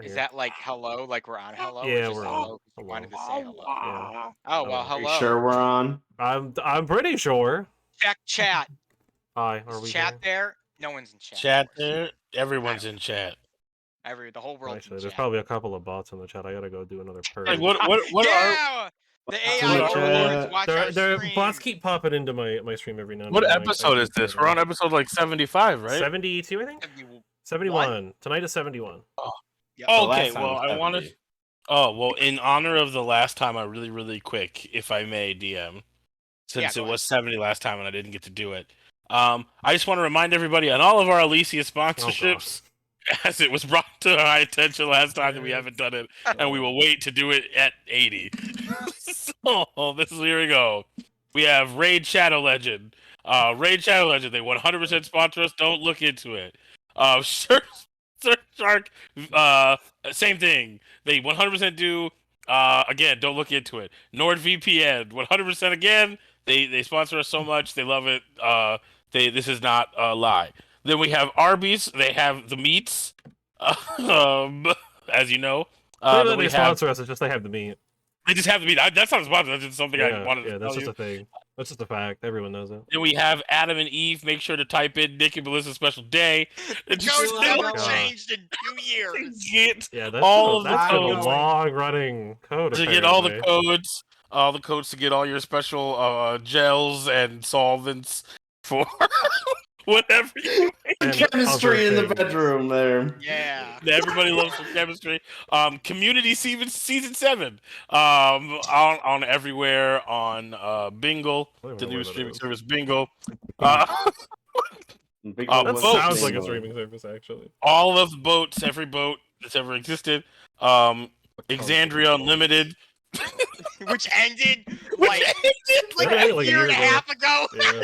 Is that like hello? Like we're on hello? Yeah, or just we're hello on. because you wanted to say hello? Yeah. Oh well, Hello. Are you hello. sure we're on? I'm pretty sure. Check chat. Hi, are Is we chat here? there? No one's in chat. Chat there. Everyone's in chat. The whole world's Actually, in there's chat. probably a couple of bots in the chat. I gotta go do another purge. Like what are Yeah! The AI What's in the overlords chat? watch our There stream. bots keep popping into my stream every now and what then. episode is this? We're on episode like 75, right? 72, I think. 71. 71. Tonight is 71. Yep. The Okay, last time well, was I want to. 70. Oh, well, in honor of the last time, I really quick, if I may, DM, since Yeah, it go was 70 last time and I didn't get to do it. I just want to remind everybody on all of our Elyssia sponsorships, as it was brought to our attention last time that we haven't done it, and we will wait to do it at 80. So, here we go. We have Raid Shadow Legend. Raid Shadow Legend, they 100% sponsor us, don't look into it. Shark, same thing. They 100% do. Again, don't look into it. NordVPN, 100% again. They sponsor us so much. They love it. This is not a lie. Then we have Arby's. They have the meats. As you know. Clearly they sponsor us. It's just they have the meat. They just have the meat. That's not a sponsor. That's just something I wanted to tell you. That's just a thing. That's just a fact. Everyone knows it. Then we have Adam and Eve. Make sure to type in Nick and Melissa's special day. Code never changed in 2 years. Get that's all been a codes. long-running code. To get all the codes to get all your special gels and solvents for whatever you make. Chemistry in the bedroom there. Yeah. Everybody loves some chemistry. Community season 7. On everywhere on Bingle, the new streaming service Bingle. That sounds like a Bingo. streaming service, actually. All of the boats, every boat that's ever existed. Exandria Unlimited. Which ended like a year and a half ago. Yeah.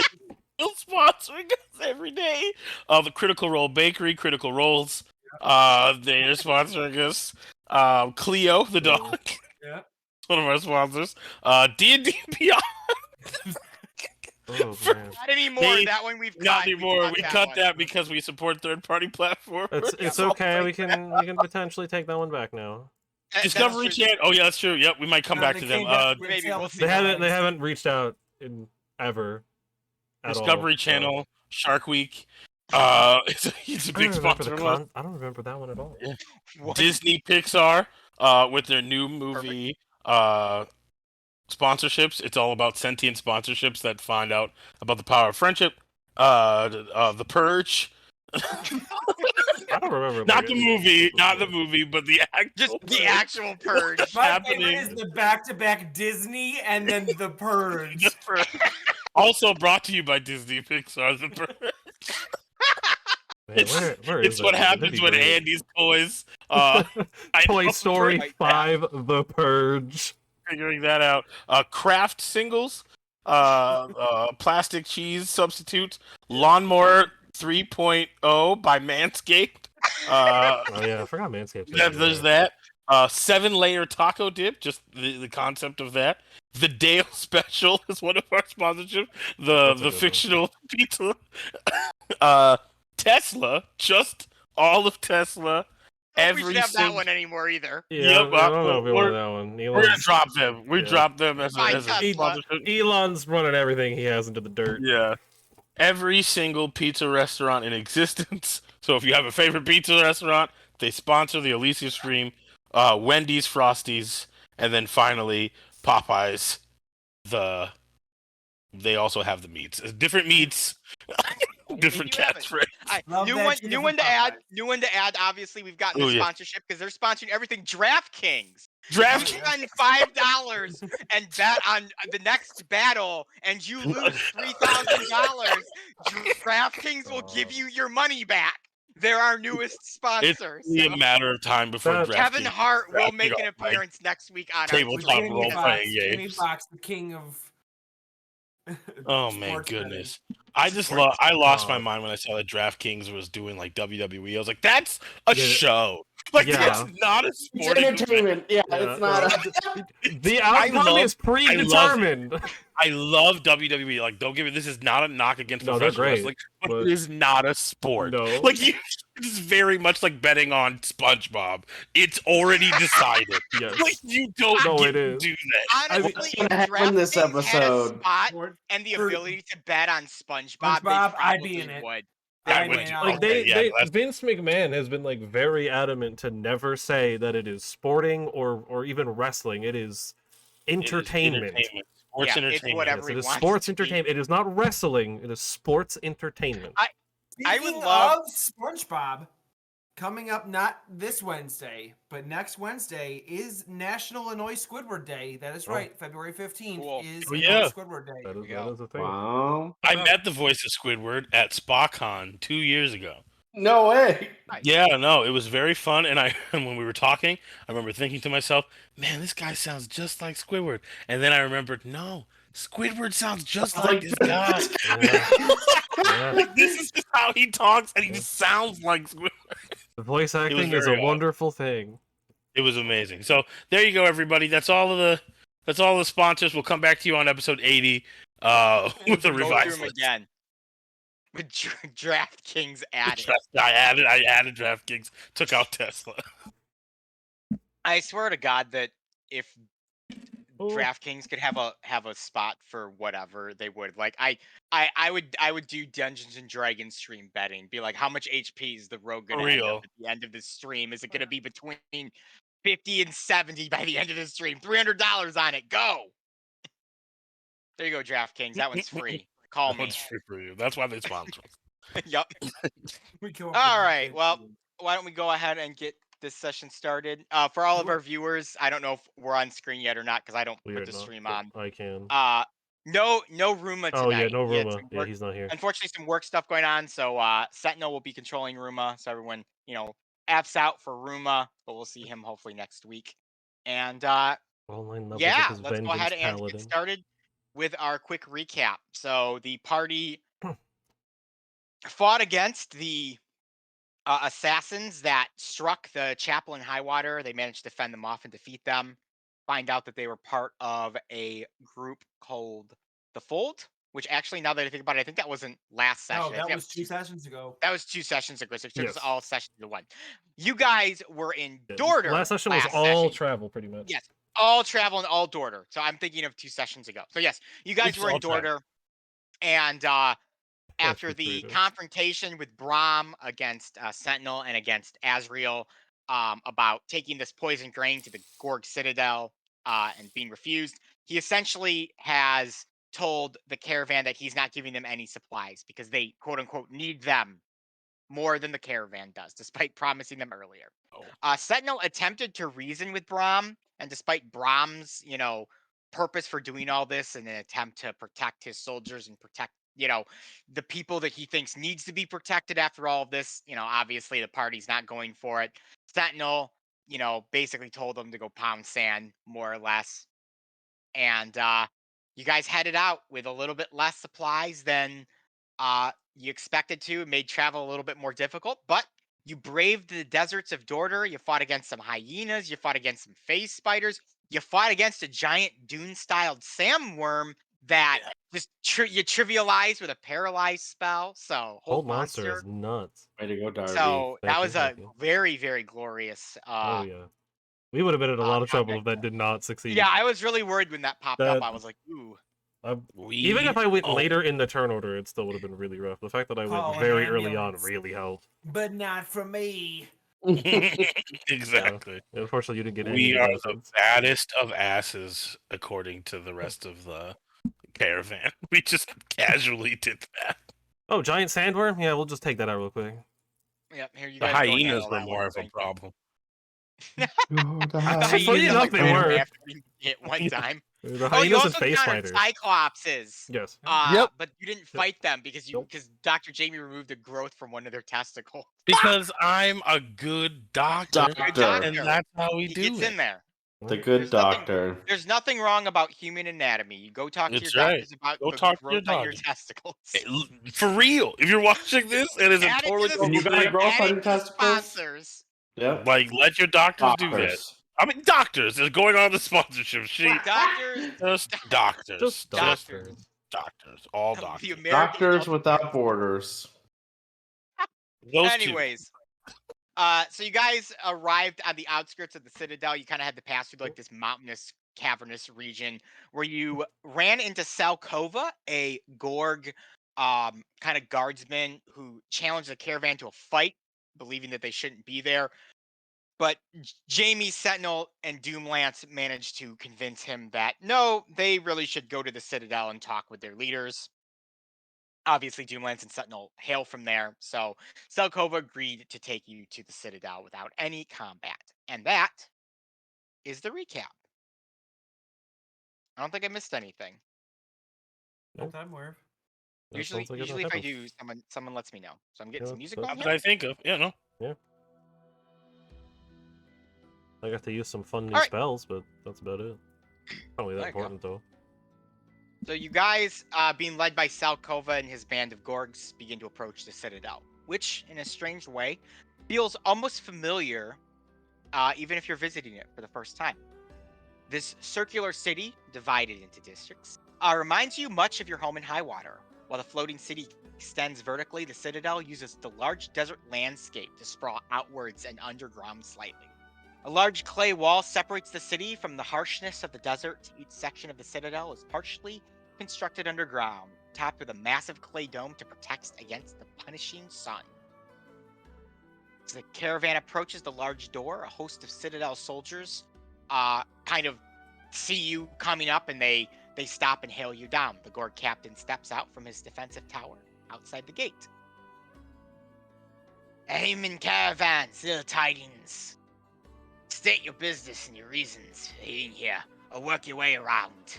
Still sponsoring us every day. The Critical Role Bakery, Critical Rolls. They're sponsoring us. Cleo, the dog. Yeah. One of our sponsors. D&D Beyond. Oh, man. Not anymore. That one we've cut. Not anymore. We cut that one. because we support third-party platforms. It's okay. We can potentially take that one back now. Discovery Channel. Oh yeah, that's true. Yep, we might come back to them. Maybe we'll see. They haven't reached out in ever. Discovery Channel, Shark Week. It's a big sponsor. I don't remember that one at all. Yeah. Disney Pixar, with their new movie sponsorships. It's all about sentient sponsorships that find out about the power of friendship. The Purge. I don't remember. Not the movie, but the actual Purge. My favorite is the back-to-back Disney and then the Purge. Also brought to you by Disney Pixar. The Purge. Man, where it's what happens when Andy's toys. Toy Story 5: The Purge. Figuring that out. Craft singles. Plastic cheese substitute. Lawnmower 3.0 by Manscaped. Oh yeah, I forgot Manscaped. There's that. 7-layer taco dip. Just the concept of that. The Dale Special is one of our sponsorships. The fictional pizza. Tesla, just all of Tesla. We should have that one anymore either. Yeah, I don't know if we want that one. We're gonna drop them. We dropped them as a sponsorship. Elon's running everything he has into the dirt. Yeah. Every single pizza restaurant in existence. So if you have a favorite pizza restaurant, they sponsor the Elyssia stream. Wendy's, Frosties, and then finally Popeyes. They also have the meats. Different meats. Different catchphrase. New one to add. Obviously, we've gotten the sponsorship because they're sponsoring everything. DraftKings. Spend $5 and bet on the next battle, and you lose $3,000. DraftKings will give you your money back. They're our newest sponsors. It's a matter of time before Kevin Hart will make an appearance next week on tabletop role playing games. Jamie Foxx, the king of. Oh man, goodness! I lost my mind when I saw that DraftKings was doing like WWE. I was like, that's a show. Like Yeah. that's not a It's sporting event. entertainment. Yeah, it's not. The outcome is predetermined. I love WWE. Like, don't give me. This is not a knock against professional wrestling, but it is not a sport. No. Like, it's very much like betting on SpongeBob. It's already decided. Yes. Like, you don't get to do that. Honestly, What's if gonna happen this DraftKings had a episode? spot and the ability to bet on SpongeBob, they SpongeBob, probably I'd be in it. would. I would. Like Vince McMahon has been like very adamant to never say that it is sporting or even wrestling. It is entertainment. Sports entertainment. It's whatever Yes, it he is wants sports it to be. entertainment. It is not wrestling. It is sports entertainment. I would Speaking love- of SpongeBob, coming up not this Wednesday, but next Wednesday is National Annoy Squidward Day. That is right. February 15th Cool. is Oh, Annoy yeah. Squidward Day. That go. is a thing. Wow. I met the voice of Squidward at SpaCon 2 years ago. No way. Yeah, no, it was very fun. And and when we were talking, I remember thinking to myself, "Man, this guy sounds just like Squidward." And then I remembered, no, Squidward sounds just like this guy. Like, this is just how he talks, and he just sounds like Squidward. The voice acting is very a odd. wonderful thing. It was amazing. So there you go, everybody. That's all the sponsors. We'll come back to you on episode 80 with a Go through revised 'em list. again. With DraftKings added. I added DraftKings, took out Tesla. I swear to God that if Oh. DraftKings could have a spot for whatever, they would. Like I would do Dungeons and Dragons stream betting. Be like, how much HP is the rogue gonna end up at the end of this stream? Is it gonna be between 50 and 70 by the end of the stream? $300 on it. Go. There you go, DraftKings. That one's free. Call me. One's free for you. That's why they sponsor us. Yep. All All right. Well, why don't we go ahead and get this session started? For all of our viewers, I don't know if we're on screen yet or not because I don't We put are the not, stream but on. I can. No Ruma tonight. Oh yeah, no He had Ruma. some Yeah, work- he's not here. Unfortunately, some work stuff going on, so Sentinel will be controlling Ruma. So everyone, apps out for Ruma, but we'll see him hopefully next week. And Online levels yeah, of his let's go vengeance ahead and paladin. get started with our quick recap. So the party fought against the assassins that struck the chapel in Highwater. They managed to fend them off and defeat them. Find out that they were part of a group called the Fold, which actually, now that I think about it, I think that wasn't last session. No, I think that was 2 sessions ago. That was 2 sessions ago, so it took us Yes. all sessions to one. You guys were in Yeah, Dorder. Last session was all session. travel, pretty much. Yes, all travel and all Dorder. So I'm thinking of 2 sessions ago. So yes, you guys It's were in all travel. Dorder, and after That's the true, though. confrontation with Brahm against Sentinel and against Azrael about taking this poison grain to the Gorg Citadel and being refused, he essentially has told the caravan that he's not giving them any supplies because they, quote unquote, need them more than the caravan does, despite promising them earlier. Sentinel attempted to reason with Brahm, and despite Brahm's, purpose for doing all this in an attempt to protect his soldiers and protect, the people that he thinks needs to be protected after all of this, obviously the party's not going for it. Sentinel, basically told them to go pound sand, more or less. And you guys headed out with a little bit less supplies than you expected to. It made travel a little bit more difficult, but you braved the deserts of Dorder. You fought against some hyenas. You fought against some phase spiders. You fought against a giant dune-styled sandworm that just you trivialized with a paralyzed spell. So Hold monster is nuts. Way to go, Darby. So Thank that you, was a thank you. very, very glorious. Oh yeah, we would have been in a lot of trouble if that did not succeed. Yeah, I was really worried when that popped up. I was like, ooh. Even if I went later in the turn order, it still would have been really rough. The fact that I went very early on really helped. But not for me. Exactly. Yeah, unfortunately, you didn't get any. We of are those the hits. baddest of asses, according to the rest of the caravan. We just casually did that. Oh, giant sandworm? Yeah, we'll just take that out real quick. Yep, here you The guys go hyenas handle were that more one, of a thank you. problem. Funny enough, they were. After being hit one time. The You hyenas and also face countered fighters. Cyclopses. Yes. Yep. But you didn't fight them because Nope. Dr. Jamie removed the growth from one of their testicles. Because I'm a good doctor, Doctor. and that's how we He do gets it. in there. The good There's nothing- doctor. There's nothing wrong about human anatomy. You go talk to That's your right. doctors about Go the talk to your growth on your doctor. testicles. For real, if you're watching this, it is a Add it totally to cool the- You got a thing. growth add on it your to the testicles? sponsors. Yep. Like, let your doctors do that. Doctors. I mean, doctors is going on the sponsorship sheet. Doctors. Just doctors. Just doctors. Doctors. All The doctors. American Doctors Health Without Council. Borders. Those Anyways, so you guys arrived on the outskirts of the Citadel. You kind of had to pass through like this mountainous, cavernous region where you ran into Salkova, a Gorg kind of guardsman who challenged the caravan to a fight, believing that they shouldn't be there. But Jamie, Sentinel, and Doomlance managed to convince him that no, they really should go to the Citadel and talk with their leaders. Obviously, Doomlance and Sentinel hail from there, so Selkova agreed to take you to the Citadel without any combat. And that is the recap. I don't think I missed anything. Not that I'm aware of. That Usually sounds like enough if I evidence. do, someone lets me know. So I'm getting Yeah, some music that's- going that here. I think of. Yeah, no. I got to use some fun new Alright. spells, but that's about it. Probably that There you go. important though. So you guys, being led by Salkova and his band of Gorgs, begin to approach the Citadel, which, in a strange way, feels almost familiar, even if you're visiting it for the first time. This circular city, divided into districts, reminds you much of your home in Highwater. While the floating city extends vertically, the Citadel uses the large desert landscape to sprawl outwards and underground slightly. A large clay wall separates the city from the harshness of the desert. Each section of the Citadel is partially constructed underground, topped with a massive clay dome to protect against the punishing sun. As the caravan approaches the large door, a host of Citadel soldiers kind of see you coming up, and they stop and hail you down. The Gorg captain steps out from his defensive tower outside the gate. Amen caravan, ill tidings. State your business and your reasons for being here, or work your way around.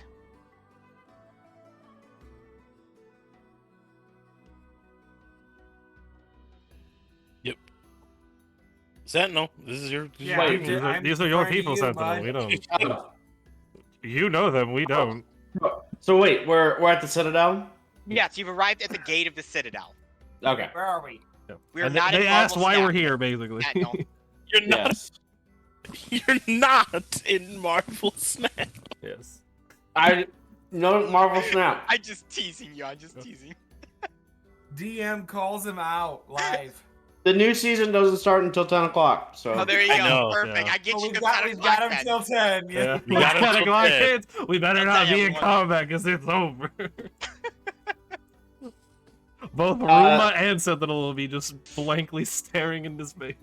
Sentinel, this is your. Yeah, Wait, These are your referring to people, you, Sentinel. bud. We don't. You know them. We don't. So wait, we're at the Citadel? Yes, you've arrived at the gate of the Citadel. Okay. Where are we? Yeah. We are And not they in asked Marvel why Snap. we're here, basically. Sentinel. You're not. Yes. You're not in Marvel Snap. Yes. No Marvel Snap. I'm just teasing you. I'm just teasing. DM calls him out live. The new season doesn't start until 10 o'clock. So Oh, there you I go. know, Perfect. yeah. I get Oh, you we've to got 10 him o'clock then. till 10. Yeah. We got Gotta it go on, till 10. kids. We better Don't not tell be in everyone. combat because it's over. Both Ruma and Sentinel will be just blankly staring into space.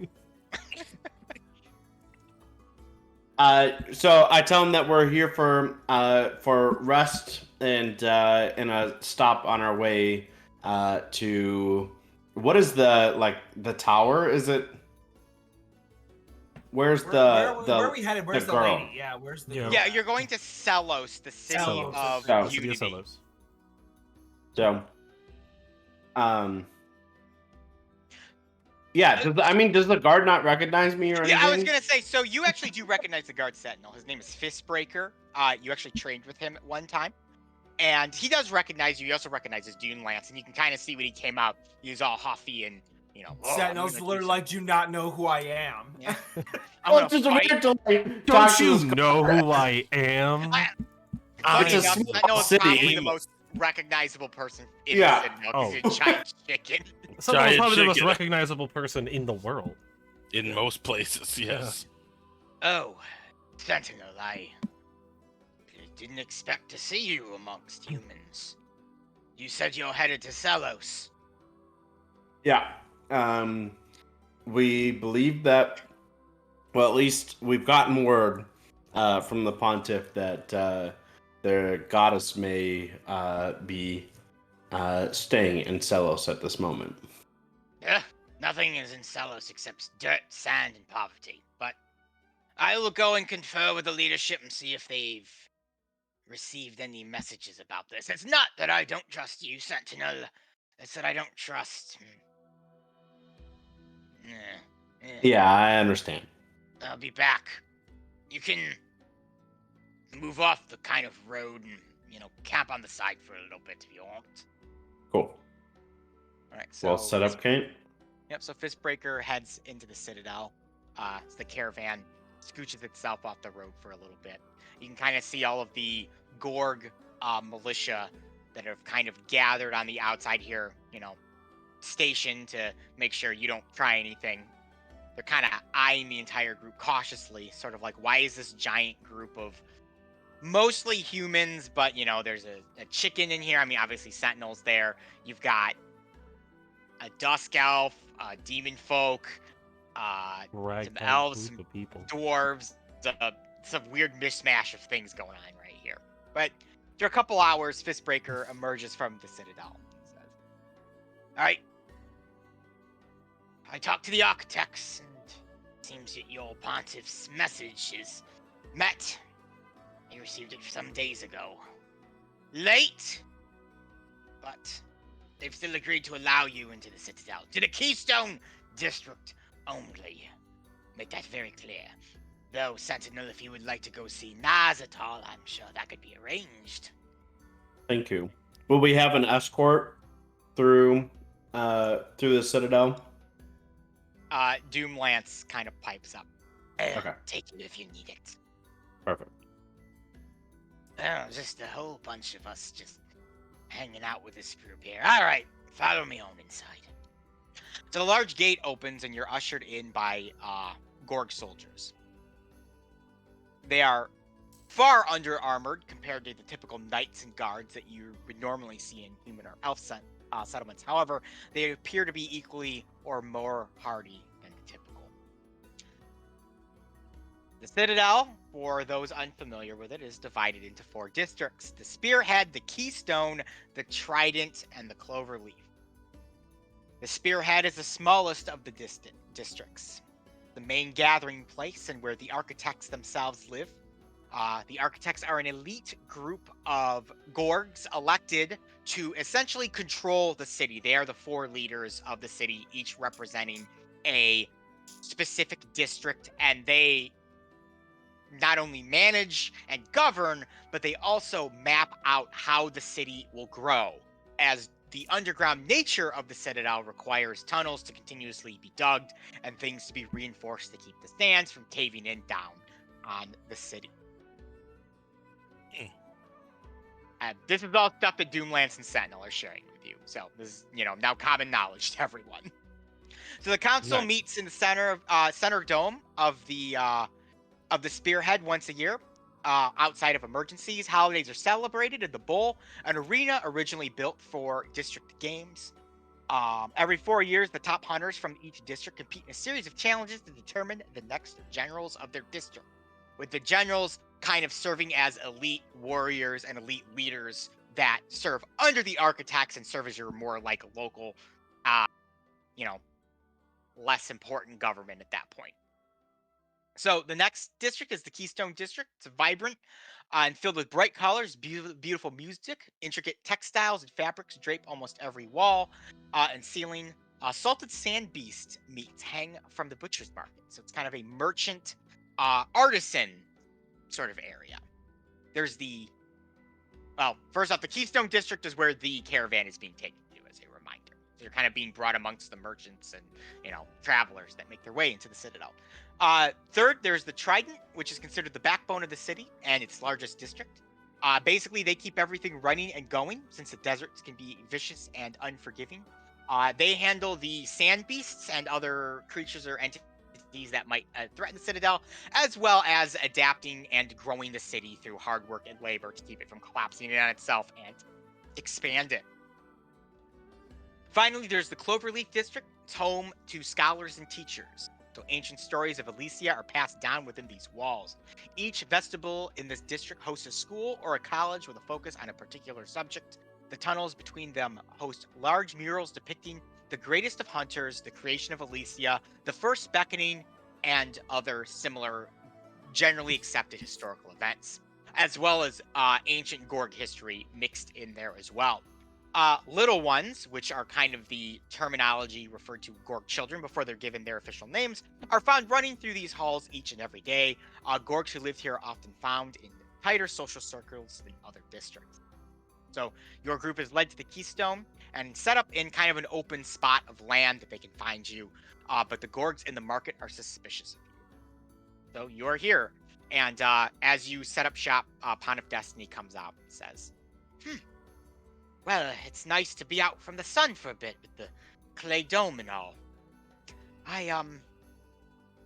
So I tell them that we're here for rest and a stop on our way to what is the tower? Is it? Where's Where are we headed? Where's the girl? lady? Yeah, where's the Yeah. girl? Yeah, you're going to Celos, the city Celos. of Oh, City of Unity. Celos. So, yeah. Does the guard not recognize me or anything? Yeah, I was gonna say. So you actually do recognize the guard Sentinel. His name is Fistbreaker. You actually trained with him at one time, and he does recognize you. He also recognizes Dune Lance, and you can kind of see when he came out. He was all huffy and "Oh, I'm Sentinel's gonna do literally like, do you not know who I am? Yeah. I'm Well, gonna it's just fight." weird to, like, talk Don't to you this know who I am? Funny It's a enough, small Sentinel is city. probably the most recognizable person in Yeah. the Citadel because Oh. he's a giant chicken. Sentinel's Giant probably the most chicken. recognizable person in the world. In most places, yes. Oh, Sentinel, I didn't expect to see you amongst humans. You said you're headed to Celos. Yeah. We believe that. Well, at least we've gotten word from the pontiff that the goddess may be staying in Celos at this moment. Nothing is in Celos except dirt, sand, and poverty. But I will go and confer with the leadership and see if they've received any messages about this. It's not that I don't trust you, Sentinel. It's that I don't trust. Yeah, I understand. I'll be back. You can move off the kind of road and, camp on the side for a little bit if you want. Cool. All right, so Well set up, Kate. Yep, so Fistbreaker heads into the Citadel. as the caravan scooches itself off the road for a little bit. You can kind of see all of the Gorg militia that have kind of gathered on the outside here, stationed to make sure you don't try anything. They're kind of eyeing the entire group cautiously, sort of like, why is this giant group of mostly humans, but, there's a chicken in here. I mean, obviously Sentinel's there. You've got a Dusk Elf, Demon Folk, some elves, some dwarves, some weird mishmash of things going on right here. But after a couple hours, Fistbreaker emerges from the Citadel. He says, all right. I talked to the architects, and it seems that your pontiff's message is met. He received it some days ago. Late, but they've still agreed to allow you into the Citadel, to the Keystone District only. Make that very clear. Though, Sentinel, if you would like to go see Naz at all, I'm sure that could be arranged. Thank you. Will we have an escort through the Citadel? Doomlance kind of pipes up. Okay. Take it if you need it. Perfect. Oh, just a whole bunch of us just hanging out with this group here. All right, follow me on inside. So the large gate opens and you're ushered in by Gorg soldiers. They are far under armored compared to the typical knights and guards that you would normally see in human or elf settlements. However, they appear to be equally or more hardy than the typical. The Citadel, for those unfamiliar with it, is divided into 4 districts: the Spearhead, the Keystone, the Trident, and the Cloverleaf. The Spearhead is the smallest of the districts, the main gathering place and where the architects themselves live. The architects are an elite group of Gorgs elected to essentially control the city. They are the 4 leaders of the city, each representing a specific district, and they not only manage and govern, but they also map out how the city will grow, as the underground nature of the Citadel requires tunnels to continuously be dug and things to be reinforced to keep the sands from caving in down on the city. This is all stuff that Doomlance and Sentinel are sharing with you. So this is, now common knowledge to everyone. So the council meets in the center dome of the Spearhead once a year. Outside of emergencies, holidays are celebrated in the Bowl, an arena originally built for district games. Every 4 years, the top hunters from each district compete in a series of challenges to determine the next generals of their district, with the generals kind of serving as elite warriors and elite leaders that serve under the architects and serve as your more like local, less important government at that point. So the next district is the Keystone District. It's vibrant and filled with bright colors, beautiful music, intricate textiles and fabrics drape almost every wall and ceiling. Salted sand beast meats hang from the butcher's market. So it's kind of a merchant, artisan sort of area. There's first off, the Keystone District is where the caravan is being taken to, as a reminder. So you're kind of being brought amongst the merchants and, travelers that make their way into the Citadel. Third, there's the Trident, which is considered the backbone of the city and its largest district. Basically, they keep everything running and going, since the deserts can be vicious and unforgiving. They handle the sand beasts and other creatures or entities that might threaten the Citadel, as well as adapting and growing the city through hard work and labor to keep it from collapsing in on itself and expand it. Finally, there's the Cloverleaf District. It's home to scholars and teachers. So ancient stories of Elyssia are passed down within these walls. Each vestibule in this district hosts a school or a college with a focus on a particular subject. The tunnels between them host large murals depicting the greatest of hunters, the creation of Elyssia, the first beckoning, and other similar generally accepted historical events, as well as ancient Gorg history mixed in there as well. Little ones, which are kind of the terminology referred to Gorg children before they're given their official names, are found running through these halls each and every day. Gorgs who live here are often found in tighter social circles than other districts. So your group is led to the Keystone and set up in kind of an open spot of land that they can find you. But the Gorgs in the market are suspicious of you. though. You're here. And as you set up shop, Pawn of Destiny comes out and says, well, it's nice to be out from the sun for a bit with the clay dome and all. I,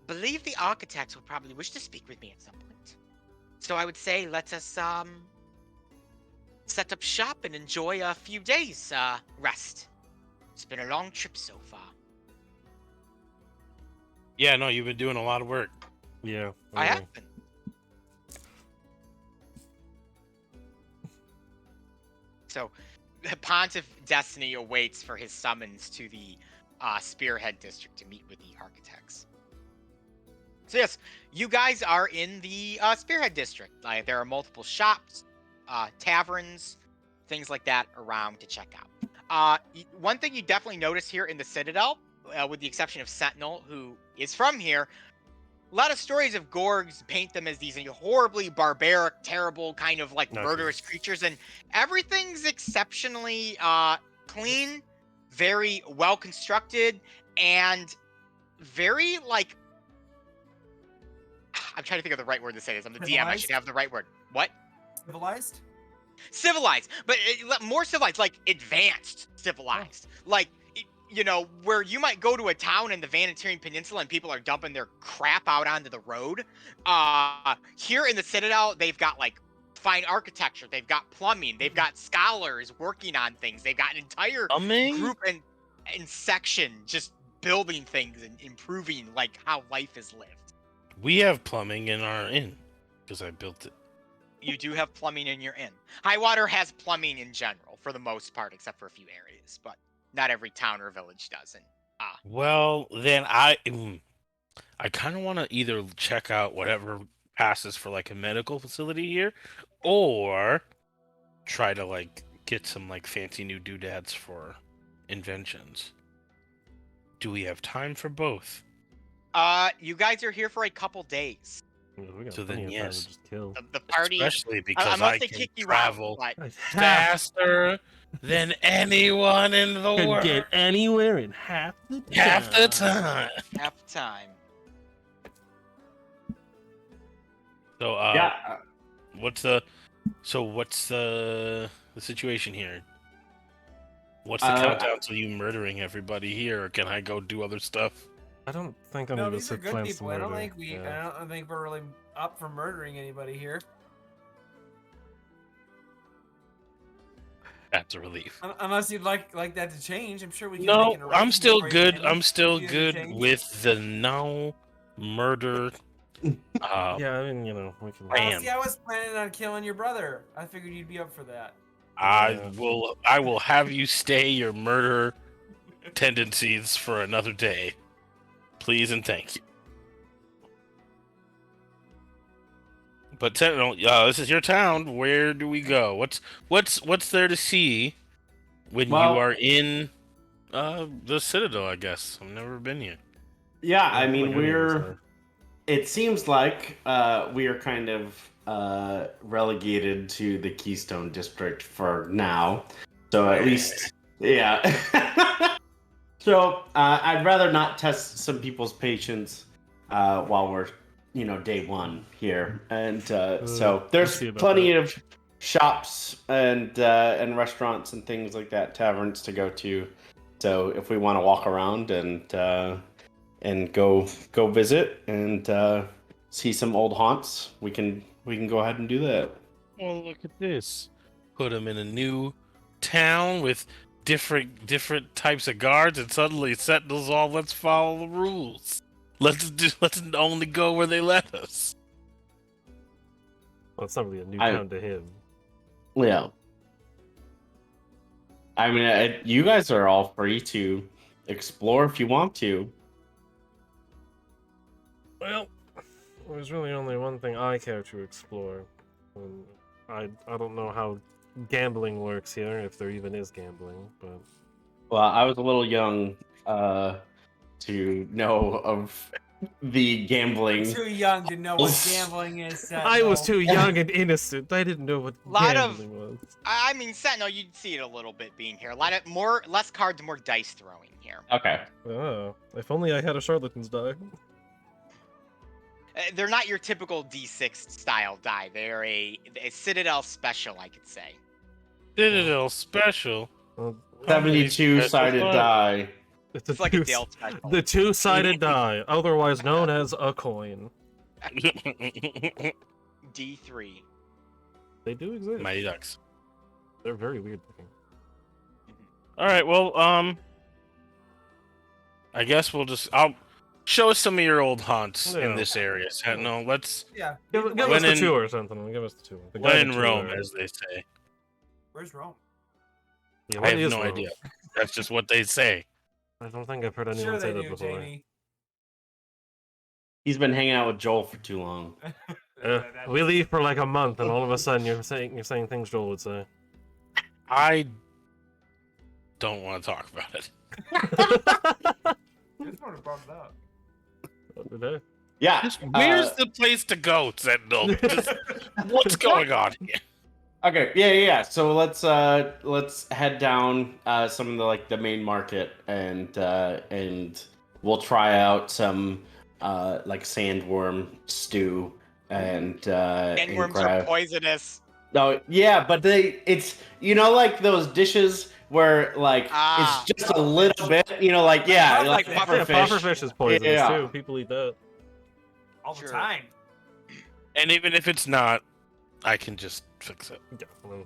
believe the architects will probably wish to speak with me at some point. So I would say let us, set up shop and enjoy a few days, rest. It's been a long trip so far. Yeah, no, you've been doing a lot of work. Yeah. I have been. So, the Pontiff Destiny awaits for his summons to the Spearhead District to meet with the architects. So yes, you guys are in the Spearhead District. There are multiple shops, taverns, things like that around to check out. One thing you definitely notice here in the Citadel, with the exception of Sentinel, who is from here, a lot of stories of Gorgs paint them as these horribly barbaric, terrible, kind of like murderous creatures, and everything's exceptionally clean, very well constructed, and very like. I'm trying to think of the right word to say this. I'm the DM. I should have the right word. What? Civilized? Civilized, but more civilized, like advanced civilized. Like, you know, where you might go to a town in the Vanatirian Peninsula and people are dumping their crap out onto the road. Here in the Citadel, they've got like fine architecture, they've got plumbing, they've got scholars working on things, they've got an entire group and section just building things and improving like how life is lived. We have plumbing in our inn because I built it. You do have plumbing in your inn. Highwater has plumbing in general for the most part, except for a few areas, but not every town or village does. And well, then I kind of want to either check out whatever passes for like a medical facility here, or try to like get some like fancy new doodads for inventions. Do we have time for both? You guys are here for a couple days. So then, yes, just kill. The party, especially because unless I they can kick you travel out, but faster than anyone in the Could world. get anywhere in half the time. Half the time. half the time. So, Yeah. what's the situation here? What's the countdown to you murdering everybody here, or can I go do other stuff? I don't think any No, of us these are have good plans people. to I murder. don't think we're really up for murdering anybody here. That's a relief. Unless you'd like that to change, I'm sure we can. No, make an I'm still arrangement good. for you I'm still to good change. with the no murder. Yeah, I mean, you know, we can. Man. See, I was planning on killing your brother. I figured you'd be up for that. I will have you stay your murder tendencies for another day. Please and thank you. But Sentinel, this is your town. Where do we go? What's there to see when you are in the Citadel? I guess I've never been here. Yeah, I mean, we're. It seems like we are kind of relegated to the Keystone District for now. So at least, yeah. So I'd rather not test some people's patience while we're, day one here. And so there's plenty of shops and restaurants and things like that, taverns to go to. So if we want to walk around and go visit and see some old haunts, we can go ahead and do that. Well, look at this. Put them in a new town with different types of guards, and suddenly Sentinels all let's follow the rules. Let's only go where they let us. Well, it's not really a new town to him. Yeah. I mean, you guys are all free to explore if you want to. Well, there's really only one thing I care to explore. And I don't know how gambling works here, if there even is gambling, but... Well, I was a little young to know of the gambling. Too young to know what gambling is. I was too young and innocent. I didn't know what gambling was. I mean, Sentinel, you'd see it a little bit being here. Less cards, more dice throwing here. Okay. Oh, if only I had a charlatan's die. They're not your typical D6 style die. They're a Citadel special, I could say. Citadel special. Well, 72-sided die. it's like a Dale special. The two-sided die, otherwise known as a coin. D3. They do exist. Mighty Ducks. They're very weird looking. All right, well, I guess I'll show us some of your old haunts in this area. Sentinel, let's give us the two or something. Give us the two. When in Rome, as they say. Where's Rome? Yeah, I have no idea. That's just what they say. I don't think I've heard anyone say that before. Jamie. He's been hanging out with Joel for too long. We leave for like a month, and all of a sudden you're saying things Joel would say. I don't want to talk about it. I just want to bump it up. What did I? Yeah. Where's the place to go, Sentinel? What's going on here? Okay. Yeah. So let's head down some of the main market and we'll try out some sandworm stew and Sandworms are poisonous. No, yeah, but it's like those dishes where it's just a little bit, pufferfish is poisonous too. People eat that all the time. And even if it's not, I can just fix it. Or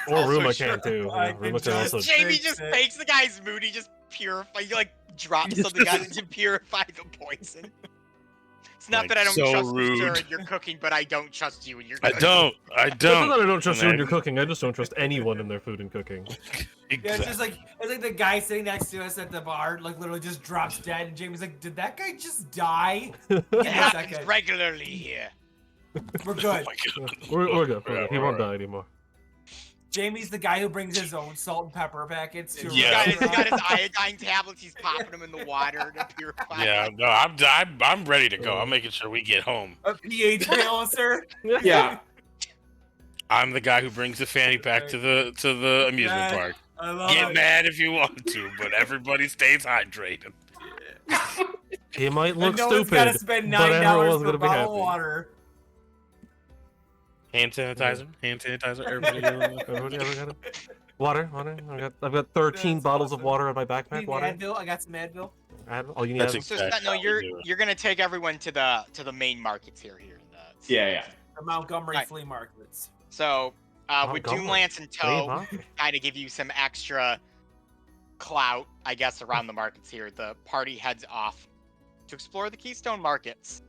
Ruma can too. Ruma can also. Jamie just makes the guy's mood. He just purifies. He drops something on it to purify the poison. It's not that I don't trust you, sir, in your cooking, but I don't trust you in your cooking. I don't. It's not that I don't trust you in your cooking. I just don't trust anyone in their food and cooking. Exactly. Yeah, it's like the guy sitting next to us at the bar, literally just drops dead, and Jamie's like, "Did that guy just die?" It happens regularly here. We're good. We're good. He won't die anymore. Jamie's the guy who brings his own salt and pepper packets to. Yeah, he's got his iodine tablets. He's popping them in the water to purify. Yeah, no, I'm ready to go. I'm making sure we get home. A pH balancer. Yeah. I'm the guy who brings the fanny pack to the amusement park. Get mad if you want to, but everybody stays hydrated. He might look no stupid, gotta spend $9 but everyone's for gonna be happy. water. Hand sanitizer. Everybody got it. Water. I've got 13 bottles of water in my backpack. Water. Advil? I got some Advil. Oh, you need That's Advil? exactly So you're gonna take everyone to the main markets here. Yeah. The Montgomery flea markets. So with Doomlance in tow, kind of give you some extra clout, I guess, around the markets here. The party heads off to explore the Keystone markets,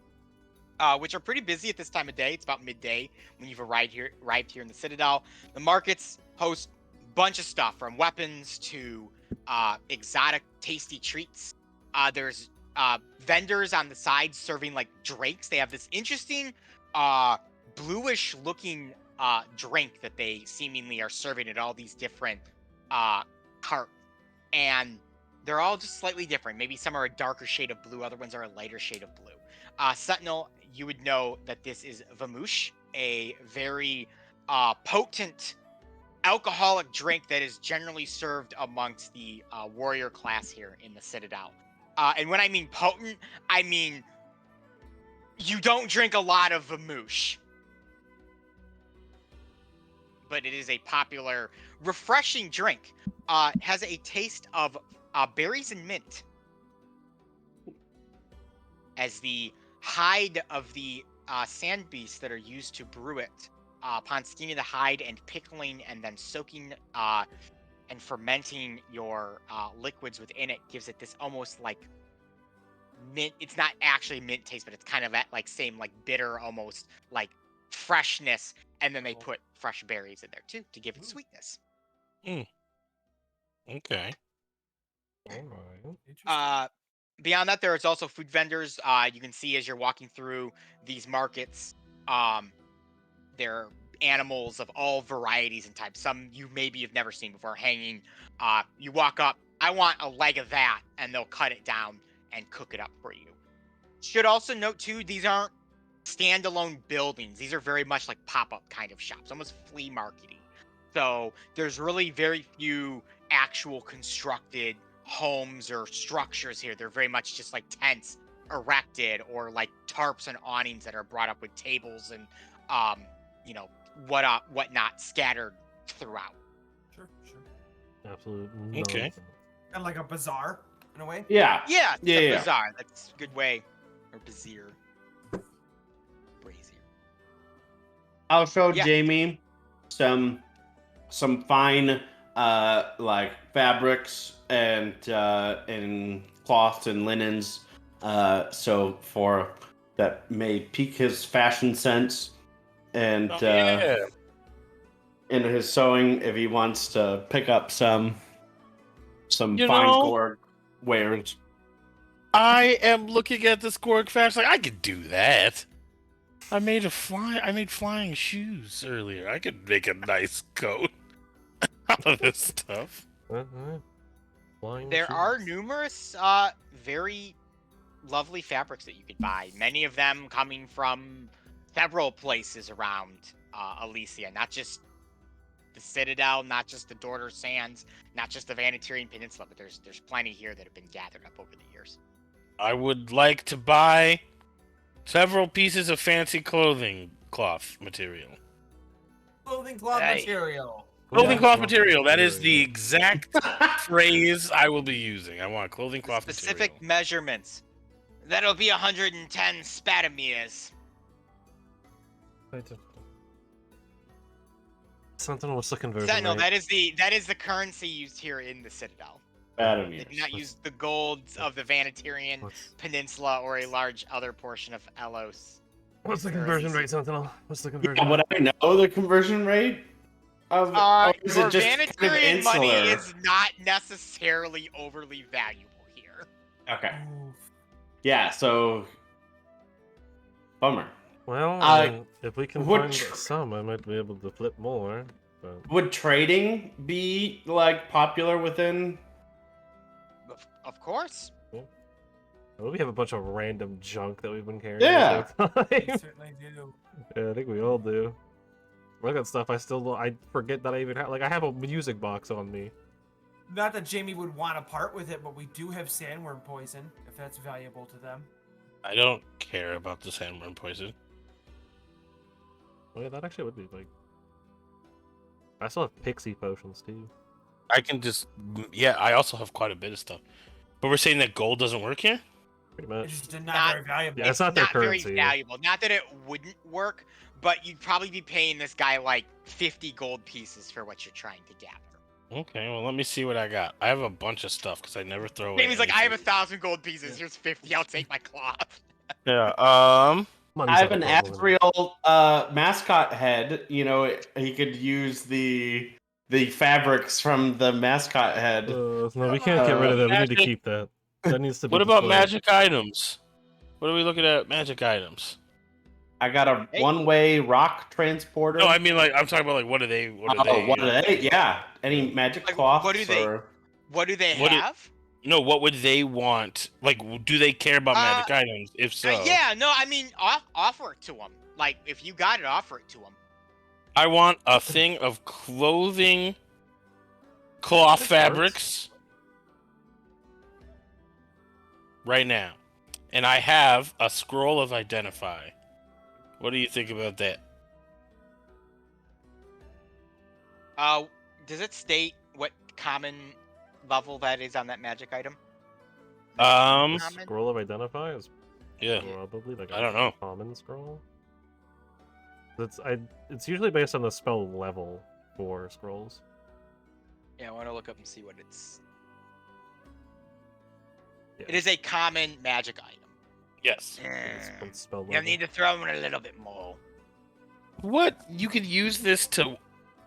which are pretty busy at this time of day. It's about midday when you've arrived here in the Citadel. The markets host a bunch of stuff, from weapons to exotic, tasty treats. There's vendors on the side serving drinks. They have this interesting bluish-looking drink that they seemingly are serving at all these different carts, and they're all just slightly different. Maybe some are a darker shade of blue, other ones are a lighter shade of blue. Sentinel, you would know that this is Vamoosh, a very potent alcoholic drink that is generally served amongst the warrior class here in the Citadel. And when I mean potent, I mean you don't drink a lot of Vamoosh, but it is a popular, refreshing drink. It has a taste of berries and mint, as the hide of the sand beasts that are used to brew it, upon skinning the hide and pickling and then soaking and fermenting your liquids within it, gives it this almost mint. It's not actually mint taste, but it's kind of that same bitter, almost freshness, and then they put fresh berries in there too to give it sweetness. Okay. Beyond that, there is also food vendors. You can see as you're walking through these markets, there are animals of all varieties and types. Some you maybe have never seen before hanging. You walk up, I want a leg of that, and they'll cut it down and cook it up for you. Should also note too, these aren't standalone buildings. These are very much like pop-up kind of shops, almost flea market-y. So there's really very few actual constructed homes or structures here. They're very much just tents erected, or like tarps and awnings that are brought up with tables and whatnot scattered throughout. Sure. Absolutely. Okay. And like a bazaar in a way. Yeah. Yeah, it's a Yeah. bazaar. That's a good way. Or bazier. Brazier. I'll show Yeah. Jamie some fine like fabrics and cloths and linens so for that may pique his fashion sense and in his sewing if he wants to pick up some fine Gorg wares. I am looking at this Gorg fashion. Like, I could do that. I made flying shoes earlier. I could make a nice coat out of this stuff. There are numerous very lovely fabrics that you could buy. Many of them coming from several places around Elyssia, not just the Citadel, not just the Dorter Sands, not just the Vanatirian Peninsula, but there's plenty here that have been gathered up over the years. I would like to buy several pieces of fancy cloth material. Clothing cloth material. Clothing cloth material. That is the exact phrase I will be using. I want clothing cloth Specific material. measurements. That'll be 110 spatamiers. Sentinel, what's the conversion Sentinel, rate? that is the currency used here in the Citadel. They do not use the golds of the Vanatirian Peninsula or a large other portion of Elos. What's the conversion rate, Sentinel? What's the conversion Yeah, would I know the conversion rate? Or is your it just Vanatirian money is not necessarily overly valuable here. Okay. Yeah, so bummer. Well, I mean, if we can find some, I might be able to flip more. But... Would trading be like popular within? Of course. Well, we have a bunch of random junk that we've been carrying. Yeah, We certainly do. Yeah, I think we all do. Look at stuff I forget that I even have. Like, I have a music box on me. Not that Jamie would want to part with it, but we do have sandworm poison, if that's valuable to them. I don't care about the sandworm poison. Oh yeah, that actually would be like. I still have pixie potions too. I can just, yeah, I also have quite a bit of stuff. But we're saying that gold doesn't work here? Pretty much. It's just not very valuable. Yeah, it's not their currency. Very valuable. Not that it wouldn't work, but you'd probably be paying this guy like 50 gold pieces for what you're trying to gather. Okay, well, let me see what I got. I have a bunch of stuff because I never throw away. Jamie's like, I have 1,000 gold pieces. Here's 50. I'll take my cloth. Yeah. I have an ethereal mascot head. You know, he could use the fabrics from the mascot head. No, we can't get rid of that. We need to keep that. That needs to be. What about magic items? What are we looking at? Magic items. I got a one-way rock transporter. No, I mean, like, I'm talking about, like, what are they? What are they? Yeah. Any magic cloths? What do they have? No, what would they want? Like, do they care about magic items? If so, yeah, no, I mean, offer it to them. Like, if you got it, offer it to them. I want a thing of clothing, cloth fabrics, right now, and I have a scroll of identify. What do you think about that? Does it state what common level that is on that magic item? Scroll of identify is probably like I don't know. Common scroll. It's usually based on the spell level for scrolls. Yeah, I want to look up and see what it's. Yeah. It is a common magic item. Yes. You need to throw in a little bit more. What? You could use this to,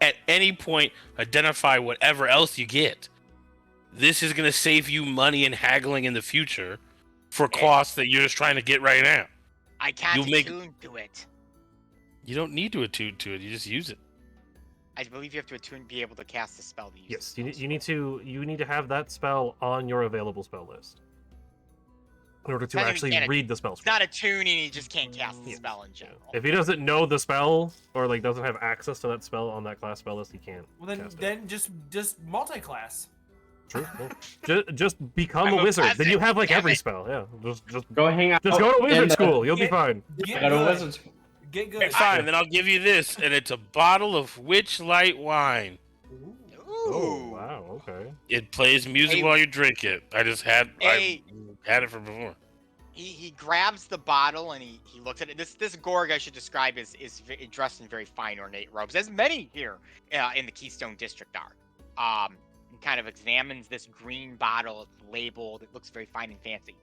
at any point, identify whatever else you get. This is going to save you money and haggling in the future for costs that you're just trying to get right now. I can't attune to it. You don't need to attune to it. You just use it. I believe you have to attune to be able to cast a spell. Yes, you need to have that spell on your available spell list in order to actually read the spell. It's not attuning; he just can't cast the spell in general. If he doesn't know the spell or like doesn't have access to that spell on that class spell list, he can't. Well, then just multi-class. True. Just become I'm a a wizard. Then you peasant, have like damn every it. spell. Yeah. Just Go hang out. go to wizard in the- school. You'll be Get- fine. Get Go to good. wizard school. Get Okay, good. fine, then I'll give you this, and it's a bottle of Witchlight wine. Ooh. Oh wow. Okay. It plays music Hey. while you drink it. I Hey. had it from before. He grabs the bottle and he looks at it. This Gorg I should describe is dressed in very fine ornate robes, as many here in the Keystone District are. He kind of examines this green bottle. It's labeled. It looks very fine and fancy.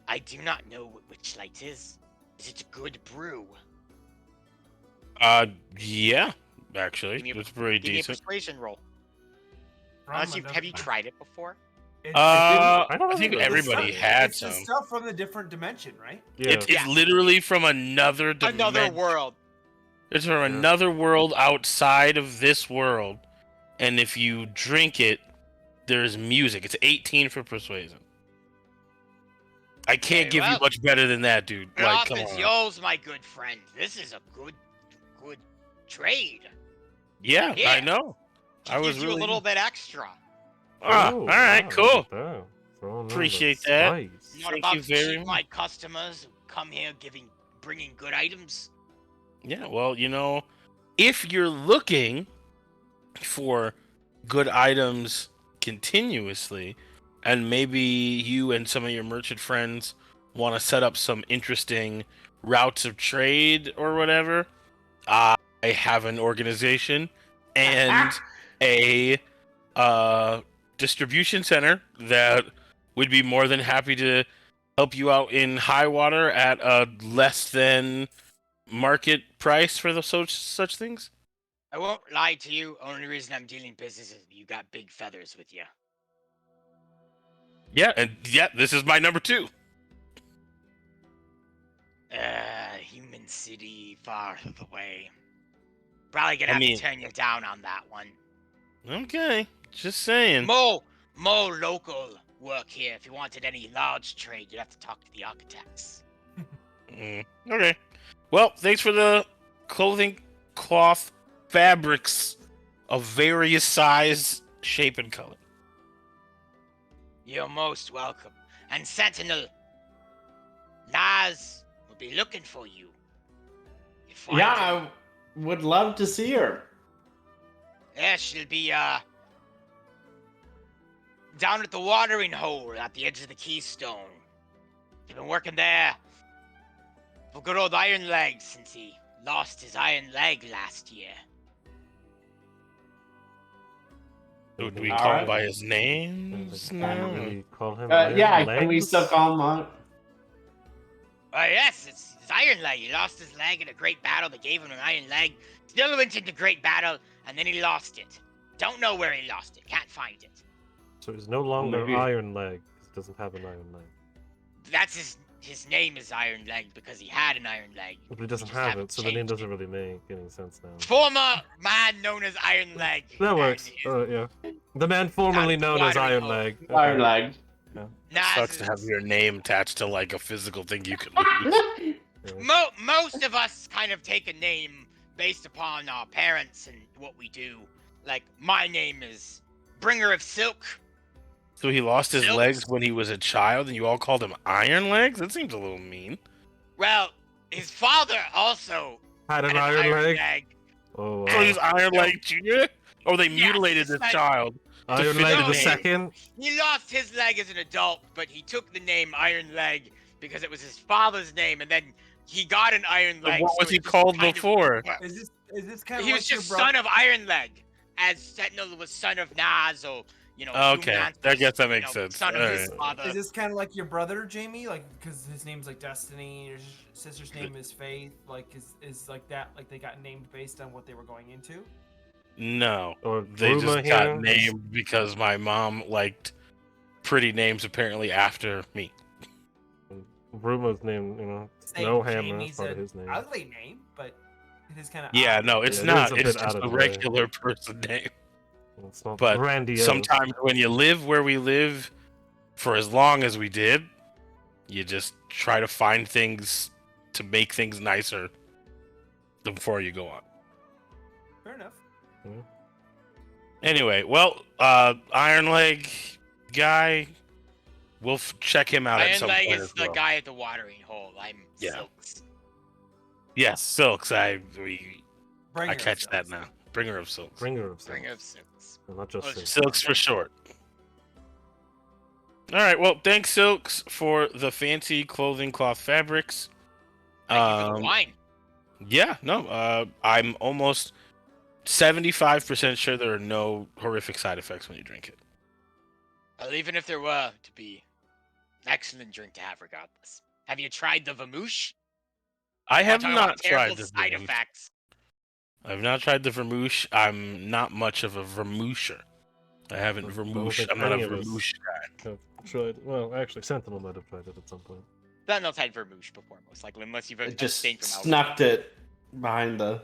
I do not know what Witchlight is. Is it a good brew? Yeah, actually, Give me a- it's pretty Give me a decent. persuasion roll. From Unless another- have you tried it before? I don't I think know. everybody It's had the some. stuff from the different dimension, right? Yeah. It's Yeah. literally from another dimension. Another world. It's from Yeah. another world outside of this world, and if you drink it, there's music. It's 18 for persuasion. I can't Okay, give you well, much better than that, dude. The Like, off come is on. yours, my good friend. This is a good trade. Yeah, Yeah. I know. I was Gives you really a little bit extra. Ah, Oh, all right, wow, cool. look at that. Throwing in the Appreciate that. spice. What Thank about you very cheat my customers who come here bringing good items? Yeah, well, if you're looking for good items continuously, and maybe you and some of your merchant friends want to set up some interesting routes of trade or whatever, I have an organization and a distribution center that would be more than happy to help you out in high water at a less than market price for the such things. I won't lie to you. Only reason I'm dealing business is you got big feathers with you. Yeah, and this is my number 2. Human city, far away. Probably gonna I have mean- to turn you down on that one. Okay, just saying. More local work here. If you wanted any large trade, you'd have to talk to the architects. Okay. Well, thanks for the clothing, cloth, fabrics of various size, shape, and color. You're most welcome. And Sentinel, Naz will be looking for you. You find Yeah, her. I would love to see her. Yeah, she'll be down at the watering hole at the edge of the Keystone. She's been working there for good old Iron Leg since he lost his iron leg last year. Do we All call him right. by his name Can now? we call him Yeah, Iron can we Legs? still call him out? Yes, it's his iron leg. He lost his leg in a great battle. They gave him an iron leg. Still went into great battle, and then he lost it. Don't know where he lost it. Can't find it. So he's no longer Maybe- Iron Leg. He doesn't have an Iron Leg. That's his name is Iron Leg because he had an iron leg. But he doesn't just have haven't it, so the name changed doesn't really make any sense now. Former man known as Iron Leg. That works. And Yeah. The man formerly known as watering Iron hole. Leg. Okay. Iron Leg. Naz Sucks to is- have your name attached to like a physical thing you can lose. Yeah. Most of us kind of take a name based upon our parents and what we do. Like, my name is Bringer of Silk. So he lost his Nope. legs when he was a child, and you all called him Iron Legs? That seems a little mean. Well, his father also Had an had an Iron Leg. Oh, So wow. he's Iron Leg Jr.? Or they Yeah, mutilated this like- child? Iron fit Leg the the name. second. He lost his leg as an adult, but he took the name Iron Leg because it was his father's name, and then he got an iron So leg. what so was it he just called kind of before? worked. Is this kind of He like was just your son of Iron Leg, as Sentinel was son of Naz, or Okay, Doom I guess that was, makes sense. Son of his Alright. father. Is this kind of like your brother, Jamie? Like, because his name's like Destiny, your sister's name is Faith. Like, is like that? Like, they got named based on what they were going into? No. Or They Bruma just got here. named because my mom liked pretty names apparently after me. Bruma's name, Say Snowhammer. Jamie's That's part of a his name. ugly name, but it is kind of Yeah, no, it's Yeah, it not. is a It's bit just out a of the way. regular person name. It's not But grandiose. Sometimes when you live where we live for as long as we did, you just try to find things to make things nicer before you go on. fair enough. Anyway, well, Iron Leg guy, we'll check him out at Iron some Leg point is as the well. guy at the watering hole. I'm Yeah. Silks. Yes, Silks. I Bringer catch of that Silks. now. Bringer of Silks. Bringer of Bringer of Silks. Silks. Well, not just Oh, Silks. Silks for short. All right. Well, thanks, Silks, for the fancy clothing cloth fabrics. Thank you for the wine. Yeah. No. I'm almost 75% sure there are no horrific side effects when you drink it. Well, even if there were to be, excellent drink to have regardless. Have you tried the vermouche? I have Talking about not tried terrible the side vermouche. effects. I've not tried the vermouche. I'm not much of a vermoucher. I haven't I don't vermouche. think I'm not a any of us vermouche guy. have tried. Well, actually, Sentinel might have tried it at some point. Sentinel's had vermouche before, most likely, unless you've It just abstained from alcohol. snuck it behind the.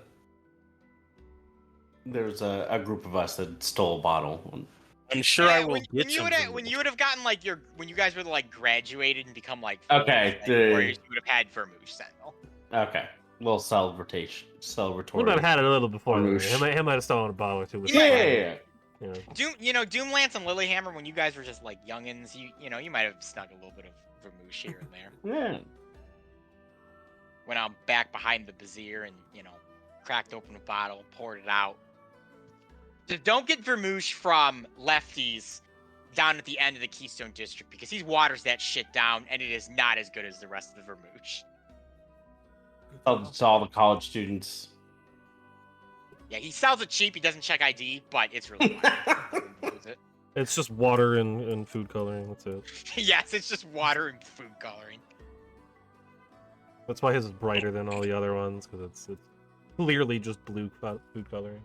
There's a group of us that stole a bottle. I'm sure Yeah, I will when get you some. when you would have gotten like when you guys would have like graduated and become like Okay, warriors, you would have had vermouche Sentinel. Okay, little celebratory. We might have had it a little before. Vermouche. He might have stolen a bottle or two. With Yeah. Doomlance and Lilyhammer, when you guys were just like youngins, you might have snuck a little bit of vermouche here and there. Yeah. Went out back behind the Bazier and cracked open a bottle, poured it out. Just don't get vermouche from lefties down at the end of the Keystone District because he waters that shit down and it is not as good as the rest of the vermouche. To all the college students. Yeah, he sells it cheap. He doesn't check ID, but it's really fun. It's just water and food coloring. That's it. Yes, it's just water and food coloring. That's why his is brighter than all the other ones because it's clearly just blue food coloring.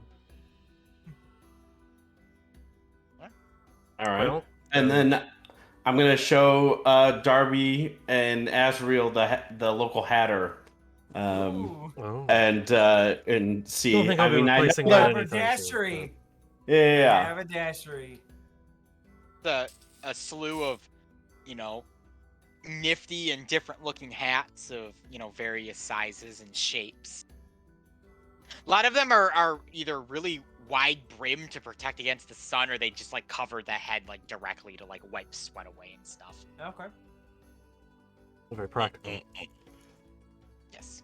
All right. Well, And then I'm gonna show Darby and Azriel the local hatter. Ooh. oh. And see. Don't think I'll be I replacing know that that- anytime soon, Haberdashery. Yeah. Haberdashery. A slew of, nifty and different looking hats of, various sizes and shapes. A lot of them are either really wide brim to protect against the sun, or they just like cover the head like directly to like wipe sweat away and stuff. Okay. Very practical. Yes.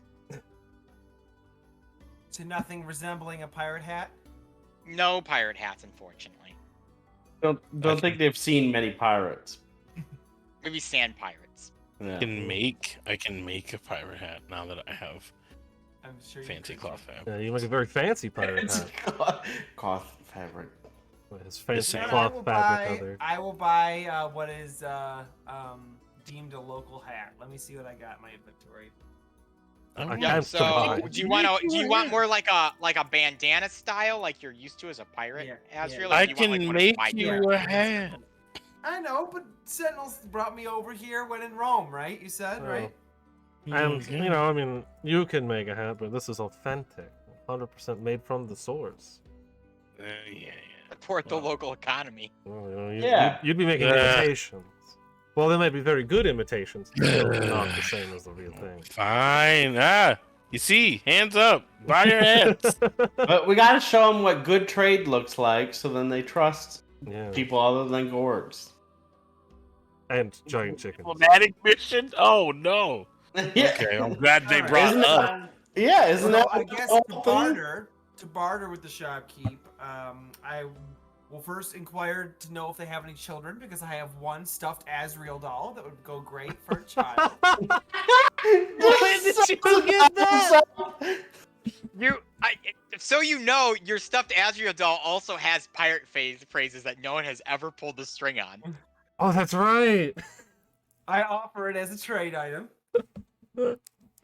So nothing resembling a pirate hat? No pirate hats, unfortunately. Don't think they've seen many pirates. Maybe sand pirates. Yeah. I can make a pirate hat now that I have I'm sure fancy you could. cloth fabric. Yeah, you make a very fancy pirate It's hat. cloth fabric. With his fancy Yes, cloth fabric other. I will buy what is deemed a local hat. Let me see what I got in my inventory. I Yeah. can't So survive. do you want more like a bandana style, like you're used to as a pirate, Yeah, Azriel? yeah. Or I do you want, can like, one of make my you characters? a hat. I know, but Sentinels brought me over here when in Rome, right? You said, right? And, I mean, you can make a hat, but this is authentic. 100% made from the source. Yeah. Support the local economy. Well, Yeah. you'd be making imitations. Well, they might be very good imitations, but still not the same as the real thing. Fine. You see, hands up. Buy your hats. But we gotta show them what good trade looks like, so then they trust Yeah. people other than Gorgs. And giant chickens. Diplomatic mission? Oh no. Yeah. Okay, I'm glad they Alright. brought Isn't up. that? Yeah, isn't Well, that? I guess the to whole thing? barter with the shopkeep, I will first inquire to know if they have any children because I have one stuffed Azriel doll that would go great for a child. Where did you get that? So your stuffed Azriel doll also has pirate phrases that no one has ever pulled the string on. Oh, that's right. I offer it as a trade item.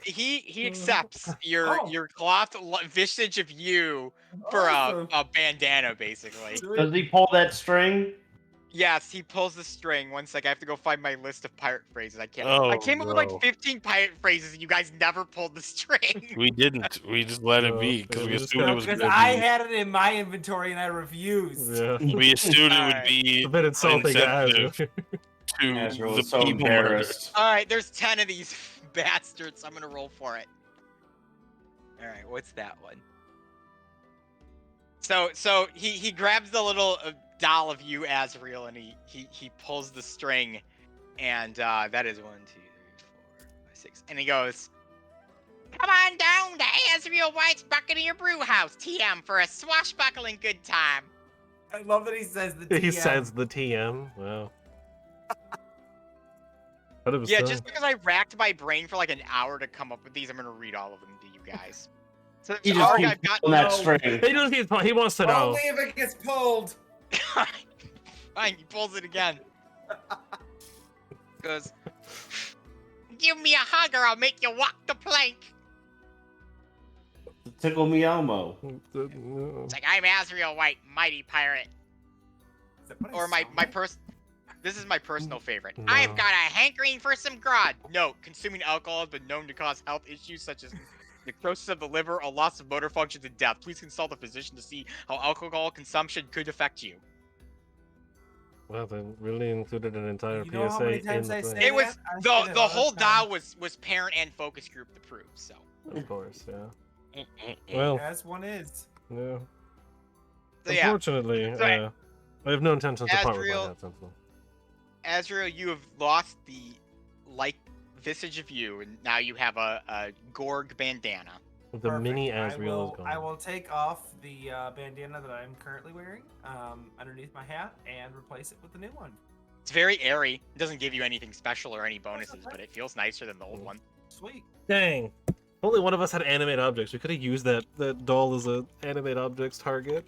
He accepts your Oh. your cloth visage of you for Awesome. a bandana, basically. Does he pull that string? Yes, he pulls the string. One sec, I have to go find my list of pirate phrases. I can't. Oh, I came up with no. like 15 pirate phrases, and you guys never pulled the string. We didn't. We just let it No, be because we we just assumed got- it was Because gonna I be. had it in my inventory and I refused. Yeah. We assumed it would Alright. be It's a bit insulting to insensitive Azriel. to Azriel the is so people. embarrassed. All right, there's 10 of these bastards. I'm gonna roll for it. All right, what's that one? So he grabs the little doll of you, Azrael, and he pulls the string, and that is 1, 2, 3, 4, 5, 6, and he goes, "Come on down to Azrael White's Buccaneer Brew House, TM, for a swashbuckling good time." I love that he says the TM. He says the TM. Wow. Yeah, just because I racked my brain for like an hour to come up with these, I'm gonna read all of them to you guys. So He just keeps I've got pulling that string. He wants to know. Only if it gets pulled. Fine, he pulls it again. Goes, "Give me a hug or I'll make you walk the plank." Tickle me Elmo. It's like, "I'm Azrael White, mighty pirate." Or this is my personal favorite. No. "I've got a hankering for some grog." Note, consuming alcohol has been known to cause health issues such as necrosis of the liver or loss of motor functions and death. Please consult a physician to see how alcohol consumption could affect you. Well, they really included an entire You know how many PSA in times the I thing. say It was that? the whole dial was parent and focus group to prove. So Of course, yeah. Well, As one is. yeah. So, yeah. Unfortunately, So, I have no intention to part with my Azrael- hat simple. Azrael, you have lost the visage of you, and now you have a Gorg bandana. The Perfect. mini Azrael is gone. I will take off the bandana that I'm currently wearing underneath my hat and replace it with the new one. It's very airy. It doesn't give you anything special or any bonuses, but it feels nicer than the old one. Sweet. Dang. If only one of us had animate objects. We could have used that doll as an animate objects target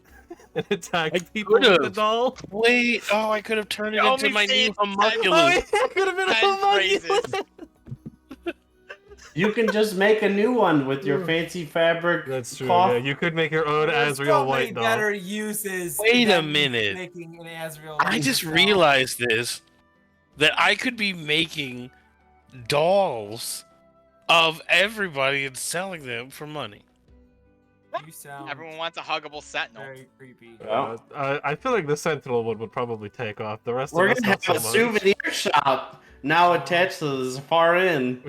and attacked people with the could've. doll. Wait, I could have turned it You into only my say new it homunculus. Oh, yeah, could have been a 10 homunculus. phrases. You can just make a new one with your fancy fabric. That's true. cloth. Yeah, you could make your own There's Azrael so many White doll. better uses. Wait a than minute. Making an Azrael I White just doll. realized that I could be making dolls of everybody and selling them for money. You sound Everyone wants a huggable sentinel. very creepy. Well, I feel like the Sentinel one would probably take off. The rest we're of us gonna not have a so much. souvenir shop now attached to the Safari Inn.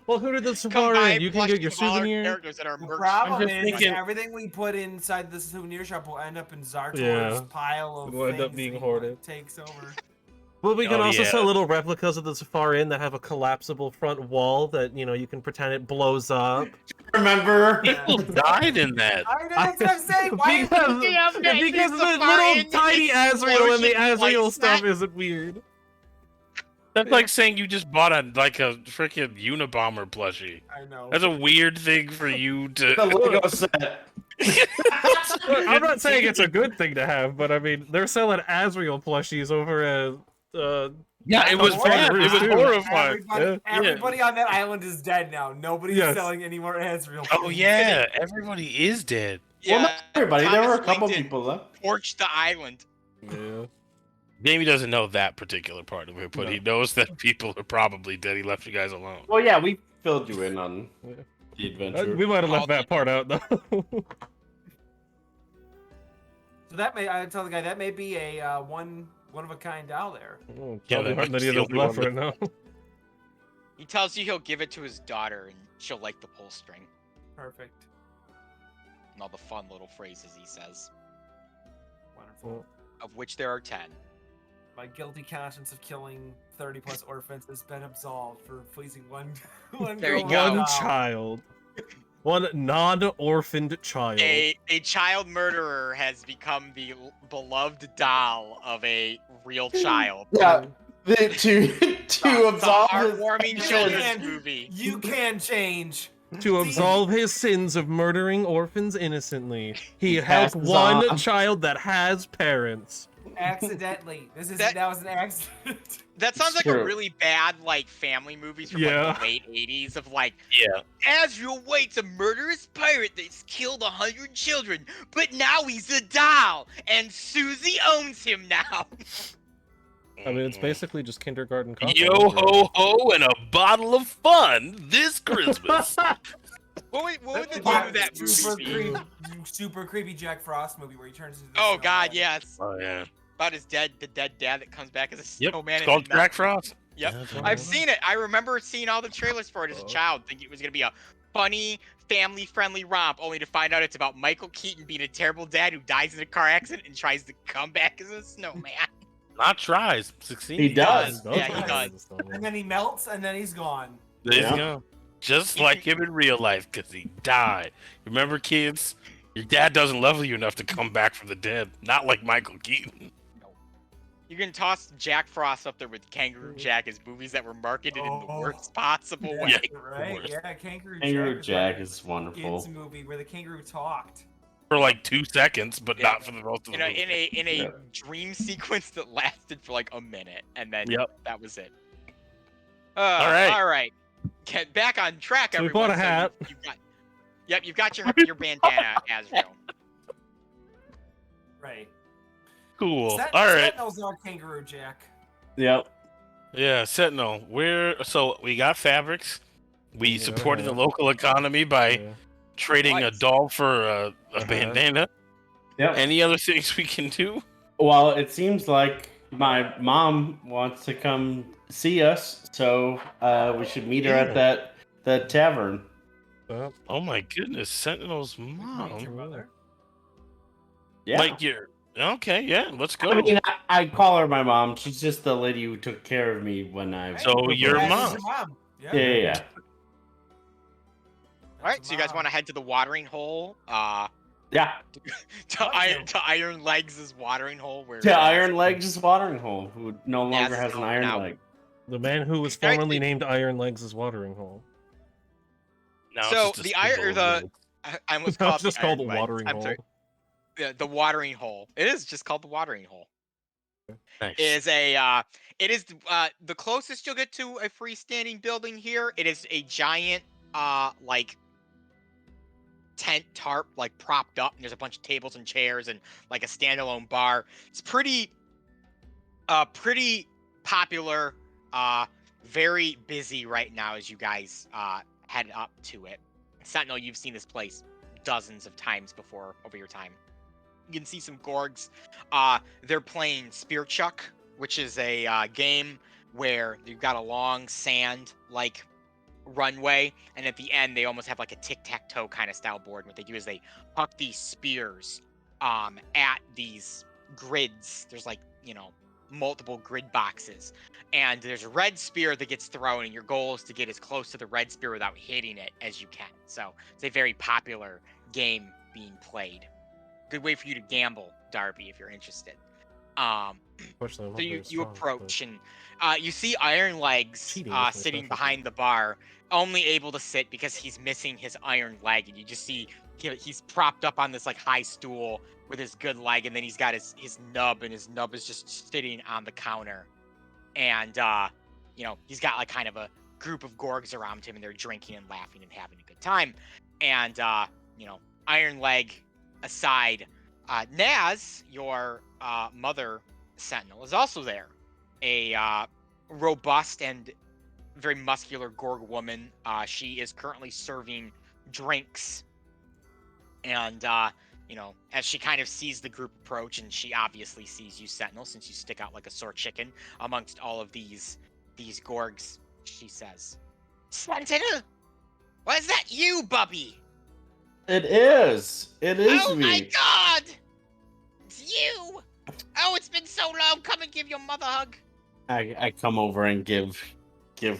Welcome to the Safari. Combine You can get your plushies of all our souvenir. characters that are The merch. problem just is thinking- everything we put inside the souvenir shop will end up in Zartor's Yeah. pile of It'll end up things being that he hoarded. takes over. Well, we can Oh, also yeah. sell little replicas of the Safari Inn that have a collapsible front wall that, you can pretend it blows up. Remember? People died in that. I know that's what I'm saying. Why because because the little tiny Azrael and the Azrael stuff isn't weird. That's like saying you just bought a freaking Unabomber plushie. I know. That's a weird thing for you The to. Lego set. Look, I'm not saying it's a good thing to have, but I mean, they're selling Azrael plushies over at Yeah, it was bad. It was horrifying. Everybody on that island is dead now. Nobody's Yes. selling any more Azrael. Oh yeah, everybody is dead. Well, not everybody. There were a Thomas couple Lincoln people left. torched the island. Yeah. Jamie doesn't know that particular part of it, but he knows that people are probably dead. He left you guys alone. Well, yeah, we filled you in on Yeah. the adventure. We might have left that part out though. So that I tell the guy that may be a one of a kind doll there. Oh, Yeah, probably they not might many of still those be left on right now. He tells you he'll give it to his daughter, and she'll like the pull string. Perfect. And all the fun little phrases he says, Wonderful. of which there are 10. My guilty conscience of killing 30 plus orphans has been absolved for pleasing one There you girl go. One doll. child. One non-orphaned child. A child murderer has become the beloved doll of a real child. Yeah, to It's a absolve his heartwarming You children's can- movie. You can change. To absolve his sins of murdering orphans innocently. He helped passes one on. child that has parents. Accidentally. That was an accident. That sounds like Sure. a really bad family movies from Yeah. the late 80s of Yeah. Azrael White's a murderous pirate that's killed 100 children, but now he's a doll, and Susie owns him now. I mean, it's basically just kindergarten cop. Yo ho ho and a bottle of fun this Christmas. What would the That's name of that super movie be? super creepy Jack Frost movie where he turns into the Oh God, snowman. yes. Oh yeah. About the dead dad that comes back as a Yep. snowman. It's and called he melts. Jack Frost. Yep. Yeah, I've seen it. I remember seeing all the trailers for it as a child, thinking it was gonna be a funny, family-friendly romp, only to find out it's about Michael Keaton being a terrible dad who dies in a car accident and tries to come back as a snowman. Not tries, succeeds. He does. Yeah, he does. does. And then he melts, and then he's gone. There you Yeah. go. Just like him in real life, because he died. Remember, kids? Your dad doesn't love you enough to come back from the dead. Not like Michael Keaton. You can toss Jack Frost up there with Kangaroo Jack as movies that were marketed in the worst possible way. Right? Yeah, Kangaroo Kangaroo Jack Jack is is like a kids wonderful. movie where the kangaroo talked. For like 2 seconds, but Yeah. not for the most of the In a movie. in a dream sequence that lasted for like a minute, and then that was it. All right. Get back on track, So we everyone. bought a hat. You've got your bandana, Azrael. Right. Cool. All right. Sentinel's our Kangaroo Jack. Yep. Yeah, Sentinel. So we got fabrics. We Yeah. supported the local economy by trading a doll for a bandana. Yep. Any other things we can do? Well, it seems like my mom wants to come see us, so we should meet her at that tavern. Oh my goodness, Sentinel's mom. Your mother. Yeah. Like okay, yeah, let's go. I mean, I call her my mom. She's just the lady who took care of me when I. So your That is mom. your mom. Yeah. All right, so you guys want to head to the watering hole? Yeah. To Iron Legs' watering hole, where To Iron Legs' watering hole, who no longer has an iron now. leg. The man who was Very formerly good. named Iron Legs' watering hole. Now it's So just a the symbol iron, of the I almost It's called just the called the Iron Legs. watering I'm hole. sorry. The watering hole. It is just called the watering hole. Nice. It is the closest you'll get to a freestanding building here. It is a giant like tent tarp, like propped up, and there's a bunch of tables and chairs and like a standalone bar. It's pretty popular, very busy right now as you guys head up to it. Sentinel, you've seen this place dozens of times before over your time. You can see some Gorgs. They're playing Spear Chuck, which is a game where you've got a long sand like runway, and at the end they almost have like a tic-tac-toe kind of style board. What they do is they huck these spears at these grids. There's like, multiple grid boxes, and there's a red spear that gets thrown, and your goal is to get as close to the red spear without hitting it as you can. So it's a very popular game being played. Good way for you to gamble, Darby, if you're interested. So you approach, and you see Iron Legs sitting behind the bar, only able to sit because he's missing his iron leg, and you just see he's propped up on this like high stool with his good leg, and then he's got his nub, and his nub is just sitting on the counter, and he's got like kind of a group of Gorgs around him, and they're drinking and laughing and having a good time, and Iron Leg aside, Naz, your mother Sentinel, is also there. A robust and very muscular Gorg woman. She is currently serving drinks. And, as she kind of sees the group approach, and she obviously sees you, Sentinel, since you stick out like a sore chicken amongst all of these Gorgs, she says, "Sentinel? Was that you, Bubby?" It is. It is Oh me. my god! It's you! Oh, it's been so long. Come and give your mother a hug. I come over and give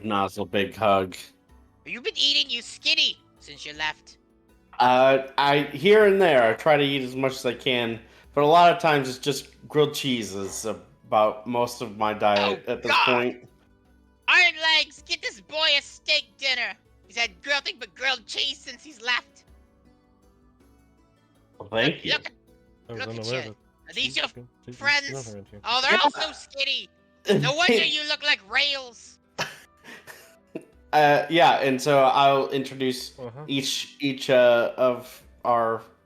Nozzle a big hug. You've been eating, you skinny, since you left. I here and there I try to eat as much as I can, but a lot of times it's just grilled cheese is about most of my diet at this point. Iron Legs, get this boy a steak dinner. He's had nothing but grilled cheese since he's left. Well, thank you. Look at you. Are these your friends? Oh, they're all so skinny. No wonder you look like rails. Yeah, and so I'll introduce each of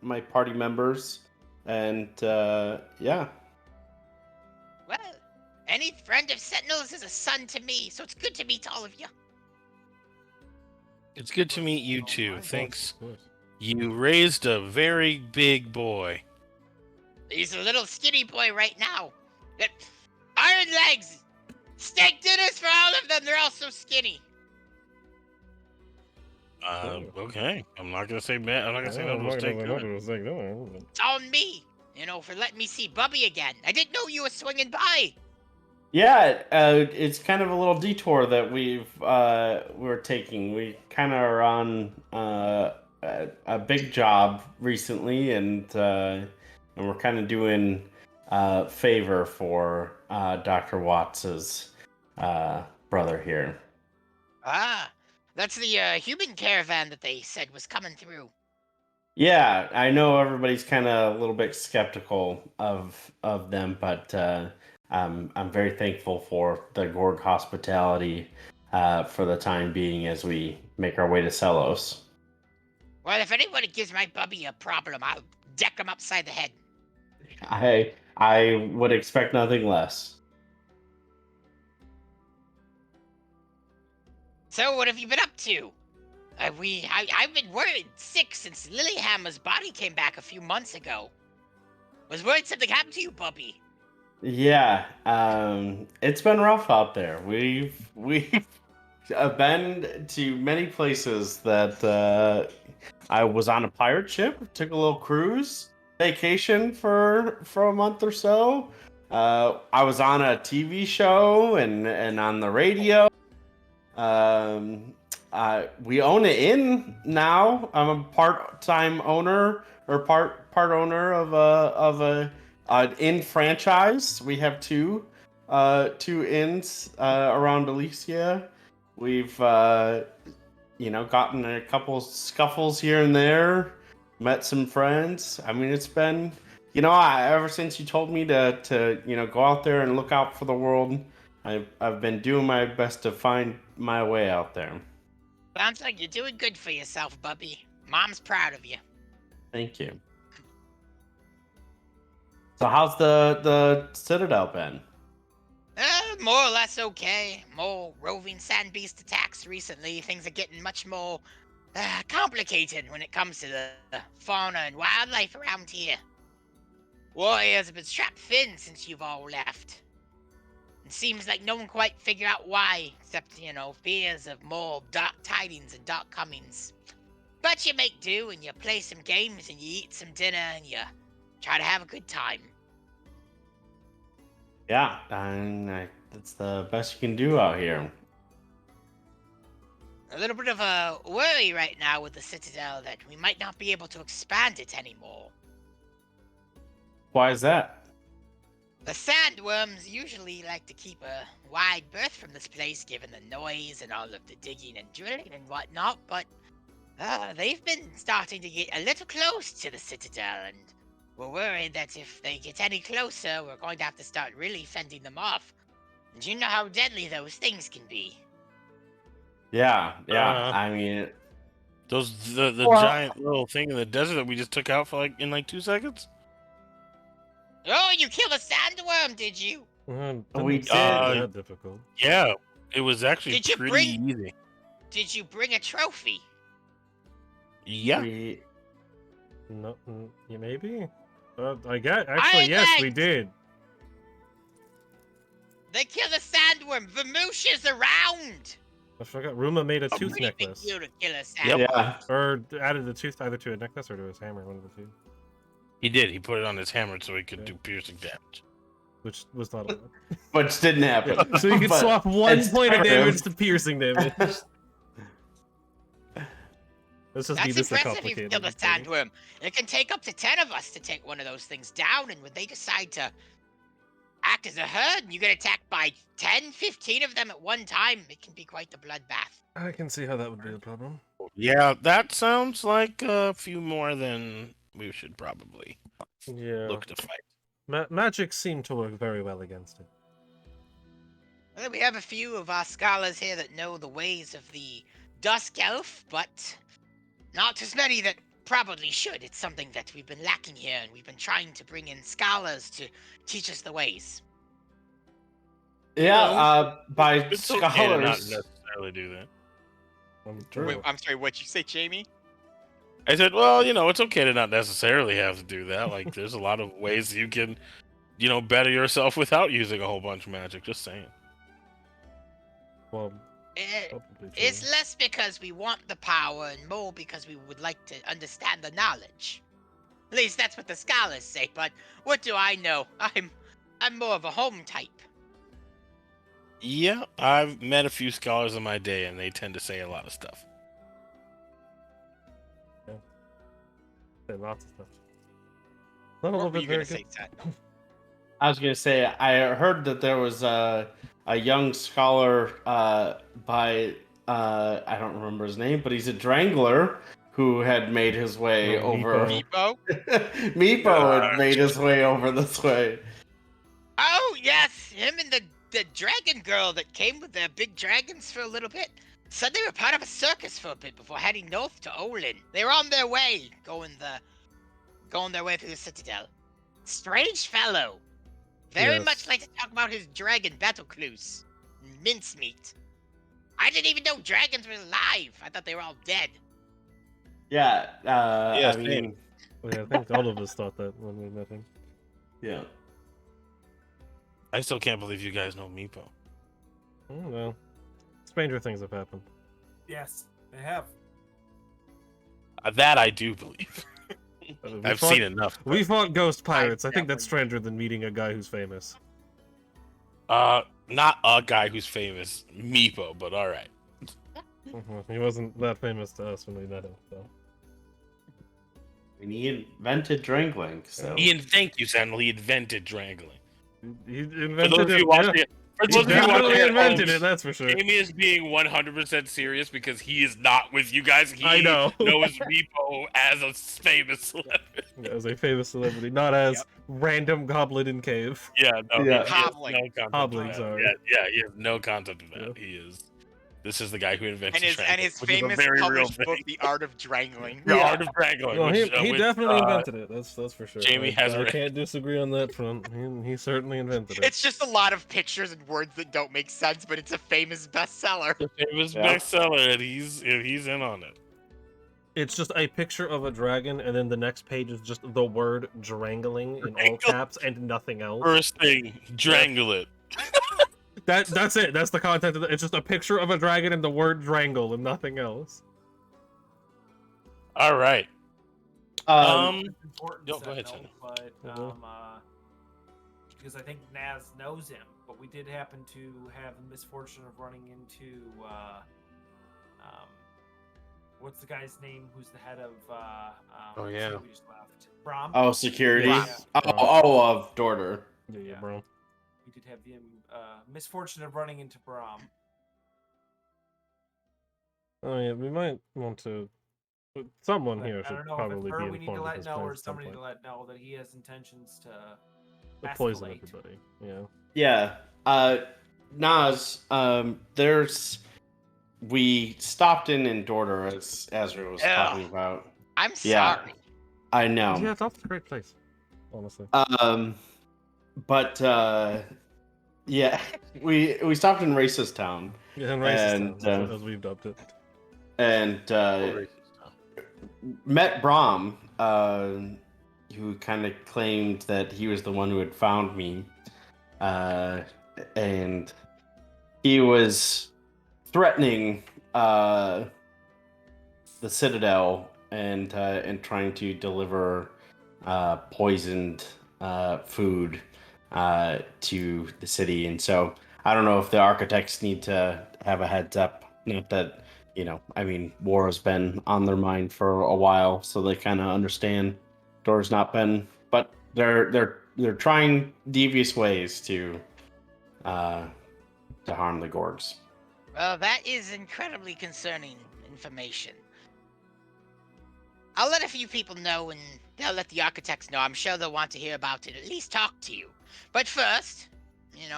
my party members, and yeah. Well, any friend of Sentinel's is a son to me, so it's good to meet all of you. It's good to meet you too. Thanks. You raised a very big boy. He's a little skinny boy right now. Iron Legs! Steak dinners for all of them, they're all so skinny. Okay. I'm not gonna say man. I'm not gonna say no to a steak dinner. It's on me, for letting me see Bubby again. I didn't know you were swinging by. Yeah, it's kind of a little detour that we're taking. We kind of are on a big job recently, and we're kind of doing favor for Dr. Watts's brother here. Ah, that's the human caravan that they said was coming through. Yeah, I know everybody's kind of a little bit skeptical of them, but I'm very thankful for the Gorg hospitality for the time being as we make our way to Celos. Well, if anybody gives my Bubby a problem, I'll deck him upside the head. I would expect nothing less. So, what have you been up to? I've been worried sick since Lilyhammer's body came back a few months ago. Was worried something happened to you, Bubby. Yeah, it's been rough out there. We've been to many places that I was on a pirate ship, took a little cruise vacation for a month or so. I was on a TV show and on the radio. We own an inn now. I'm a part-time owner or part owner of an inn franchise. We have two inns around Elyssia. We've gotten a couple scuffles here and there, met some friends. I mean, it's been ever since you told me to go out there and look out for the world. I've been doing my best to find my way out there. Sounds like you're doing good for yourself, Bubby. Mom's proud of you. Thank you. So how's the Citadel been? More or less okay. More roving sand beast attacks recently. Things are getting much more complicated when it comes to the fauna and wildlife around here. Warriors have been strapped thin since you've all left. It seems like no one quite figured out why, except, fears of more dark tidings and dark comings. But you make do, and you play some games, and you eat some dinner, and you try to have a good time. Yeah, that's the best you can do out here. A little bit of a worry right now with the Citadel that we might not be able to expand it anymore. Why is that? The sandworms usually like to keep a wide berth from this place, given the noise and all of the digging and drilling and whatnot, but they've been starting to get a little close to the Citadel, and we're worried that if they get any closer, we're going to have to start really fending them off. And you know how deadly those things can be. Yeah. I mean, the giant little thing in the desert that we just took out in 2 seconds. Oh, you killed a sandworm, did you? We did. That difficult. Yeah, it was actually pretty easy. Did you bring a trophy? Yeah. No, maybe. I got actually yes, we did. They killed a sandworm. Vermouche is around. I forgot. Ruma made a tooth necklace. Big deal to kill a sandworm. Yeah. Or added the tooth either to a necklace or to his hammer, one of the two. He did. He put it on his hammer so he could do piercing damage. Which was not allowed. Which didn't happen. Yeah. So you could swap 1 point of damage to piercing damage. Let's just That's impressive you've killed a sandworm. It can take up to 10 of us to take one of those things down, and when they decide to act as a herd and you get attacked by 10, 15 of them at one time, it can be quite the bloodbath. I can see how that would be a problem. Yeah, that sounds like a few more than we should probably look to fight. Magic seemed to work very well against it. Well, we have a few of our scholars here that know the ways of the Dusk Elf, but not as many that probably should. It's something that we've been lacking here, and we've been trying to bring in scholars to teach us the ways. Yeah, by it's scholars. Okay to not necessarily do that. Wait, I'm sorry, what'd you say, Jamie? I said, well, it's okay to not necessarily have to do that. Like, there's a lot of ways you can, better yourself without using a whole bunch of magic. Just saying. Well, It's less because we want the power and more because we would like to understand the knowledge. At least that's what the scholars say, but what do I know? I'm more of a home type. Yeah, I've met a few scholars in my day, and they tend to say a lot of stuff. Say lots of stuff. Not all What of were it you very gonna good. say, Ted? I was gonna say I heard that there was a young scholar by I don't remember his name, but he's a Drangler who had made his way Oh, over. Meepo? Meepo had made his way over this way. Oh, yes, him and the dragon girl that came with their big dragons for a little bit. Said they were part of a circus for a bit before heading north to Olin. They were on their way, going their way through the Citadel. Strange fellow. Very Yes. much like to talk about his dragon battle clues. Mincemeat. I didn't even know dragons were alive. I thought they were all dead. Yeah, Yeah, I mean, Yeah, I think all of us thought that when we met him. yeah. I still can't believe you guys know Meepo. Oh, well, stranger things have happened. Yes, they have. That I do believe. We I've fought- seen enough. We fought ghost pirates. I think that's definitely- stranger than meeting a guy who's famous. Not a guy who's famous, Meepo, but all right. He wasn't that famous to us when we met him, so. And he invented Drangling, so Thank you, Samuel. He invented Drangling. He For those invented of it. you watching Yeah. it, for He those of you definitely watching it, invented it, that's for sure. Jamie is being 100% serious because he is not with you guys. He I know. knows Meepo as a famous celebrity. As a famous celebrity, not as random goblin in cave. Yeah, no, Yeah. he has Hobbling. no concept of Hobbling, that. sorry. Yeah, he has no concept of that. Yeah. He is. This is the guy who invented And his Drangling, which is a famous very real published thing. book, The Art of Drangling. The Art of Drangling. Well, which, he which, definitely invented it. That's for sure. Jamie has I read- can't disagree on that front. He certainly invented it. It's just a lot of pictures and words that don't make sense, but it's a famous bestseller. the famous Yeah. bestseller, and he's in on it. It's just a picture of a dragon, and then the next page is just the word "drangling" in all caps and nothing else. First thing, Drangle it. That's it. That's the content of it. It's just a picture of a dragon and the word "drangle" and nothing else. All right. It's important no, to go ahead, know, Shannon. but Mhm. because I think Naz knows him, but we did happen to have the misfortune of running into what's the guy's name? Who's the head of? Oh, yeah. We just left. Brom. oh, security. Yeah. Of Dorder. Yeah, bro. We did have the misfortune of running into Brom. Oh yeah, we might want to. Someone But here I should don't know probably if it's her be we need to informed of let his know or plans at some somebody to point. let know that he has intentions to Poison escalate. everybody. Yeah. Yeah. Nas, we stopped in Dorder as Azra was Yeah. talking about. I'm Yeah. sorry. I know. Yeah, it's off a great place. Honestly. But yeah, we stopped in Racist Town Yeah, and racist and, town, as we've dubbed it. and met Brom, who kind of claimed that he was the one who had found me, and he was threatening the Citadel and trying to deliver poisoned food to the city. And so I don't know if the architects need to have a heads up. Not that, I mean, war has been on their mind for a while, so they kind of understand Dor's not been, but they're trying devious ways to harm the Gorgs. Well, that is incredibly concerning information. I'll let a few people know, and they'll let the architects know. I'm sure they'll want to hear about it, at least talk to you. But first,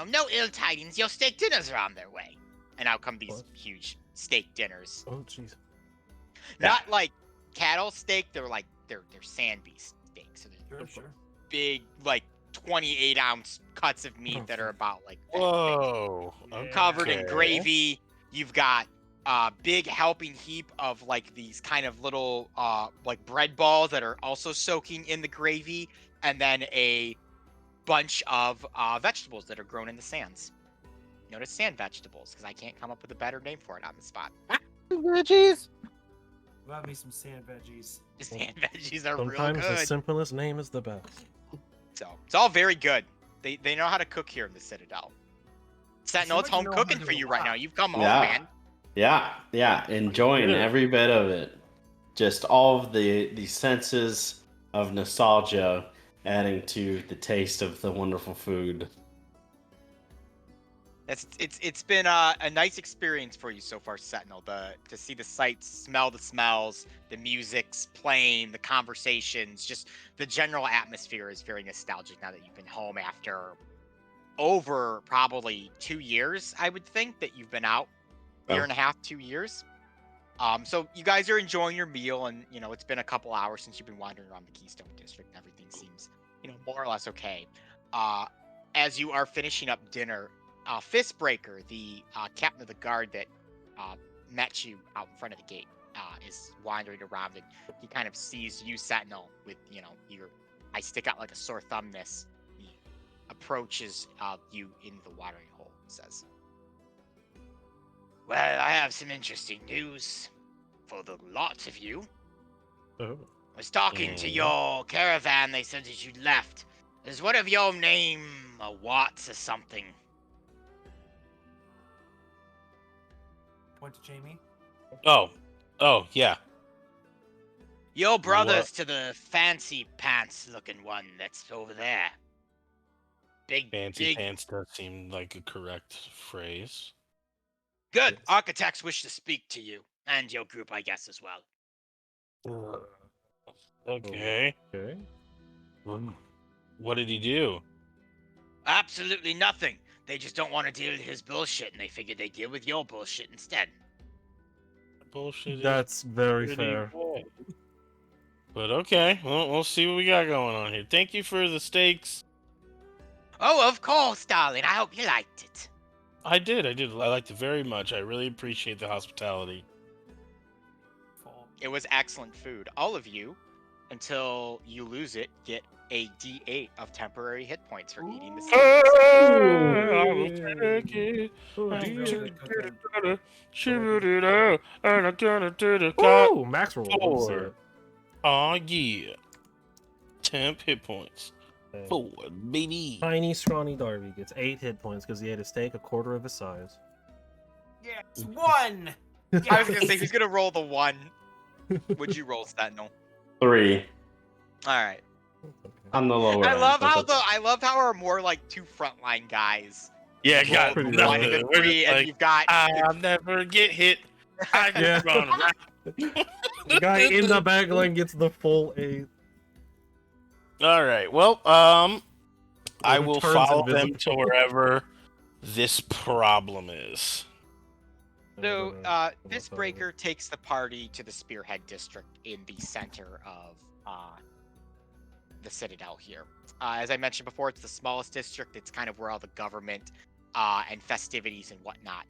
no ill tidings. Your steak dinners are on their way. And out come these What? huge steak dinners. Oh jeez. Not like cattle steak. They're sand beast steaks. So they're Sure. big, 28-ounce cuts of meat that are about that Whoa. Yeah. covered in Okay. gravy. You've got a big helping heap of these kind of little bread balls that are also soaking in the gravy, and then a bunch of vegetables that are grown in the sands. Notice sand vegetables, because I can't come up with a better name for it on the spot. Veggies. Love me some sand veggies. Sand veggies are real Sometimes the good. simplest name is the best. So it's all very good. They know how to cook here in the Citadel. Sentinel, it's like you home know how to cooking do for a you right lot. now. You've come home, Yeah. man. Yeah, enjoying Good. every bit of it. Just all of the senses of nostalgia adding to the taste of the wonderful food. It's been a nice experience for you so far, Sentinel. To see the sights, smell the smells, the music's playing, the conversations, just the general atmosphere is very nostalgic now that you've been home after over probably 2 years, I would think, that you've been out. Year and a half, 2 years. So you guys are enjoying your meal, and it's been a couple hours since you've been wandering around the Keystone District. And everything seems, more or less okay. As you are finishing up dinner, Fistbreaker, the captain of the guard that met you out in front of the gate, is wandering around, and he kind of sees you, Sentinel, with your I stick out like a sore thumbness. He approaches you in the watering hole. Says, Well, I have some interesting news for the lot of you. Oh. I was talking to your caravan. They said that you left. Is one of your name a Watts or something? Point to Jamie. Oh, yeah. Your brother's to the fancy pants looking one that's over there. Fancy Big. pants does seem like a correct phrase. Good. Architects wish to speak to you and your group, I guess, as well. Okay. Okay. What did he do? Absolutely nothing. They just don't want to deal with his bullshit, and they figured they'd deal with your bullshit instead. Bullshit. That's very pretty fair. good. But okay, well, we'll see what we got going on here. Thank you for the steaks. Oh, of course, darling. I hope you liked it. I did. I liked it very much. I really appreciate the hospitality. it was excellent food. All of you, until you lose it, get a D8 of temporary hit points for eating the steak. I will take it. Oh, That's dear. really good cooking. And I'm gonna do the Ooh, max roll. Love to see four. it. Oh yeah. 10 hit points. Okay. 4, baby. Tiny, scrawny Darby gets 8 hit points because he ate a steak a quarter of his size. Yes, 1. I was gonna say, who's gonna roll the 1? Would you roll, Sentinel? 3. All right. On the lower I end, love but how that's- I love how our more like 2 frontline guys. Yeah, roll got pretty the low. 1 and the We're 3, just and like, you've got. I'll never get hit. I just Yeah. run around. The guy in the back line gets the full 8. All right. Well, I Who will turns follow them invisible. to wherever this problem is. So, Fistbreaker takes the party to the Spearhead District in the center of the Citadel here. As I mentioned before, it's the smallest district. It's kind of where all the government and festivities and whatnot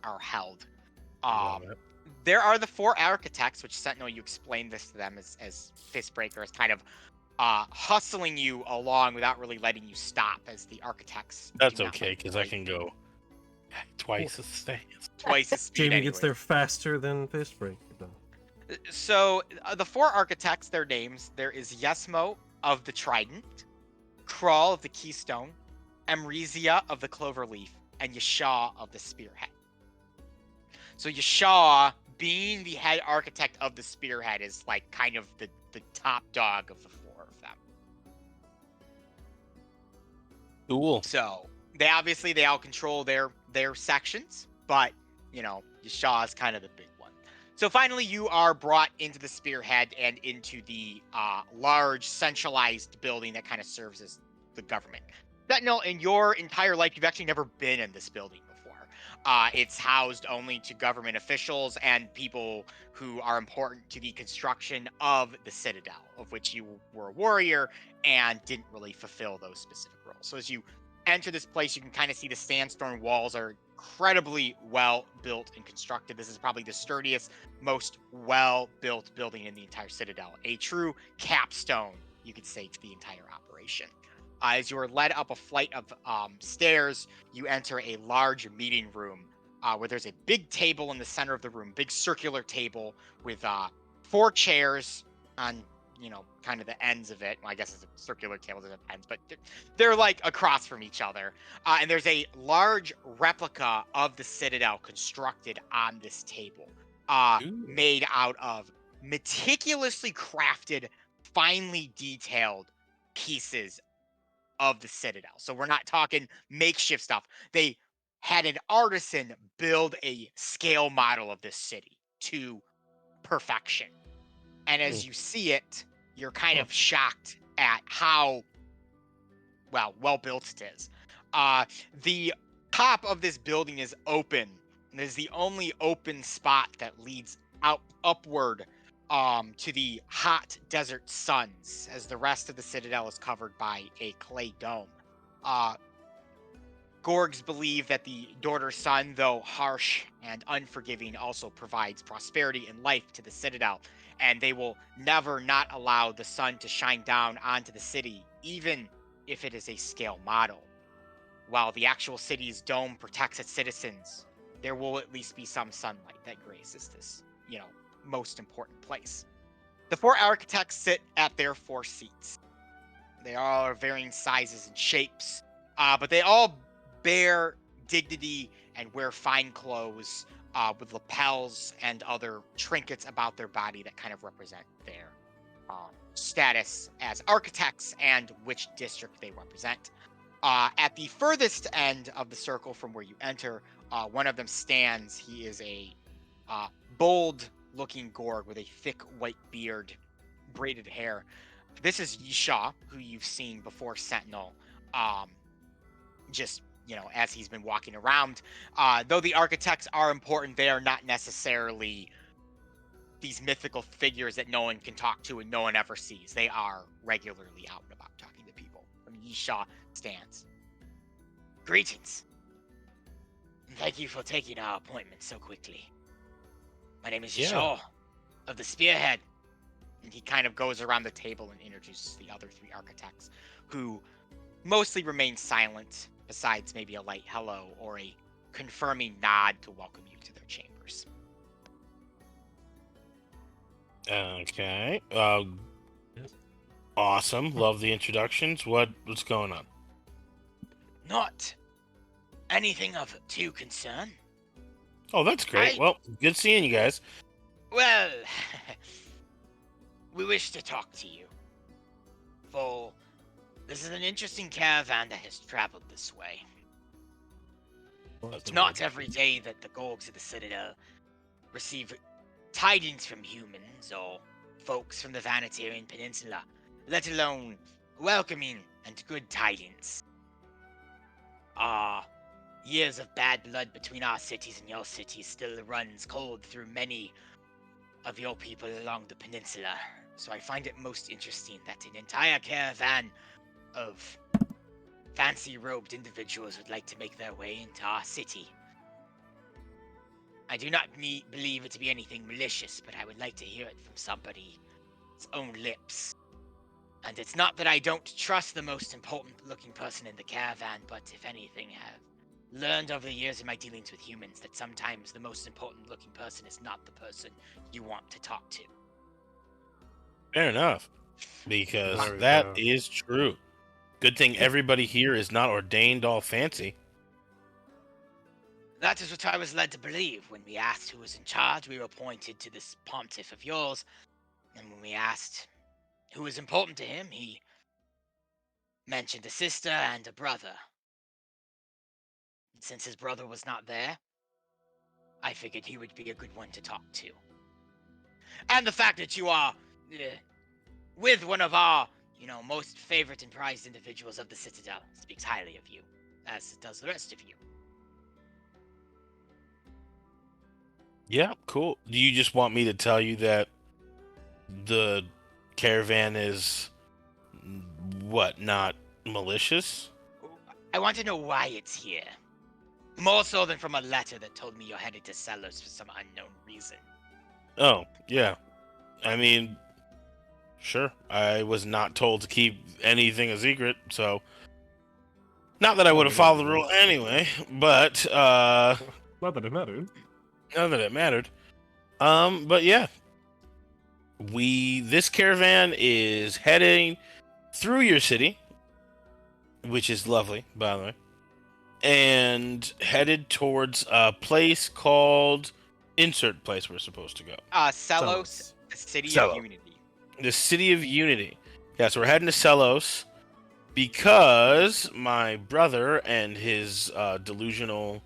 are held. There are the 4 architects, which Sentinel, you explained this to them as Fistbreaker is kind of hustling you along without really letting you stop as the architects. That's do not okay, like because I can go twice as fast. twice as speed. Jamie gets anyways. there faster than Fistbreaker. So the 4 architects, their names, there is Yesmo of the Trident, Kral of the Keystone, Amresia of the Cloverleaf, and Yashaw of the Spearhead. So Yashaw, being the head architect of the Spearhead, is like kind of the top dog of the 4 of them. Cool. So they all control their sections, but Yashaw is kind of the big one. So finally, you are brought into the Spearhead and into the large centralized building that kind of serves as the government. Sentinel, in your entire life, you've actually never been in this building before. It's housed only to government officials and people who are important to the construction of the Citadel, of which you were a warrior and didn't really fulfill those specific roles. So as you enter this place, you can kind of see the sandstone walls are incredibly well built and constructed. This is probably the sturdiest, most well built building in the entire Citadel. A true capstone, you could say, to the entire operation. As you are led up a flight of stairs, you enter a large meeting room where there's a big table in the center of the room, big circular table with 4 chairs on, kind of the ends of it. Well, I guess it's a circular table that ends, but they're like across from each other. And there's a large replica of the Citadel constructed on this table, made out of meticulously crafted, finely detailed pieces of the Citadel. So we're not talking makeshift stuff. They had an artisan build a scale model of this city to perfection. And as you see it, you're kind of shocked at how well built it is. The top of this building is open. And it is the only open spot that leads upward to the hot desert suns, as the rest of the Citadel is covered by a clay dome. Gorgs believe that the daughter sun, though harsh and unforgiving, also provides prosperity and life to the Citadel, and they will never not allow the sun to shine down onto the city, even if it is a scale model. While the actual city's dome protects its citizens, there will at least be some sunlight that graces this, most important place. The 4 architects sit at their 4 seats. They all are varying sizes and shapes, but they all bear dignity and wear fine clothes with lapels and other trinkets about their body that kind of represent their status as architects and which district they represent. At the furthest end of the circle from where you enter, one of them stands. He is a bold-looking Gorg with a thick white beard, braided hair. This is Yisha, who you've seen before Sentinel, as he's been walking around. Though the architects are important, they are not necessarily these mythical figures that no one can talk to and no one ever sees. They are regularly out and about talking to people. Yisha stands. Greetings. Thank you for taking our appointment so quickly. My name is Yisha of the Spearhead. And he kind of goes around the table and introduces the other 3 architects, who mostly remain silent, besides maybe a light hello or a confirming nod to welcome you to their chambers. Okay. Awesome. Love the introductions. What's going on? Not anything of too concern. Oh, that's great. Well, good seeing you guys. Well, we wish to talk to you. For this is an interesting caravan that has traveled this way. It's not every day that the Gorgs of the Citadel receive tidings from humans or folks from the Vanatarian Peninsula, let alone welcoming and good tidings. Years of bad blood between our cities and your cities still runs cold through many of your people along the peninsula, so I find it most interesting that an entire caravan of fancy-robed individuals would like to make their way into our city. I do not believe it to be anything malicious, but I would like to hear it from somebody's own lips. And it's not that I don't trust the most important-looking person in the caravan, but if anything, have learned over the years in my dealings with humans that sometimes the most important-looking person is not the person you want to talk to. Fair enough, because that is true. Good thing everybody here is not ordained all fancy. That is what I was led to believe. When we asked who was in charge, we were pointed to this pontiff of yours. And when we asked who was important to him, he mentioned a sister and a brother. And since his brother was not there, I figured he would be a good one to talk to. And the fact that you are with one of our, most favorite and prized individuals of the Citadel speaks highly of you, as does the rest of you. Yeah, cool. Do you just want me to tell you that the caravan is not malicious? I want to know why it's here. More so than from a letter that told me you're headed to Sellers for some unknown reason. Oh, yeah. I mean, Sure. I was not told to keep anything a secret, so not that I would have followed the rule anyway, but Not that it mattered. not that it mattered. But yeah. This caravan is heading through your city, which is lovely, by the way, and headed towards a place called insert place we're supposed to go. Celos, the City of Unity. The City of Unity. Yeah, so we're heading to Celos because my brother and his delusional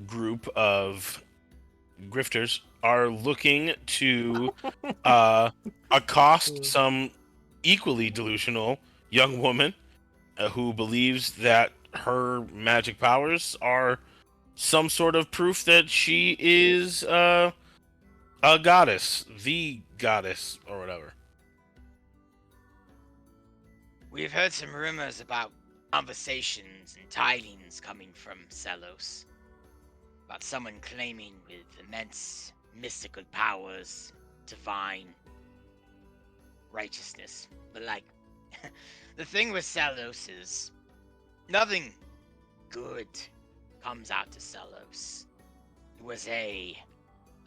group of grifters are looking to accost some equally delusional young woman who believes that her magic powers are some sort of proof that she is a goddess, the goddess, or whatever. We've heard some rumors about conversations and tidings coming from Celos. About someone claiming with immense mystical powers, divine righteousness. But the thing with Celos is nothing good comes out to Celos. It was a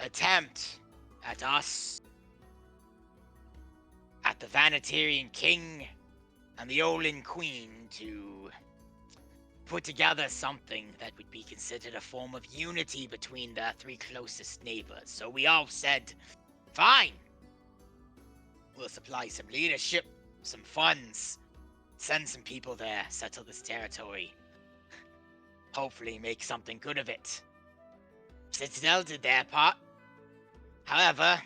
attempt at us, at the Vanatirian King and the Olin Queen to put together something that would be considered a form of unity between their three closest neighbors. So we all said, fine. We'll supply some leadership, some funds, send some people there, settle this territory. Hopefully make something good of it. Citadel did their part. However,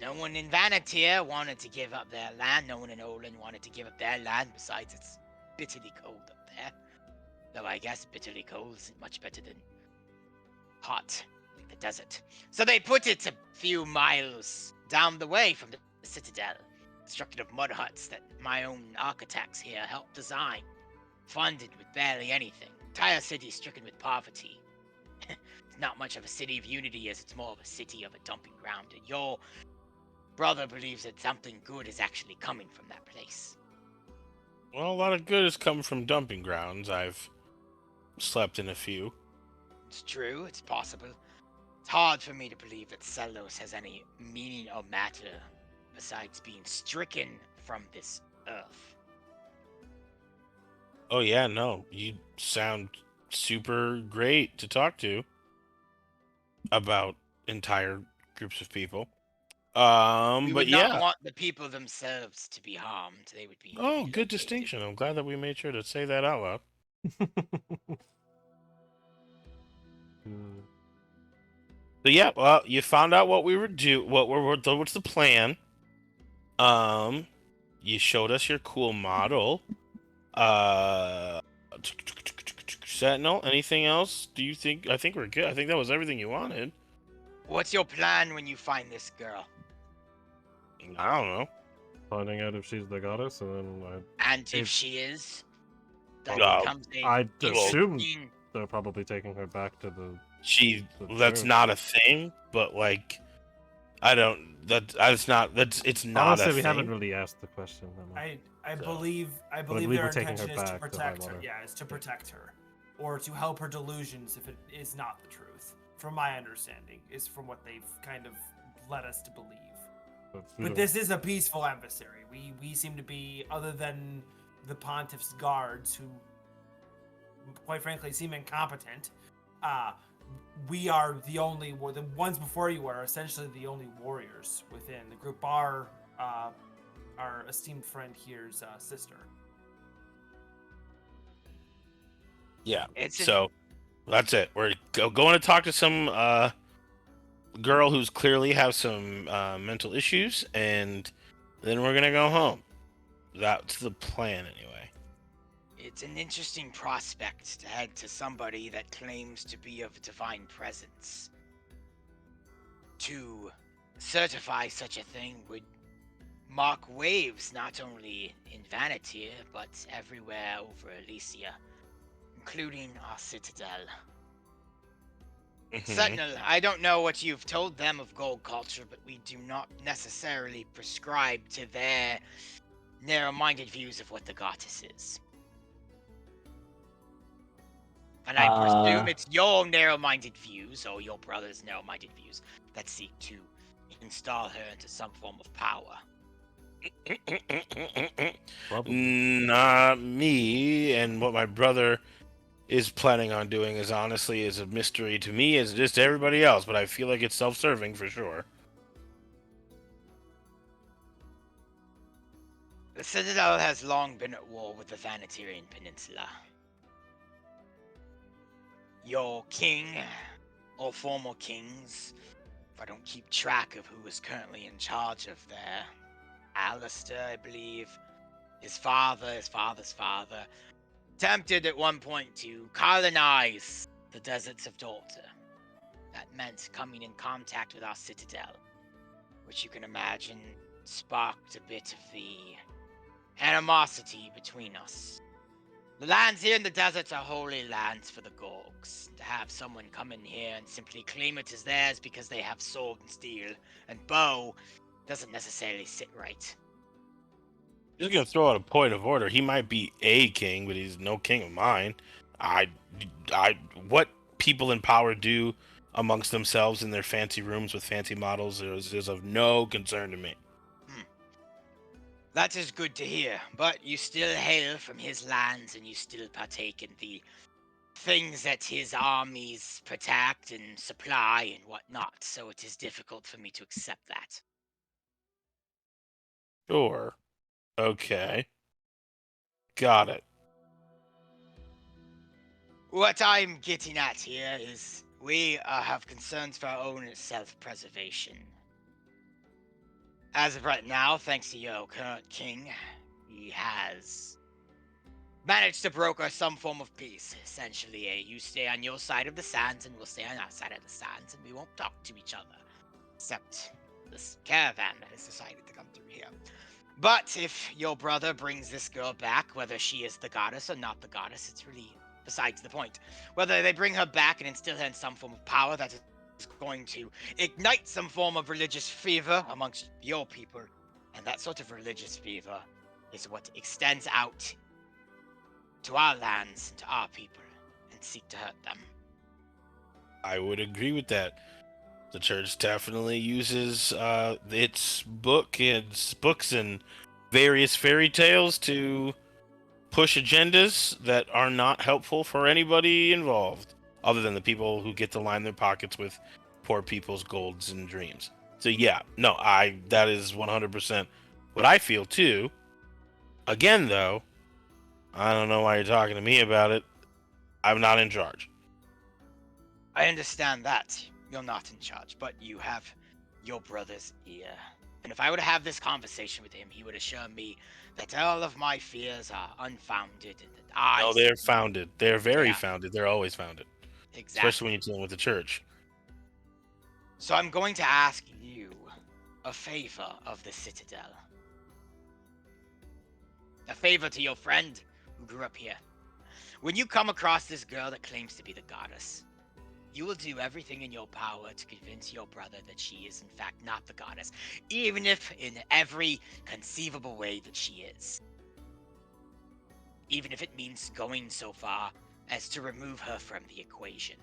no one in Vanatir wanted to give up their land. No one in Olin wanted to give up their land. Besides, it's bitterly cold up there. Though I guess bitterly cold isn't much better than hot, like the desert. So they put it a few miles down the way from the Citadel, constructed of mud huts that my own architects here helped design, funded with barely anything. Entire city stricken with poverty. It's not much of a city of unity as it's more of a city of a dumping ground, and your brother believes that something good is actually coming from that place. Well, a lot of good has come from dumping grounds. I've slept in a few. It's true, it's possible. It's hard for me to believe that Celos has any meaning or matter besides being stricken from this earth. Oh yeah, no, you sound super great to talk to about entire groups of people. We But would yeah. not want the people themselves to be harmed. They would be. Oh, good distinction. I'm glad that we made sure to say that out loud. So yeah, well, you found out what we were what's the plan. You showed us your cool model. Sentinel, anything else? Do you think? I think we're good. I think that was everything you wanted. What's your plan when you find this girl? I don't know. Finding out if she's the goddess, and then if she is, that becomes I'd assume interesting- they're probably taking her back to the. That's not a thing, but like, I don't. It's not Honestly, a we thing. haven't really asked the question. I believe believe their we're taking intention her is to back to protect her. Highwater. Yeah, it's to protect her, or to help her delusions if it is not the truth. From my understanding, is from what they've kind of led us to believe. But this is a peaceful emissary. We seem to be, other than the Pontiff's guards, who, quite frankly, seem incompetent. We are the ones before you are essentially the only warriors within the group. Our esteemed friend here's sister. Yeah. So that's it. We're going to talk to some girl who's clearly has some mental issues, and then we're gonna go home. That's the plan, anyway. It's an interesting prospect to head to somebody that claims to be of divine presence. To certify such a thing would mark waves not only in Vanatir, but everywhere over Elyssia, including our Citadel. Sentinel, I don't know what you've told them of gold culture, but we do not necessarily prescribe to their narrow-minded views of what the goddess is. And I presume it's your narrow-minded views, or your brother's narrow-minded views, that seek to install her into some form of power. Not me, and what my brother is planning on doing is honestly is a mystery to me as it is to everybody else, but I feel like it's self-serving for sure. The Citadel has long been at war with the Vanatirian Peninsula. Your king, or former kings, if I don't keep track of who is currently in charge of there, Alistair, I believe, his father's father, attempted at one point to colonize the deserts of Daughter. That meant coming in contact with our Citadel, which you can imagine sparked a bit of the animosity between us. The lands here in the deserts are holy lands for the Gorgs. To have someone come in here and simply claim it as theirs because they have sword and steel and bow doesn't necessarily sit right. Just gonna throw out a point of order. He might be a king, but he's no king of mine. What people in power do amongst themselves in their fancy rooms with fancy models is of no concern to me. That is good to hear, but you still hail from his lands and you still partake in the things that his armies protect and supply and whatnot, so it is difficult for me to accept that. Sure. Okay. Got it. What I'm getting at here is we have concerns for our own self-preservation. As of right now, thanks to your current king, he has managed to broker some form of peace. Essentially, you stay on your side of the sands and we'll stay on our side of the sands and we won't talk to each other. Except this caravan that has decided to come through here. But if your brother brings this girl back, whether she is the goddess or not the goddess, it's really besides the point. Whether they bring her back and instill her in some form of power that is going to ignite some form of religious fever amongst your people, and that sort of religious fever is what extends out to our lands and to our people and seek to hurt them. I would agree with that. The church definitely uses its books and various fairy tales to push agendas that are not helpful for anybody involved, other than the people who get to line their pockets with poor people's golds and dreams. So yeah, no, that is 100% what I feel too. Again, though, I don't know why you're talking to me about it. I'm not in charge. I understand that. You're not in charge, but you have your brother's ear. And if I were to have this conversation with him, he would assure me that all of my fears are unfounded and that I... No, they're founded. They're very founded. They're always founded. Exactly. Especially when you're dealing with the church. So I'm going to ask you a favor of the Citadel. A favor to your friend who grew up here. When you come across this girl that claims to be the goddess, you will do everything in your power to convince your brother that she is in fact not the goddess, even if in every conceivable way that she is. Even if it means going so far as to remove her from the equation.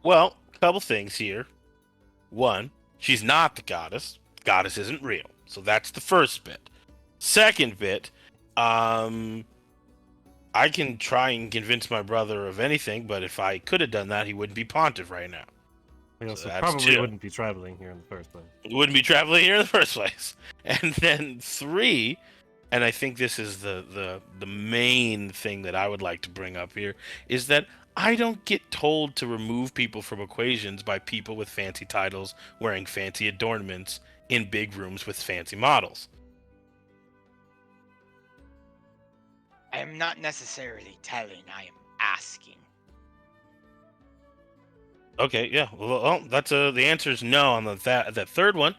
Well, a couple things here. One, she's not the goddess. The goddess isn't real. So that's the first bit. Second bit, I can try and convince my brother of anything, but if I could have done that, he wouldn't be pontiff right now. He also So probably wouldn't be traveling here in the first place. He wouldn't be traveling here in the first place. And then 3, and I think this is the main thing that I would like to bring up here, is that I don't get told to remove people from equations by people with fancy titles wearing fancy adornments in big rooms with fancy models. I am not necessarily telling, I am asking. Okay, yeah. Well, that's the answer is no on that third one,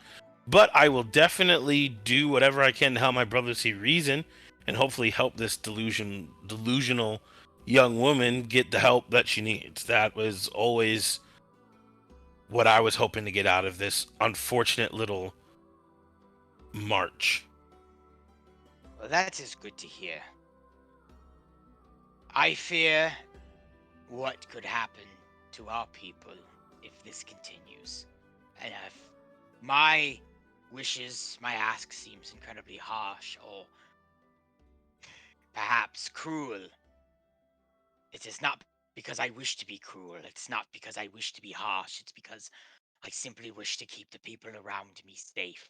but I will definitely do whatever I can to help my brother see reason, and hopefully help this delusional, young woman get the help that she needs. That was always what I was hoping to get out of this unfortunate little march. Well, that is good to hear. I fear what could happen to our people if this continues. And if my wishes, my ask seems incredibly harsh or perhaps cruel, it is not because I wish to be cruel. It's not because I wish to be harsh. It's because I simply wish to keep the people around me safe.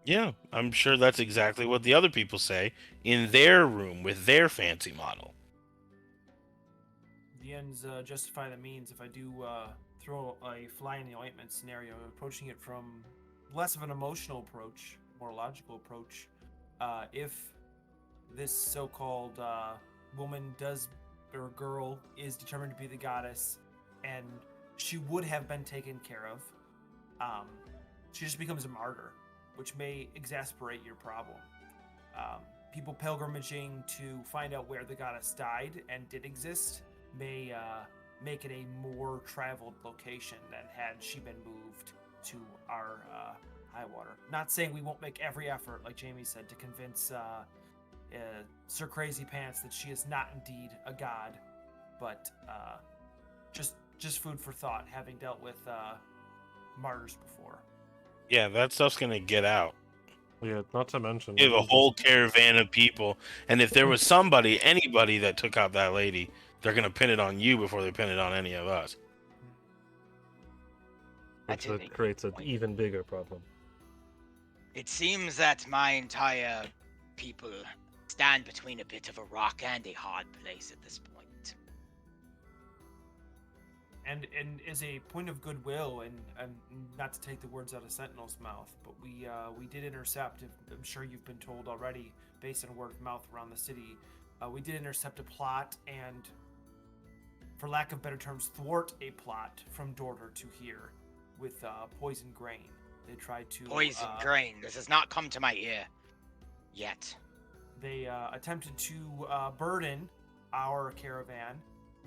Yeah, I'm sure that's exactly what the other people say in their room with their fancy model. The ends justify the means. If I do throw a fly in the ointment scenario, approaching it from less of an emotional approach, more logical approach, if this so-called woman or girl is determined to be the goddess, and she would have been taken care of, she just becomes a martyr, which may exasperate your problem. People pilgrimaging to find out where the goddess died and did exist may make it a more traveled location than had she been moved to our high water. Not saying we won't make every effort, like Jamie said, to convince Sir Crazy Pants that she is not indeed a god, but just food for thought, having dealt with martyrs before. Yeah, that stuff's gonna get out. Yeah, not to mention We have a whole caravan of people, and if there was anybody that took out that lady, they're gonna pin it on you before they pin it on any of us. which creates an even bigger problem. It seems that my entire people stand between a bit of a rock and a hard place at this point. And as a point of goodwill, and not to take the words out of Sentinel's mouth, but we did intercept. I'm sure you've been told already, based on word of mouth around the city, we did intercept a plot and, for lack of better terms, thwart a plot from Dorter to here with poison grain. They tried to poison grain. This has not come to my ear yet. They attempted to burden our caravan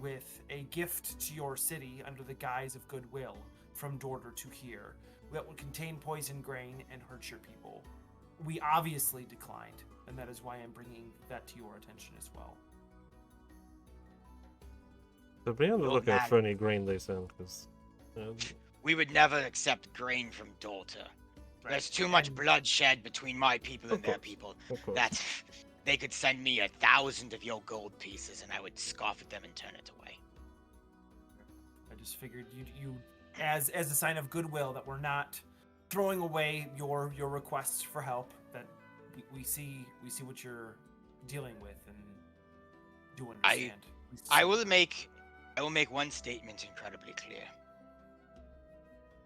with a gift to your city under the guise of goodwill from Dorter to here that would contain poison grain and hurt your people. We obviously declined, and that is why I'm bringing that to your attention as well. So be on the lookout for any grain they send, because we would never accept grain from Dorter. Right. There's too much bloodshed between my people and their people. That they could send me 1,000 of your gold pieces, and I would scoff at them and turn it away. I just figured you as a sign of goodwill, that we're not throwing away your requests for help. That we see what you're dealing with and do understand. I will make one statement incredibly clear.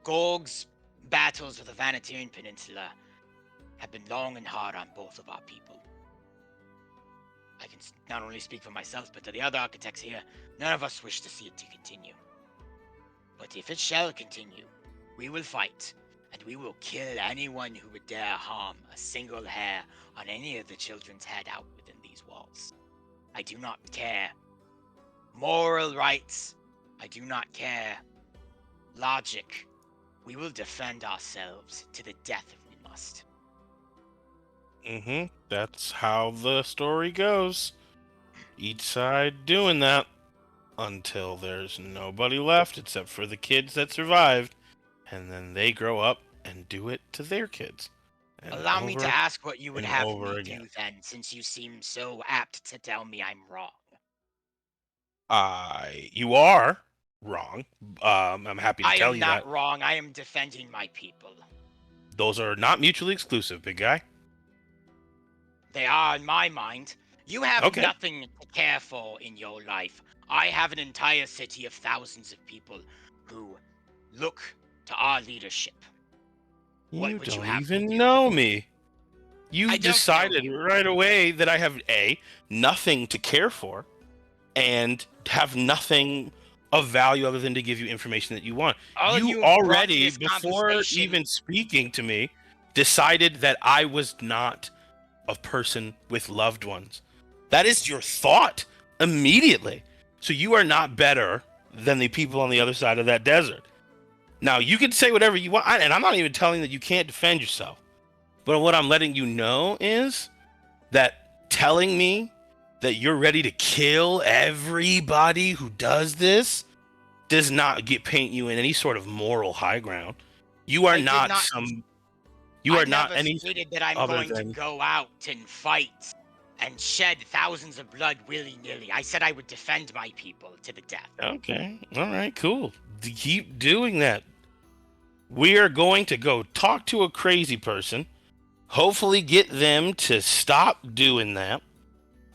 Gorg's battles with the Vanatian Peninsula have been long and hard on both of our people. I can not only speak for myself, but to the other architects here, none of us wish to see it to continue. But if it shall continue, we will fight, and we will kill anyone who would dare harm a single hair on any of the children's head out within these walls. I do not care. Moral rights, I do not care. Logic, we will defend ourselves to the death if we must. That's how the story goes. Each side doing that until there's nobody left except for the kids that survived, and then they grow up and do it to their kids. Allow me to ask what you would have me do then, since you seem so apt to tell me I'm wrong. You are wrong. I'm happy to tell you that. I am not wrong. I am defending my people. Those are not mutually exclusive, big guy. They are in my mind. You have nothing to care for in your life. I have an entire city of thousands of people who look to our leadership. You don't even know me. You decided right away that I have nothing to care for, and have nothing of value other than to give you information that you want. You already, before even speaking to me, decided that I was not a person with loved ones. That is your thought immediately. So you are not better than the people on the other side of that desert. Now, you can say whatever you want, and I'm not even telling that you can't defend yourself. But what I'm letting you know is that telling me that you're ready to kill everybody who does this does not paint you in any sort of moral high ground. You are not some. You are not any. Stated that I'm going to go out and fight and shed thousands of blood willy-nilly. I said I would defend my people to the death. Okay. All right. Cool. Keep doing that. We are going to go talk to a crazy person. Hopefully, get them to stop doing that,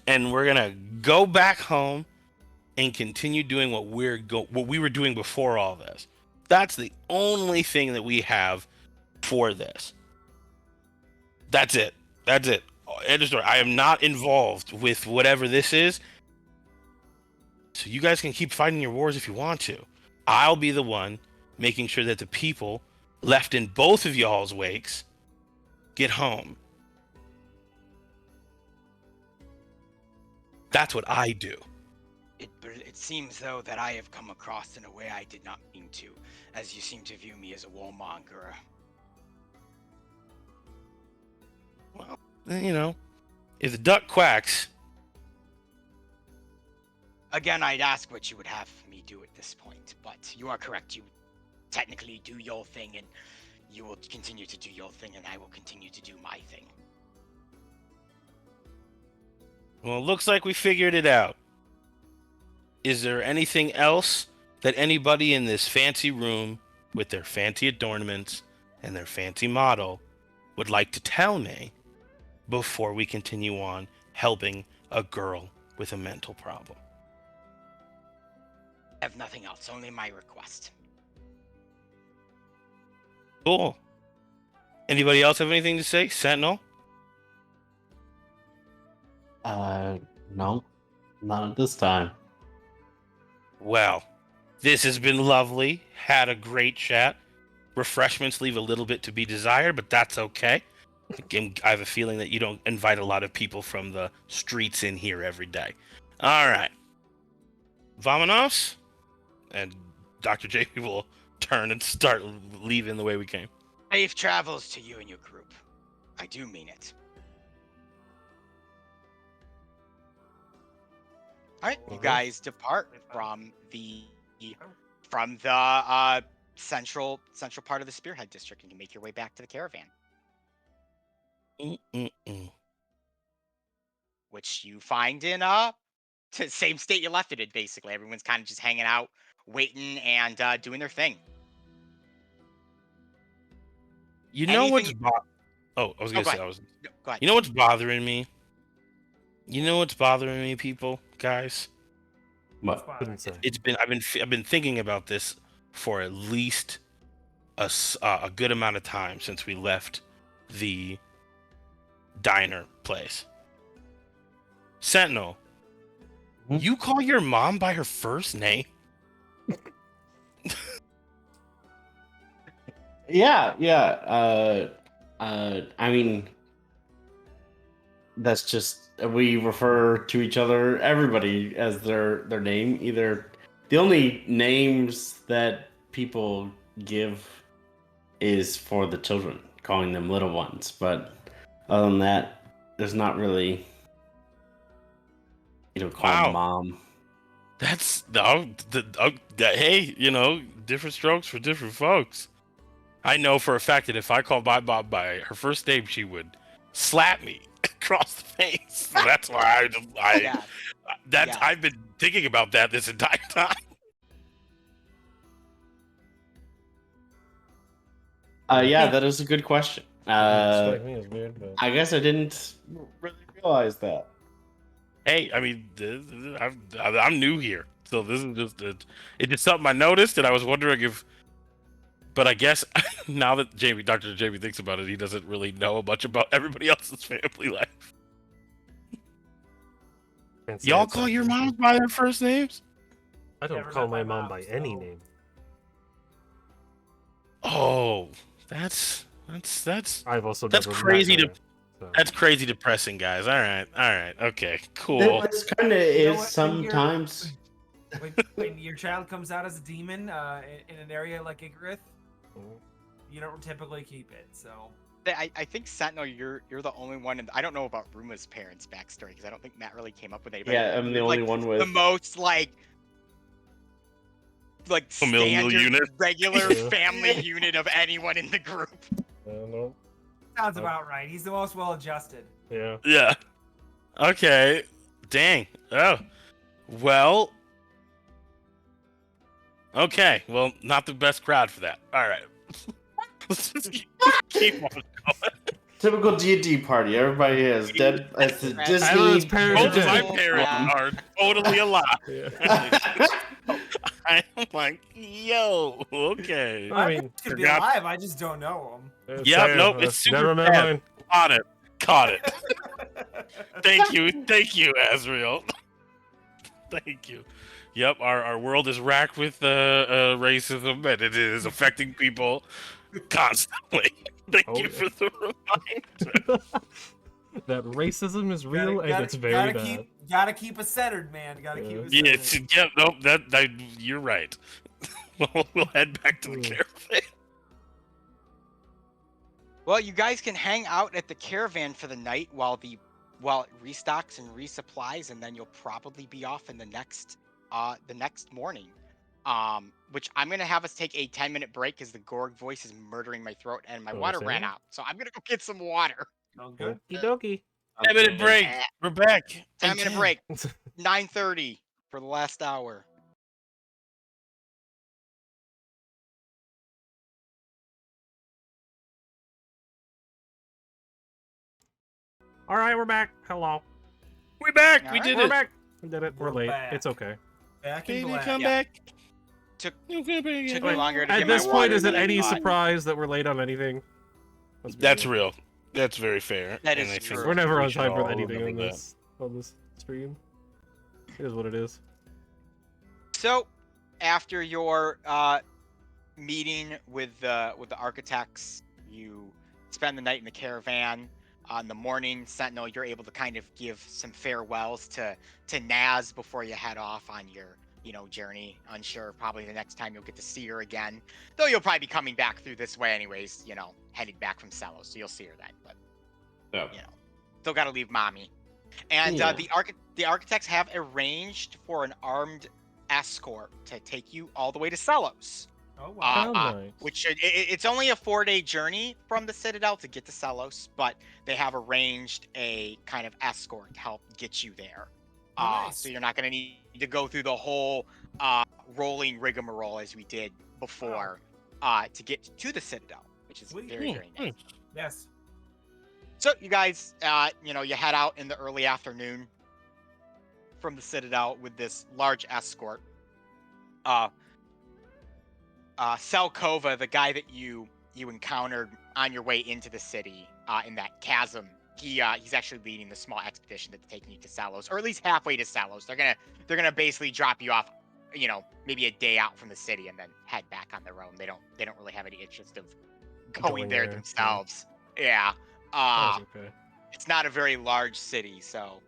and we're gonna go back home and continue doing what we were doing before all this. That's the only thing that we have for this. That's it. End of story. I am not involved with whatever this is. So you guys can keep fighting your wars if you want to. I'll be the one making sure that the people left in both of y'all's wakes get home. That's what I do. It seems, though, that I have come across in a way I did not mean to, as you seem to view me as a warmonger. Well, if the duck quacks... Again, I'd ask what you would have me do at this point, but you are correct. You technically do your thing, and you will continue to do your thing, and I will continue to do my thing. Well, it looks like we figured it out. Is there anything else that anybody in this fancy room with their fancy adornments and their fancy model would like to tell me before we continue on helping a girl with a mental problem? I have nothing else, only my request. Cool. Anybody else have anything to say? Sentinel? No. Not at this time. Well, this has been lovely. Had a great chat. Refreshments leave a little bit to be desired, but that's okay. Again, I have a feeling that you don't invite a lot of people from the streets in here every day. All right. Vamonos? And Dr. JP will turn and start leaving the way we came. Safe travels to you and your group. I do mean it. All right, you guys depart from the central part of the Spearhead District, and you make your way back to the caravan. Which you find in same state you left it in. Basically, everyone's kind of just hanging out, waiting, and doing their thing. You know what's go ahead. You know what's bothering me? People, guys? What? I've been thinking about this for at least a good amount of time since we left the diner place. Sentinel, you call your mom by her first name? Yeah. I mean, that's just, we refer to each other, everybody, as their name. Either the only names that people give is for the children, calling them little ones. But other than that, there's not really, call mom. That's hey, different strokes for different folks. I know for a fact that if I called my mom by her first name, she would slap me across the face. So that's why I've been thinking about that this entire time. Yeah, that is a good question. Strike me as weird, but... I guess I didn't really realize that. Hey, I mean, I'm new here, so this is just it's just something I noticed, and I was wondering if. But I guess now that Dr. Jamie thinks about it, he doesn't really know much about everybody else's family life. Y'all call your moms by their first names? I don't call my mom by any name. Oh, that's I've also that's never crazy met her, That's crazy depressing, guys. All right, okay, cool. It kind of is sometimes. When your child comes out as a demon in an area like Icarith, you don't typically keep it. So I think Sentinel, you're the only one, and I don't know about Ruma's parents' backstory because I don't think Matt really came up with anybody. Yeah, I'm the only one with the most like familial standard, unit, regular family unit of anyone in the group. No. sounds about right. He's the most well-adjusted. Yeah. Yeah. Okay. Dang. Oh. Well. Okay. Well, not the best crowd for that. All right. Let's just keep on going. typical D&D party. Everybody is dead. It's a Everyone's Disney. parents Both of my dead. parents are totally alive. Yeah. I'm like, yo, okay. I mean, could be forgot- alive. I just don't know him. Yep, nope, it's super never bad. mind. Caught it. Thank you, Azrael. Thank you. Yep, our world is racked with racism, and it is affecting people constantly. Thank you for the reminder. That racism is real and it's very bad. Gotta keep it centered, man. Gotta keep it centered. Yeah, nope, that you're right. We'll head back to the caravan. Well, you guys can hang out at the caravan for the night while it restocks and resupplies, and then you'll probably be off in the next morning. Which I'm gonna have us take a 10-minute break because the Gorg voice is murdering my throat and my water ran out. So I'm gonna go get some water. Good. Okie dokie. 10-minute break. We're back. 10-minute break. 9:30 for the last hour. All right, we're back. Hello. We're back. All We right, did We're it. back. We did it. We're late. back. It's okay. Back in Baby, black. come Yeah. back. Took Took me longer to At get this my point, water is it than I any thought. surprise that we're late on anything? Let's be That's real. real. That's very fair. That and is I think true. We're never we on should time for all anything on remember this stream. It is what it is. So, after your meeting with the architects, you spend the night in the caravan. On the morning, Sentinel, you're able to kind of give some farewells to Naz before you head off on your journey. Unsure probably the next time you'll get to see her again, though you'll probably be coming back through this way anyways. Heading back from Celos, so you'll see her then. But still got to leave mommy. And the architects have arranged for an armed escort to take you all the way to Celos. Oh wow. Nice. Which it's only a 4-day journey from the Citadel to get to Celos, but they have arranged a kind of escort to help get you there. Nice. So you're not going to need to go through the whole rolling rigmarole as we did before to get to the Citadel, which is very, very nice. Yes. So you guys, you head out in the early afternoon from the Citadel with this large escort. Selkova, the guy that you encountered on your way into the city in that chasm, he's actually leading the small expedition that's taking you to Celos, or at least halfway to Celos. They're gonna basically drop you off, maybe a day out from the city and then head back on their own. They don't really have any interest of going there themselves. Yeah. Okay. It's not a very large city, so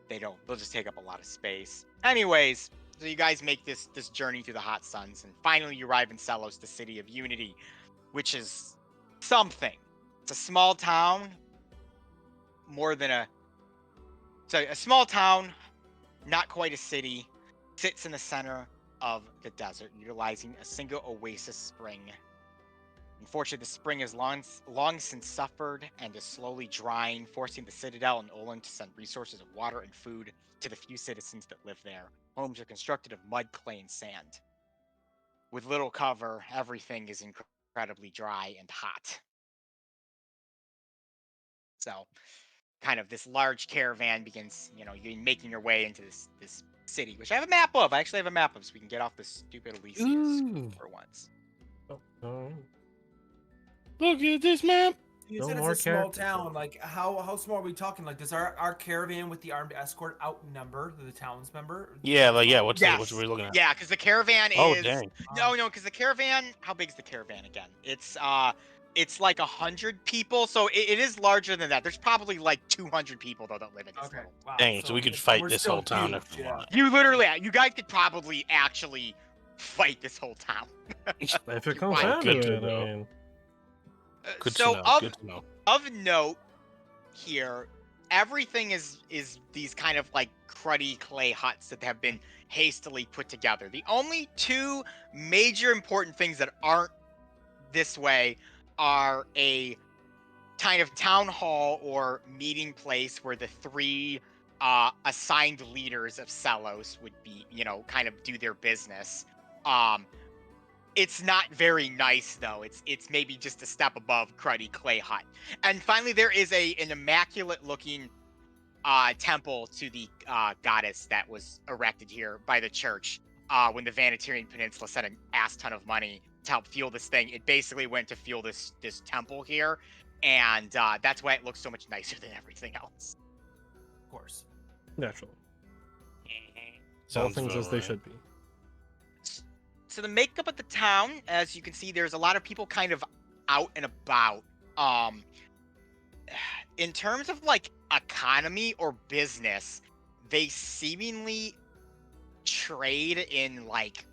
they'll just take up a lot of space. Anyways, so you guys make this journey through the hot suns, and finally you arrive in Celos, the city of Unity, which is something. It's a small town, a small town, not quite a city, sits in the center of the desert, utilizing a single oasis spring. Unfortunately, the spring has long since suffered and is slowly drying, forcing the Citadel and Olin to send resources of water and food to the few citizens that live there. Homes are constructed of mud, clay, and sand. With little cover, everything is incredibly dry and hot. So, kind of this large caravan begins, you're making your way into this city, which I have a map of. I actually have a map of, so we can get off this stupid Elyssia for once. Oh, all right. Look at this map. You No said more it's a small characters. town. Like, how small are we talking? Like, does our caravan with the armed escort outnumber the town's member? Yeah, what's Yes. we looking at? Yeah, because the caravan Oh, is dang. no, because the caravan. How big is the caravan again? It's it's like 100 people, so it is larger than that. There's probably like 200 people though that live in this Okay. little. Wow. Dang, so we could fight we're this still whole town huge, if we yeah. want. You guys could probably actually fight this whole town. If it comes Wow. down Good to to it, know. I mean, Good So to know. of Good to know. of note here, everything is these kind of like cruddy clay huts that have been hastily put together. The only two major important things that aren't this way are a kind of town hall or meeting place where the three assigned leaders of Celos would be, kind of do their business. It's not very nice though. It's maybe just a step above cruddy clay hut. And finally, there is an immaculate looking temple to the goddess that was erected here by the church when the Vanatirian Peninsula sent an ass ton of money to help fuel this thing. It basically went to fuel this temple here, and that's why it looks so much nicer than everything else. Of course. naturally. All Sounds things about as they right. should be. So the makeup of the town, as you can see, there's a lot of people kind of out and about. In terms of like economy or business, they seemingly trade in like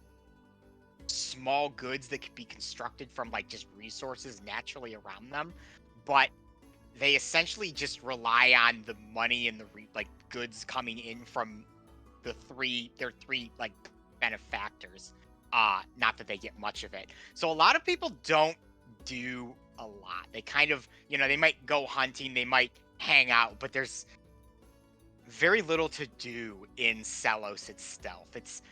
small goods that could be constructed from like just resources naturally around them, but they essentially just rely on the money and the like goods coming in from their three like benefactors. Not that they get much of it. So a lot of people don't do a lot. They kind of, they might go hunting, they might hang out, but there's very little to do in Celos itself. It's,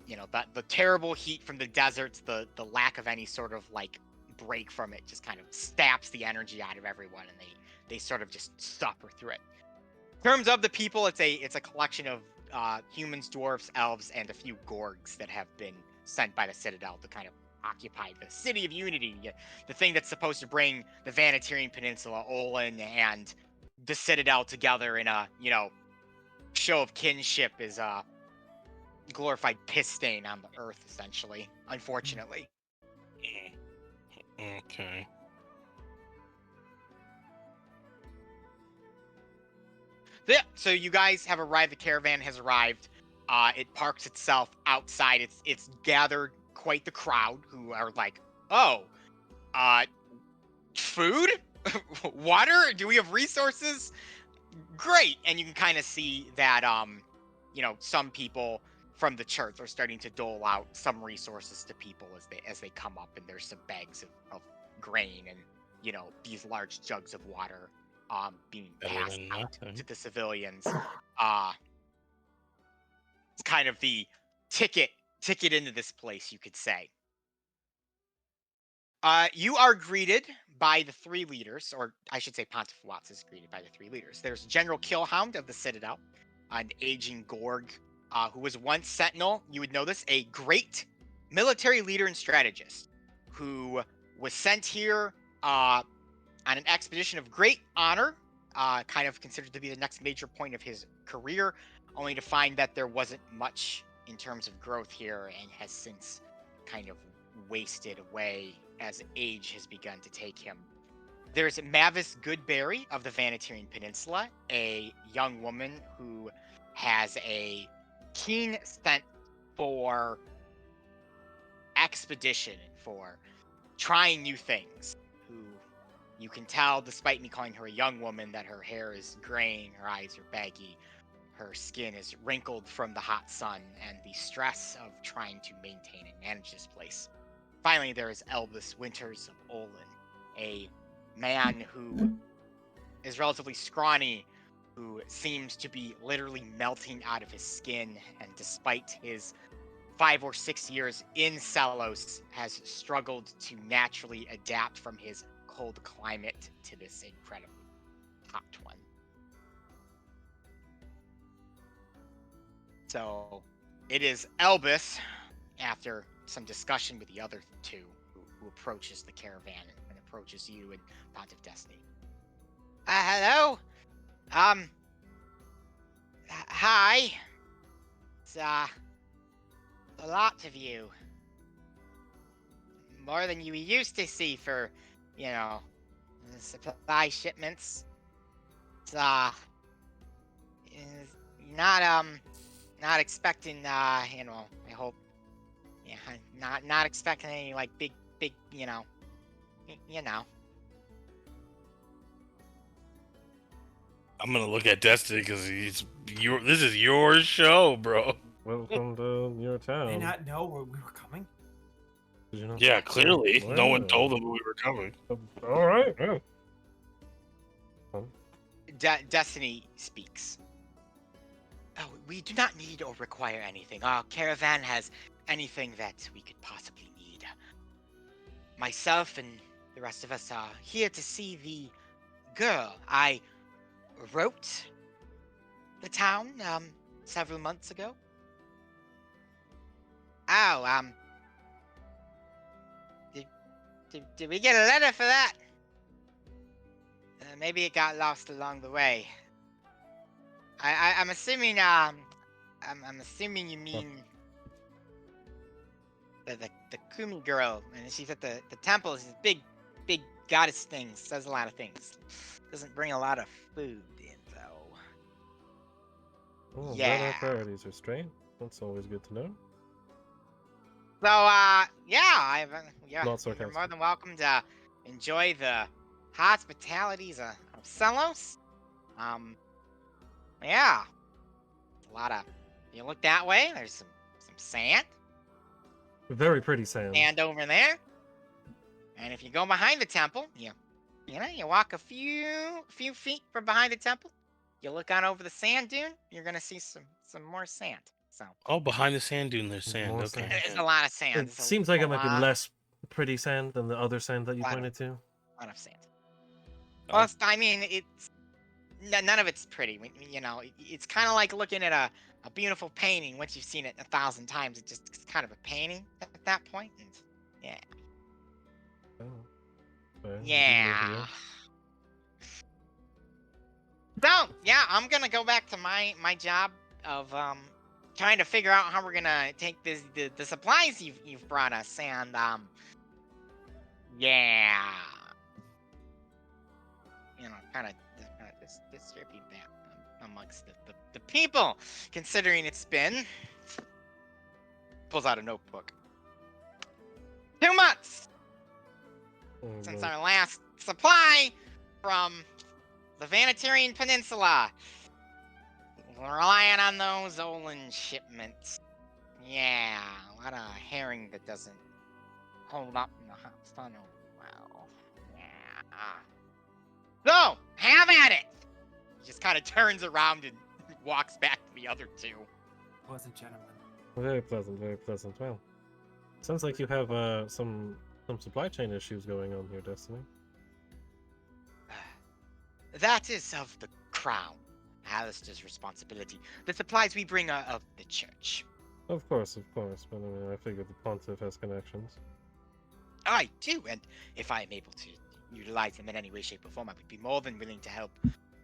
the terrible heat from the deserts, the lack of any sort of like break from it just kind of saps the energy out of everyone, and they sort of just suffer through it. In terms of the people, it's a collection of humans, dwarves, elves, and a few gorgs that have been sent by the Citadel to kind of occupy the City of Unity, the thing that's supposed to bring the Vanatirian Peninsula, Olin, and the Citadel together in a, show of kinship is a glorified piss stain on the earth, essentially, unfortunately. Okay. Yeah, so you guys have arrived. The caravan has arrived. It parks itself outside. It's gathered quite the crowd who are like, oh, food? Water? Do we have resources? Great. And you can kind of see that, some people from the church are starting to dole out some resources to people as they come up, and there's some bags of grain and, these large jugs of water being passed out to the civilians. It's kind of the ticket into this place, you could say. You are greeted by the three leaders, or I should say Pontiff Watts is greeted by the three leaders. There's General Killhound of the Citadel, an aging Gorg who was once Sentinel. You would know this, a great military leader and strategist who was sent here on an expedition of great honor, kind of considered to be the next major point of his career, only to find that there wasn't much in terms of growth here, and has since kind of wasted away as age has begun to take him. There's Mavis Goodberry of the Vanatirian Peninsula, a young woman who has a keen scent for expedition and for trying new things, who you can tell, despite me calling her a young woman, that her hair is graying, her eyes are baggy, her skin is wrinkled from the hot sun and the stress of trying to maintain and manage this place. Finally, there is Elvis Winters of Olin, a man who is relatively scrawny, who seems to be literally melting out of his skin, and despite his 5 or 6 years in Celos, has struggled to naturally adapt from his cold climate to this incredibly hot one. So it is Elvis, after some discussion with the other two, who approaches the caravan and approaches you and Pontiff Destiny. Hello? Hi. It's, a lot of you. More than you used to see for supply shipments. It's not expecting I hope, not expecting any like big you know. I'm gonna look at Destiny because this is your show, bro. Welcome to your town. Did they not know we were coming? Did you not? Yeah, clearly. Wow. No one told them we were coming. All right. Yeah. Destiny speaks. Oh, we do not need or require anything. Our caravan has anything that we could possibly need. Myself and the rest of us are here to see the girl I wrote the town several months ago. Oh, did we get a letter for that? Maybe it got lost along the way. I'm assuming I'm assuming you mean the Kumi girl, and she's at the temple. She's a big goddess thing. Says a lot of things. Doesn't bring a lot of food in though. Oh, Yeah. Glad our priorities are straight. That's always good to know. So yeah, Not you're sarcastic. more than welcome to enjoy the hospitalities of Celos. Yeah, a lot of. You look that way. There's some sand. Very pretty sand. Sand over there. And if you go behind the temple, you walk a few feet from behind the temple. You look out over the sand dune. You're gonna see some more sand. So. Oh, behind the sand dune, there's sand. More Okay. sand. There's a lot of sand. It seems like it might be less pretty sand than the other sand that you Lot of- pointed to. A lot of sand. Oh. Well, I mean, it's none of it's pretty. It's kind of like looking at a beautiful painting. Once you've seen it 1,000 times, it's kind of a painting at that point. And, yeah. Oh. Okay, Yeah. So yeah, I'm gonna go back to my job of trying to figure out how we're gonna take the supplies you've brought us, and yeah, kind of distribute that amongst the people, considering it's been. Pulls out a notebook. 2 months Oh, since no. our last supply from the Vanitarian Peninsula. We're relying on those Olin shipments. Yeah, a lot of herring that doesn't hold up in the hot sun well. Yeah. So, have at it! He just kind of turns around and walks back to the other two. Wasn't gentlemen. Very pleasant, very pleasant. Well, sounds like you have some supply chain issues going on here, Destiny. That is of the crown. Alistair's responsibility. The supplies we bring are of the church. Of course, but I mean, I figured the Pontiff has connections. I do, and if I am able to utilize them in any way, shape, or form, I would be more than willing to help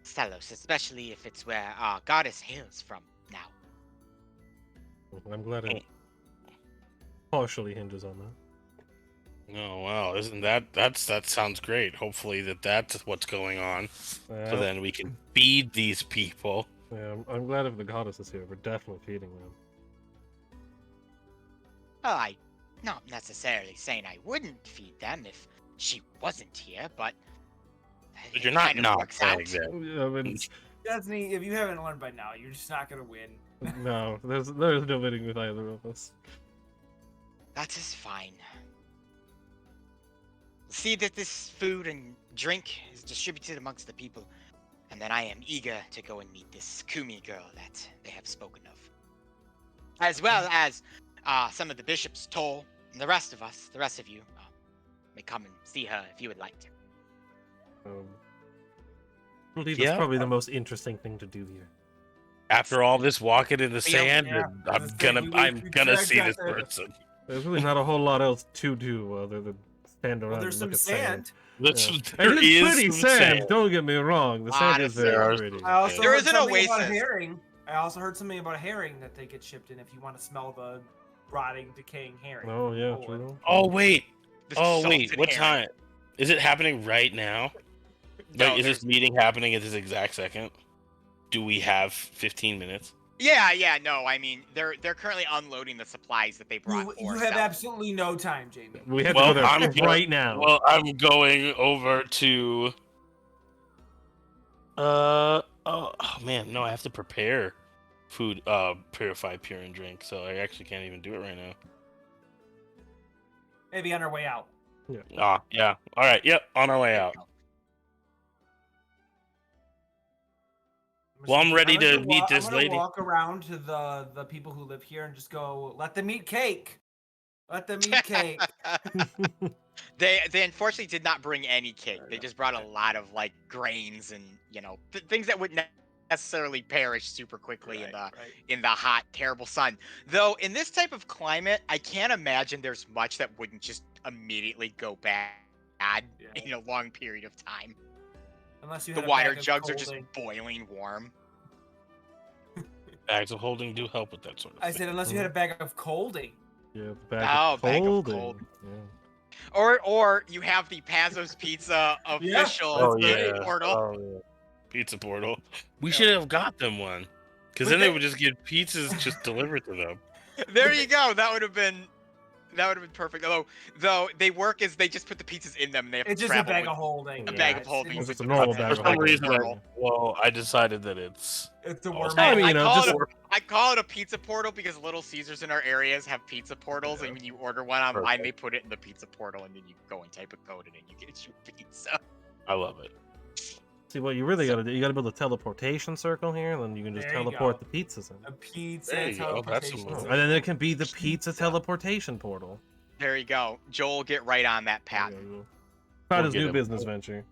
Celos, especially if it's where our goddess hails from now. I'm glad it partially hinges on that. Oh wow, isn't that sounds great. Hopefully that's what's going on. So then we can feed these people. Yeah, I'm glad if the goddess is here. We're definitely feeding them. Well, I'm not necessarily saying I wouldn't feed them if she wasn't here, but But you're not kind of works out. saying that. Yeah, I mean, Destiny, if you haven't learned by now, you're just not gonna win. no, there's no winning with either of us. That is fine. See that this food and drink is distributed amongst the people, and then I am eager to go and meet this Kumi girl that they have spoken of. As well as some of the bishops, Toll, and the rest of you, may come and see her if you would like to. I believe Yeah. that's probably the most interesting thing to do here. After all this walking in the sand, Yeah, I'm gonna see this there. person. There's really not a whole lot else to do other than stand around Well, there's and some look at sand. Let's- Yeah. There And it's is pretty some sand. Don't get me wrong. The Lot sand of is very sand. pretty. I also There heard is an something about a oasis. herring. I also heard something about a herring that they get shipped in if you want to smell the rotting, decaying herring. Oh yeah, Oh, true. Oh wait, The oh wait, salted what herring. time? Is it happening right now? No, Like, is this meeting happening at this exact second? Do we have 15 minutes? Yeah, no. I mean, they're currently unloading the supplies that they brought. You have absolutely no time, Jamie. We have to go there right now. Well, I'm going over to. Oh man, no, I have to prepare food. Purify, pure, and drink. So I actually can't even do it right now. Maybe on our way out. Yeah. Yeah. All right. Yep. On our way out. Well, I'm ready to meet this lady. I'm gonna walk around to the people who live here and just go, let them eat cake. Let them eat cake. They unfortunately did not bring any cake. They just brought a lot of like grains and things that wouldn't necessarily perish super quickly in the hot, terrible sun. Though in this type of climate, I can't imagine there's much that wouldn't just immediately go bad in a long period of time. Unless you the water jugs are just boiling warm. Bags of holding do help with that sort of thing. I said unless you had a bag of colding. Yeah, bag of cold. Yeah. Or you have the Pazzo's Pizza official portal. Pizza portal. We should have got them one. Because then they would just get pizzas just delivered to them. There you go. That would have been perfect. Though they work as they just put the pizzas in them. And they have it's to just a bag of holding. A bag of holding. It's a normal bag. For some reason, I decided that it's the worm. I call it a pizza portal because Little Caesars in our areas have pizza portals, and when you order one online, they put it in the pizza portal, and then you go and type a code in, and you get your pizza. I love it. See, what you really got to do, you got to build a teleportation circle here, and then you can just teleport the pizzas in. A pizza teleportation. And then there can be the pizza teleportation portal. There you go. Joel, get right on that, Pat. Pat his new business venture.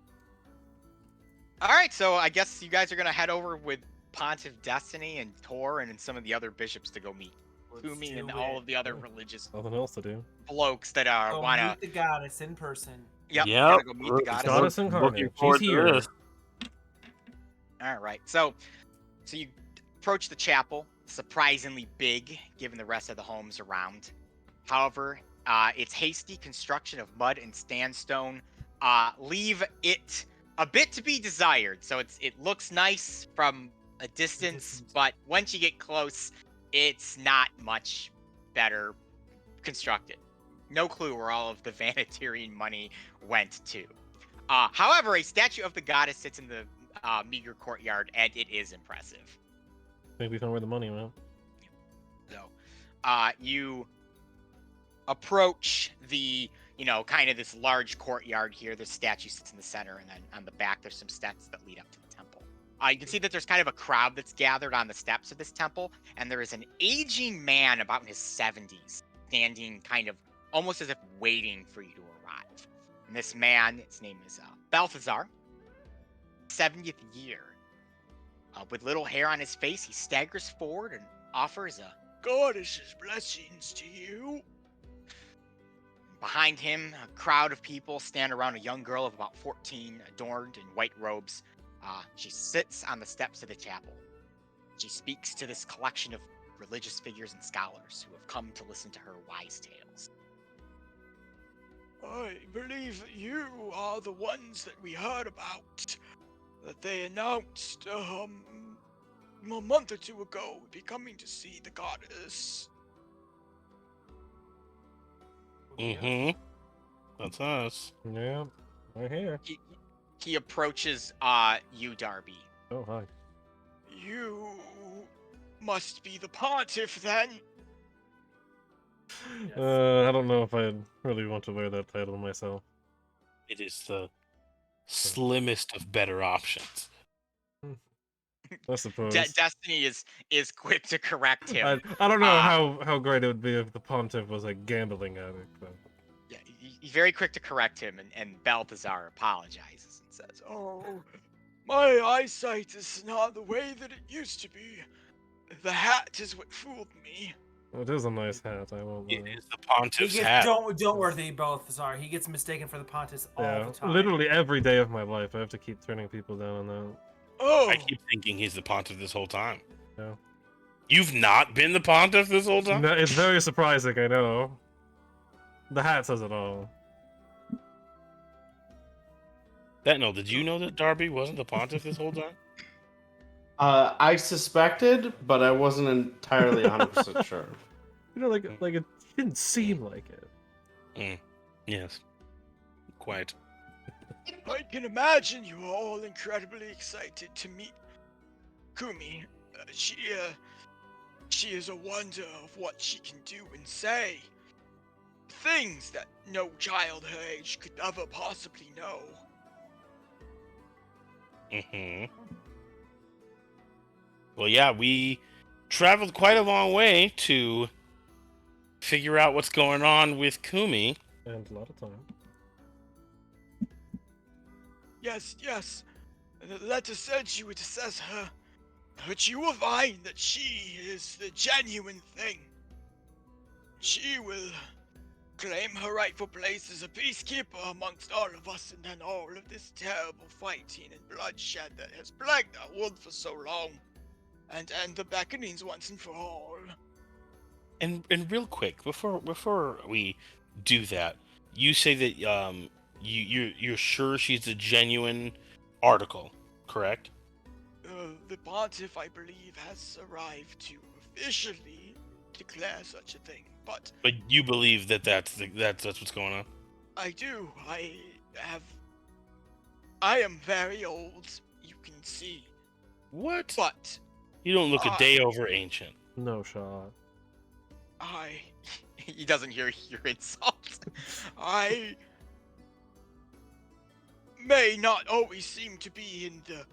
All right, so I guess you guys are going to head over with Pontiff Destiny and Tor and some of the other bishops to go meet Kumi and all of the other religious nothing else to do. Blokes that want to meet the goddess in person. Yep. Gotta go meet the goddess incarnate. She's here. All right, so you approach the chapel, surprisingly big given the rest of the homes around. However, its hasty construction of mud and sandstone leave it a bit to be desired. So it looks nice from a distance, but once you get close, it's not much better constructed. No clue where all of the Vanitarian money went to. However, a statue of the goddess sits in the meager courtyard, and it is impressive. I think we found where the money went. So, you approach the, kind of this large courtyard here. The statue sits in the center, and then on the back, there's some steps that lead up to the temple. You can see that there's kind of a crowd that's gathered on the steps of this temple, and there is an aging man about in his 70s, standing kind of almost as if waiting for you to arrive. And this man, his name is Balthazar, 70th year. With little hair on his face, he staggers forward and offers a goddess's blessings to you. Behind him, a crowd of people stand around a young girl of about 14, adorned in white robes. She sits on the steps of the chapel. She speaks to this collection of religious figures and scholars who have come to listen to her wise tales. I believe that you are the ones that we heard about, that they announced a month or two ago would be coming to see the goddess. Mm-hmm. That's us. Yeah, we're here. He approaches you, Darby. Oh, hi. You must be the pontiff, then. I don't know if I really want to wear that title myself. It is the slimmest of better options. I suppose. Destiny is quick to correct him. I don't know how great it would be if the pontiff was a gambling addict. But... Yeah, he's very quick to correct him, and Balthazar apologizes and says, "Oh, my eyesight is not the way that it used to be. The hat is what fooled me." It is a nice hat, I won't lie. It is the pontiff's hat. Don't worry, Balthazar. He gets mistaken for the pontiff all the time. Literally every day of my life, I have to keep turning people down on that. Oh, I keep thinking he's the pontiff this whole time. Yeah. You've not been the pontiff this whole time? No, it's very surprising, I know. The hat says it all. Did you know that Darby wasn't the pontiff this whole time? I suspected, but I wasn't entirely 100% sure. Like it didn't seem like it. Yes. Quite. I can imagine you are all incredibly excited to meet Kumi. She is a wonder of what she can do and say. Things that no child her age could ever possibly know. Well, yeah, we traveled quite a long way to figure out what's going on with Kumi. And a lot of time. Yes. The letter said she would assess her, but you will find that she is the genuine thing. She will claim her rightful place as a peacekeeper amongst all of us, and then all of this terrible fighting and bloodshed that has plagued our world for so long, and end the beckonings once and for all. And real quick, before we do that, you say that you're sure she's a genuine article, correct? The pontiff, I believe, has arrived to officially declare such a thing, but you believe that that's what's going on? I do. I am very old, you can see. What? But you don't look a day over ancient. No shot. He doesn't hear your insult. I may not always seem to be in the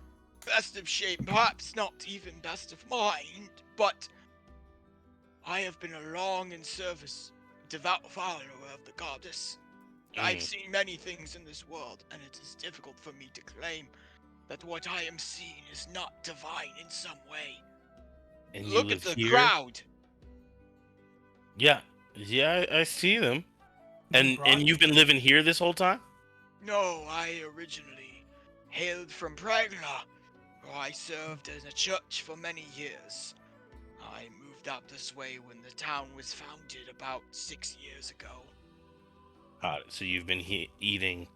best of shape, perhaps not even best of mind, but I have been a long in service, devout follower of the goddess. I've seen many things in this world, and it is difficult for me to claim that what I am seeing is not divine in some way. And look at the crowd. Yeah, I see them. And you've been living here this whole time? No, I originally hailed from Pragla, where I served in a church for many years. I moved up this way when the town was founded about 6 years ago. So you've been eating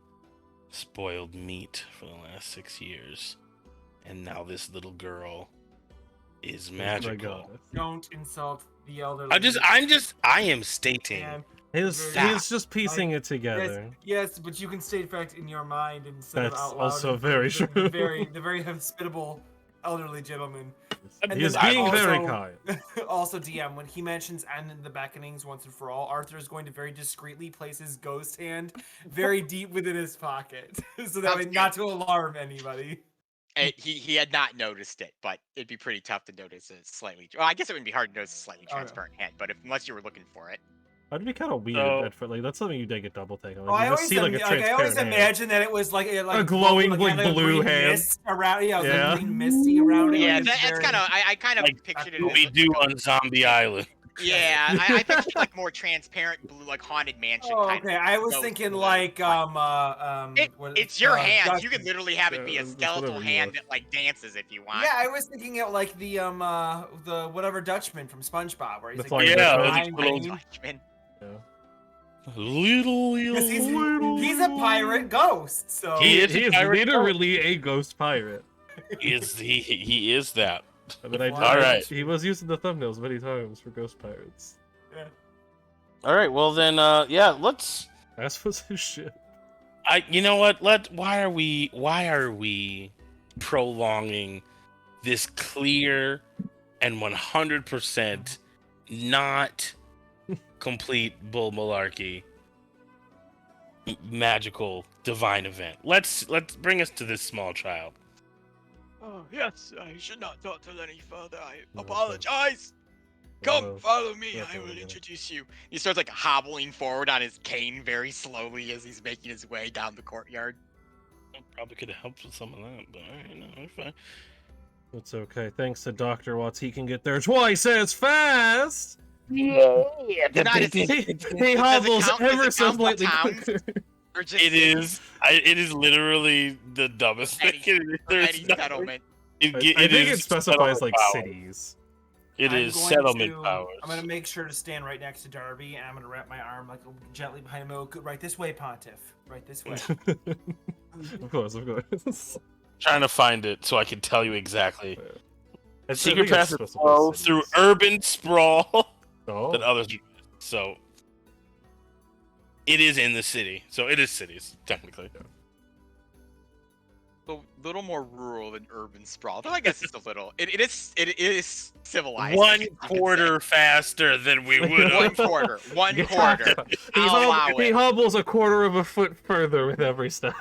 spoiled meat for the last 6 years, and now this little girl is magical. Don't insult the elderly. I am stating. He's just piecing it together. Yes, but you can state fact in your mind instead That's of out loud. also very true. The very hospitable elderly gentleman. And he is being very kind. Also, DM, when he mentions end the beckonings once and for all, Arthur is going to very discreetly place his ghost hand very deep within his pocket, so that way not to alarm anybody. He had not noticed it, but it'd be pretty tough to notice a slightly. Well, I guess it wouldn't be hard to notice a slightly transparent hand, but unless you were looking for it. That'd be kind of weird. That's something you did get double take on. I always imagine that it was like a glowing blue hand mist around. Like green misty around it. Yeah, that's kind of. I kind of pictured it. We do on Zombie Island. Yeah, I pictured like more transparent blue, like haunted mansion. Okay, I was thinking like it's your hand. You could literally have it be a skeletal hand that like dances if you want. Yeah, I was thinking it like the whatever Dutchman from SpongeBob, where he's Dutchman. Little he's a pirate ghost, so he is literally a ghost pirate. He is that. I mean, all right. He was using the thumbnails many times for ghost pirates. Yeah. All right. Well then, let's. As was his ship. You know what? Why are we prolonging this clear and 100% not complete bull malarkey magical divine event? Let's bring us to this small child. Oh yes, I should not talk till any further. I apologize. Come, follow me. I will introduce you. He starts like hobbling forward on his cane very slowly as he's making his way down the courtyard. Probably could have helped with some of that, but it's fine. It's okay. Thanks to Dr. Watts, he can get there twice as fast. Yeah. He hobbles ever so slightly quicker. It is literally the dumbest thing. Any settlement. I think it specifies like cities. It is settlement powers. I'm gonna make sure to stand right next to Darby, and I'm gonna wrap my arm like gently behind him. Right this way, Pontiff. Right this way. Of course, of course. Trying to find it so I can tell you exactly. Secret I think it's passage supposed to be flow through cities. urban sprawl Oh. that others do. So it is in the city. So it is cities, technically. A little more rural than urban sprawl. Though I guess it's a little. It is civilized. One quarter faster than we would have. 1 quarter. 1 Yeah. quarter. I'll allow He it. hobbles a quarter of a foot further with every step.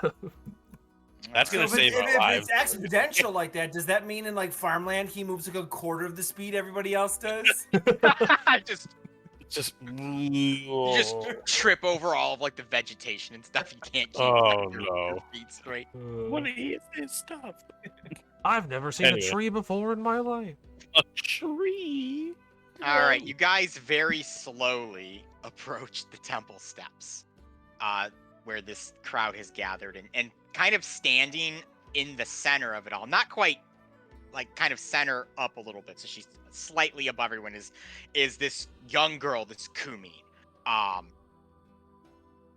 That's gonna So save our if lives. it's exponential like that, does that mean in like farmland he moves like a quarter of the speed everybody else does? Just You just trip over all of like the vegetation and stuff. You can't keep your feet straight. What is this stuff? I've never seen Anyway. a tree before in my life. A tree. All right, you guys very slowly approach the temple steps, where this crowd has gathered, and kind of standing in the center of it all, not quite like kind of center up a little bit, so she's slightly above everyone, is this young girl, this Kumi.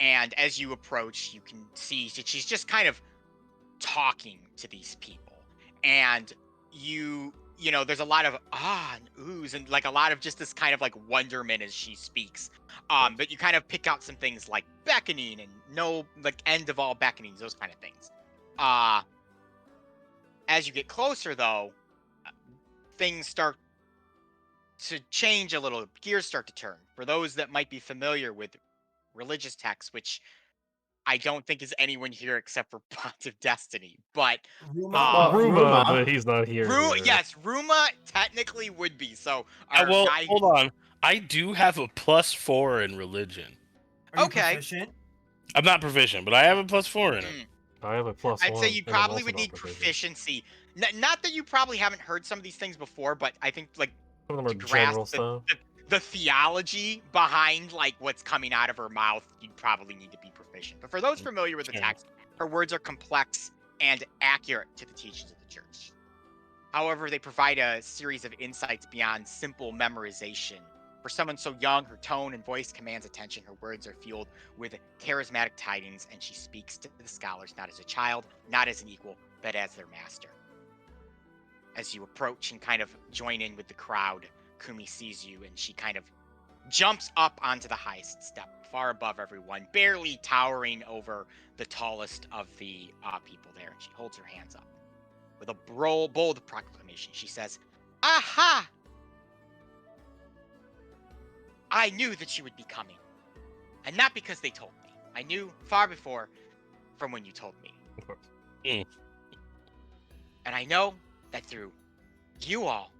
And as you approach, you can see that she's just kind of talking to these people, and you know there's a lot of and oohs and like a lot of just this kind of like wonderment as she speaks, but you kind of pick out some things like beckoning and no like end of all beckonings, those kind of things. As you get closer though, things start to change a little, gears start to turn. For those that might be familiar with religious texts, which I don't think is anyone here except for Pontiff Destiny, but Ruma, but he's not here. Yes, Ruma technically would be. So Hold on. I do have a +4 in religion. Are you Okay. proficient? I'm not proficient, but I have a +4 in it. I have a +1. I'd say you and I'm probably also would not need proficient. proficiency. Not that you probably haven't heard some of these things before, but I think like Some of them are to general grasp stuff. the theology behind like what's coming out of her mouth, you'd probably need to be proficient. But for those familiar with the text, her words are complex and accurate to the teachings of the church. However, they provide a series of insights beyond simple memorization. For someone so young, her tone and voice commands attention. Her words are fueled with charismatic tidings, and she speaks to the scholars not as a child, not as an equal, but as their master. As you approach and kind of join in with the crowd, Kumi sees you, and she kind of jumps up onto the highest step, far above everyone, barely towering over the tallest of the people there. And she holds her hands up. With a bold proclamation, she says, "Aha! I knew that you would be coming. And not because they told me. I knew far before from when you told me. Of course. And I know that through you all,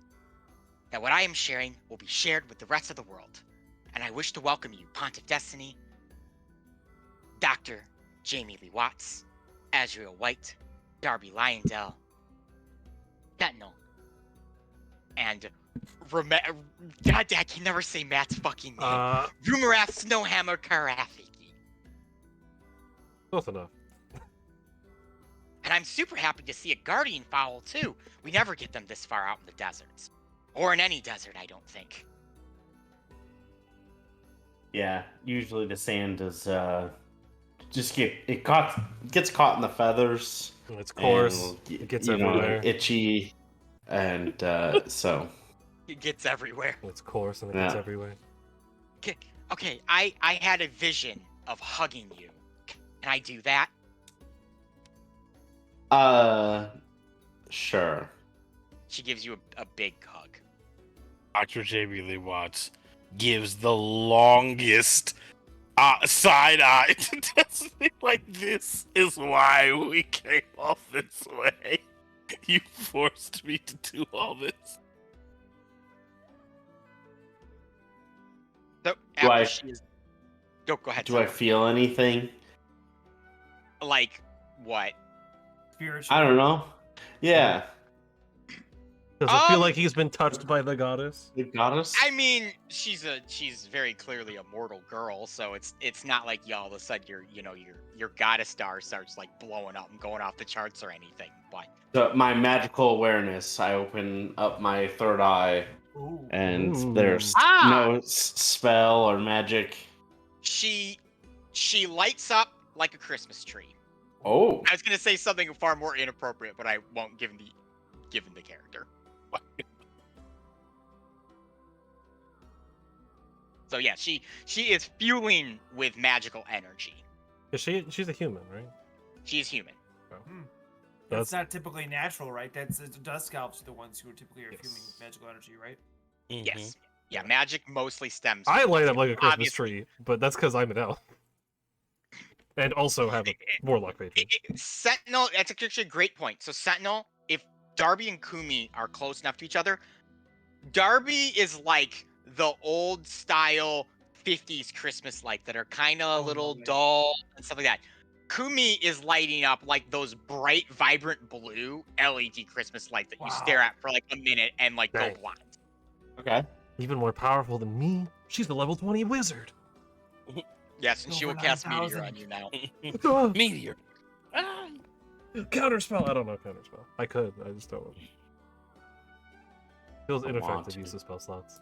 that what I am sharing will be shared with the rest of the world. And I wish to welcome you, Pontiff Destiny, Dr. Jamie Lee Watts, Azriel White, Darby Lyondell, Fentanyl, and God, I can never say Matt's fucking name. Rumarath Snowhammer Karafiki. Close enough. And I'm super happy to see a guardian fowl too. We never get them this far out in the deserts. Or in any desert, I don't think. Yeah, usually the sand is just gets caught in the feathers. It's coarse. And, It gets you know, everywhere. itchy, and so. It gets everywhere. It's coarse and it gets everywhere. Okay, I had a vision of hugging you. Can I do that? Sure. She gives you a big hug. Dr. Jamie Lee Watts gives the longest side eye to Destiny. Like, this is why we came all this way. You forced me to do all this. So Do I- Go ahead. Do I feel anything? Like what? Spiritual. I don't know. Yeah. Does it feel like he's been touched by the goddess? The goddess? I mean, she's very clearly a mortal girl, so it's not like all of a sudden your goddess star starts like blowing up and going off the charts or anything. But So my magical awareness, I open up my third eye, and there's no spell or magic. she lights up like a Christmas tree. Oh. I was gonna say something far more inappropriate, but I won't given the character. So yeah, she is fueling with magical energy. She's a human, right? She's human. That's not typically natural, right? It's dust scalps are the ones who typically are fuming with magical energy, right? Mhm. Yes. Yeah, magic mostly stems. I from light dust up like a scalps. Christmas Obviously, tree, but that's because I'm an elf. And also have a warlock patron. Sentinel, that's actually a great point. So Sentinel, if Darby and Kumi are close enough to each other, Darby is like the old style 50s Christmas lights that are kind of a little dull and stuff like that. Kumi is lighting up like those bright, vibrant blue LED Christmas lights that you stare at for like a minute and like go blind. Okay. Even more powerful than me, she's the level 20 wizard. Yes, and she will cast Meteor on you now. Meteor. Counterspell. I don't know counterspell. I could. I just don't. Feels I want ineffective to. use of spell slots.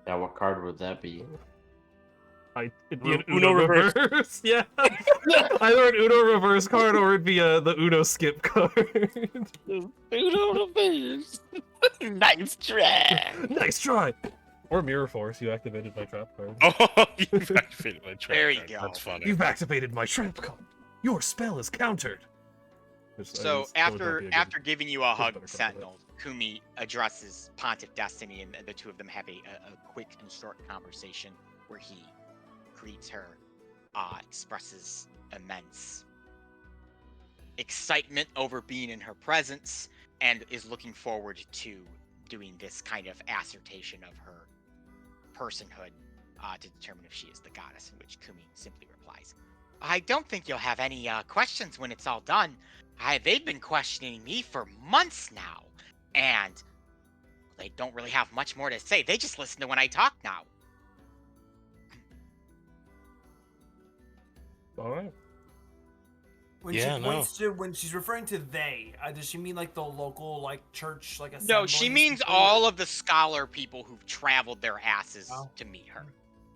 Yeah, what card would that be? It'd be an Uno reverse. Yeah. Either an Uno reverse card or it'd be the Uno skip card. Uno reverse. Nice try. Nice try. Or Mirror Force. You activated my trap card. Oh, you've activated my trap There you card. go. That's funny. You've activated my trap card. Your spell is countered. So after giving you a hug, Sentinel, Kumi addresses Pontiff Destiny, and the two of them have a quick and short conversation where he greets her, expresses immense excitement over being in her presence, and is looking forward to doing this kind of assertion of her personhood to determine if she is the goddess, in which Kumi simply replies, I don't think you'll have any questions when it's all done. They've been questioning me for months now, and they don't really have much more to say. They just listen to when I talk now. All right. When she's referring to they, does she mean like the local church assembly? No, she means all of the scholar people who've traveled their asses to meet her.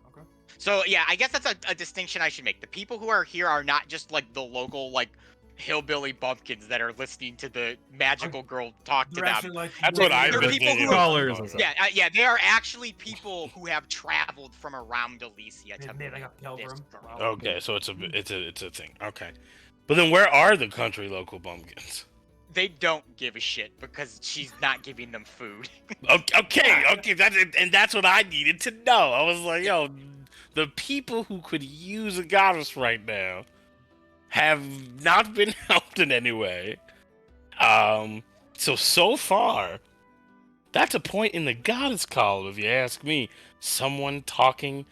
Okay. So yeah, I guess that's a distinction I should make. The people who are here are not just like the local hillbilly bumpkins that are listening to the magical girl talk to them. That's what I've been people thinking. Scholars and stuff. Yeah, they are actually people who have traveled from around Elyssia to made like a pilgrim. Okay, so it's a thing. Okay, but then where are the country local bumpkins? They don't give a shit because she's not giving them food. Okay, that's what I needed to know. I was like, yo, the people who could use a goddess right now have not been helped in any way. So far, that's a point in the goddess column, if you ask me. Someone talking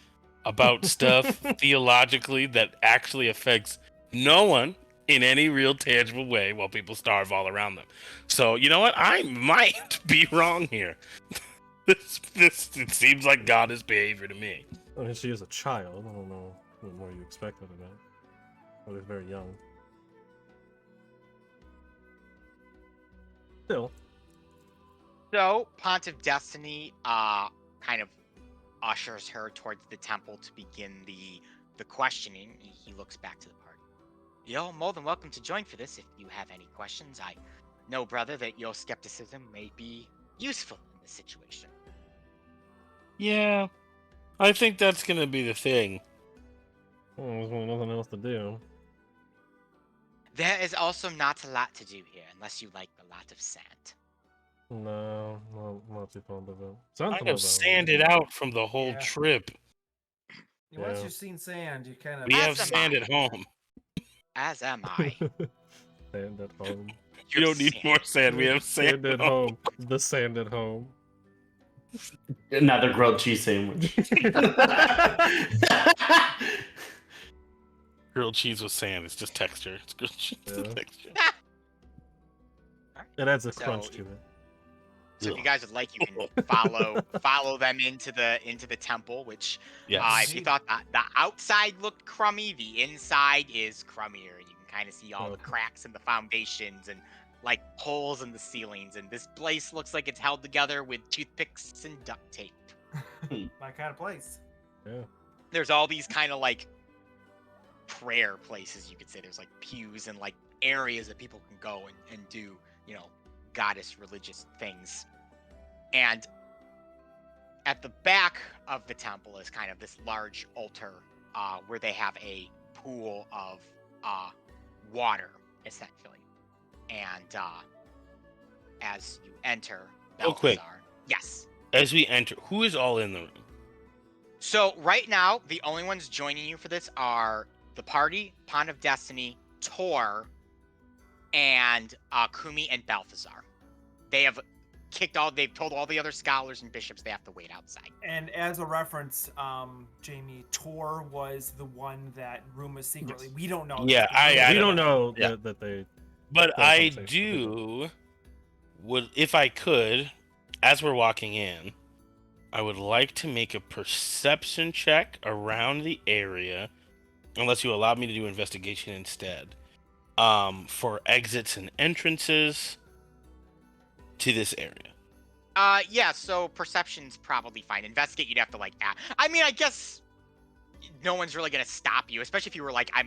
about stuff theologically that actually affects no one in any real tangible way while people starve all around them. So, you know what? I might be wrong here. This it seems like goddess behavior to me. I mean, she is a child. I don't know what more you expected of that. Well, he's very young. Still. So, Pontiff Destiny kind of ushers her towards the temple to begin the questioning. He looks back to the party. You're more than welcome to join for this if you have any questions. I know, brother, that your skepticism may be useful in this situation. Yeah, I think that's going to be the thing. Well, there's really nothing else to do. There is also not a lot to do here, unless you like a lot of sand. No, not too fond of it. I have sanded out from the whole trip. Once you've seen sand, you kind of... We have sand at home. As am I. Sand at home. You don't need more sand. We have sand at home. The sand at home. Another grilled cheese sandwich. Grilled cheese with sand. It's just texture. It's grilled cheese with texture. It adds a crunch to it. So if you guys would like, you can follow them into the temple. Which, if you thought the outside looked crummy, the inside is crummier. You can kind of see all the cracks in the foundations and holes in the ceilings. And this place looks like it's held together with toothpicks and duct tape. My kind of place. Yeah. There's all these kind of prayer places, you could say. There's like pews and like areas that people can go and do, goddess religious things. And at the back of the temple is kind of this large altar where they have a pool of water, essentially. And as you enter Balthazar... quick. Yes. As we enter, who is all in the room? So right now, the only ones joining you for this are the party, Pond of Destiny, Tor, and Kumi and Balthazar. They've told all the other scholars and bishops they have to wait outside. And as a reference, Jamie, Tor was the one that Ruma secretly. We don't know. Yeah, we don't know Yeah. that they. But I would, if I could, as we're walking in, I would like to make a perception check around the area, unless you allow me to do investigation instead, for exits and entrances to this area. Yeah, so perception's probably fine. Investigate, you'd have to like I mean, I guess no one's really gonna stop you, especially if you were like, I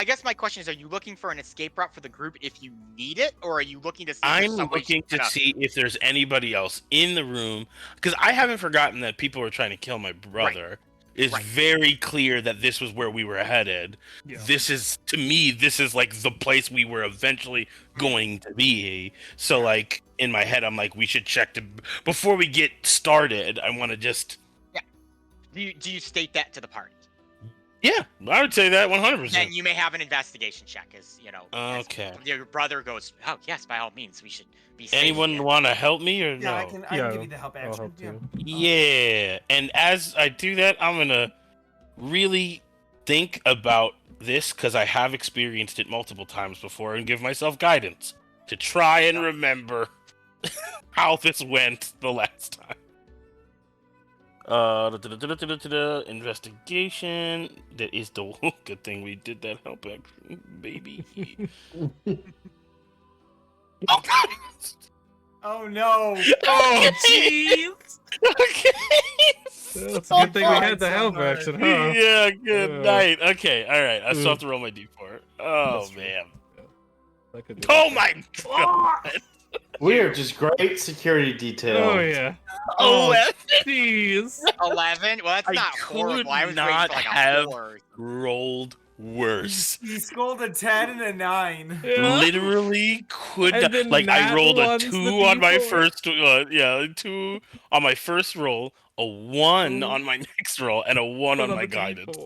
guess my question is, are you looking for an escape route for the group if you need it, or are you looking to see I'm looking to see if there's anybody else in the room, because I haven't forgotten that people were trying to kill my brother. Right. It's very clear that this was where we were headed. Yeah. This is like the place we were eventually going to be. So like in my head, I'm like, we should check before we get started. I want to just. Yeah. Do you state that to the party? Yeah, I would say that 100%. Then you may have an investigation check, as Okay. As your brother goes, oh yes, by all means, we should be safe. Anyone want to help me or no? I can give you the help I'll action. help Yeah, and as I do that, I'm gonna really think about this because I have experienced it multiple times before and give myself guidance to try and remember how this went the last time. Investigation. That is the good thing we did that help action, baby. Oh god! Oh no! Oh jeez! Okay. It's a good thing we had the help action, huh? Yeah, good night. Okay, alright. I still have to roll my d4. Oh man. Oh my god! We're just great security detail. Oh yeah. Oh, jeez. 11? Well, that's I not could horrible. I was not waiting for like have a 4. rolled worse. He scored a 10 and a 9. Yeah. Literally could And not, then like I nat rolled a one's 2 the on my D4. first 2 on my first roll, a 1 on my next roll, and a 1 on my guidance.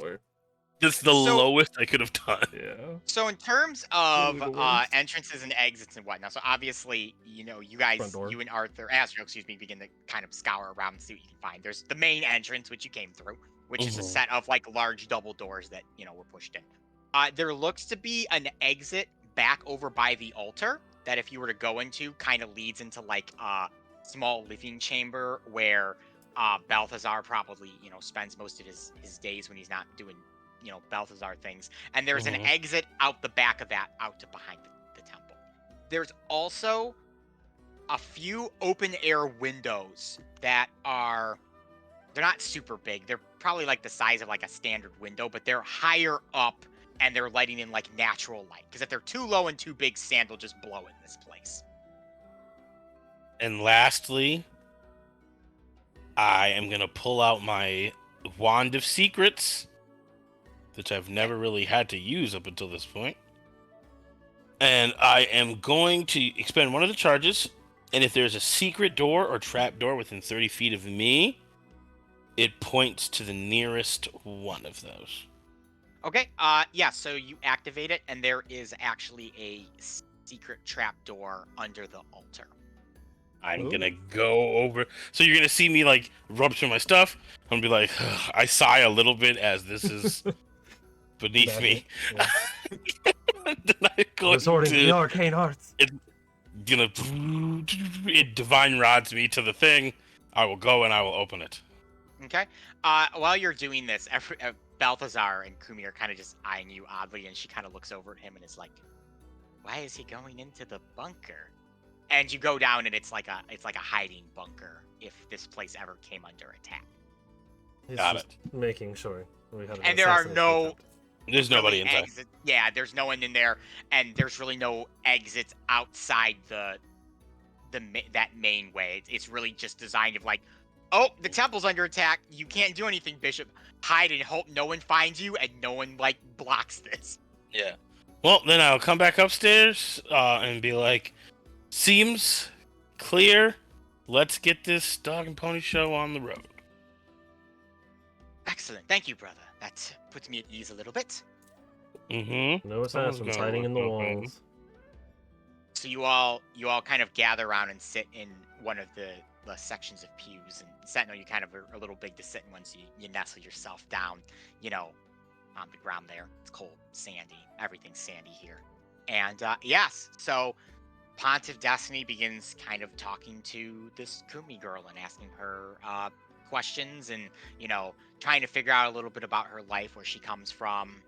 That's the lowest I could have done. Yeah. So in terms of Really the worst. entrances and exits and whatnot, so obviously, you guys, you and Astro, begin to kind of scour around and see what you can find. There's the main entrance, which you came through, which is a set of like large double doors that, were pushed in. There looks to be an exit back over by the altar that if you were to go into, kind of leads into like a small living chamber where Balthazar probably, spends most of his days when he's not doing Balthazar things. And there's an exit out the back of that, out to behind the temple. There's also a few open air windows that they're not super big. They're probably like the size of like a standard window, but they're higher up and they're lighting in like natural light. Because if they're too low and too big, sand will just blow in this place. And lastly, I am going to pull out my Wand of Secrets, which I've never really had to use up until this point. And I am going to expend one of the charges, and if there's a secret door or trap door within 30 feet of me, it points to the nearest one of those. Okay, yeah, so you activate it, and there is actually a secret trap door under the altar. I'm gonna go over. So you're gonna see me like rub through my stuff. I'm gonna be like, ugh. I sigh a little bit as this is beneath me. Yeah. Then I go Resorting to the arcane arts. It divine rods me to the thing. I will go and I will open it. Okay. While you're doing this, Balthazar and Kumi are kind of just eyeing you oddly, and she kind of looks over at him and is like, "Why is he going into the bunker?" And you go down, and it's like a hiding bunker if this place ever came under attack. He's Got just making sure we had an And there are assassination no attempt. There's nobody inside. Exit. Yeah, there's no one in there, and there's really no exits outside that main way. It's really just designed of like, oh, the temple's under attack. You can't do anything, Bishop. Hide and hope no one finds you and no one like blocks this. Yeah. Well, then I'll come back upstairs and be like, seems clear. Let's get this dog and pony show on the road. Excellent. Thank you, brother. That puts me at ease a little bit. Mm-hmm. No assassins hiding in the walls. So you all kind of gather around and sit in one of the sections of pews. And Sentinel, you kind of are a little big to sit in one, so you nestle yourself down, on the ground there. It's cold, sandy. Everything's sandy here. And yes, so Pontiff Destiny begins kind of talking to this Kumi girl and asking her questions and, trying to figure out a little bit about her life, where she comes from,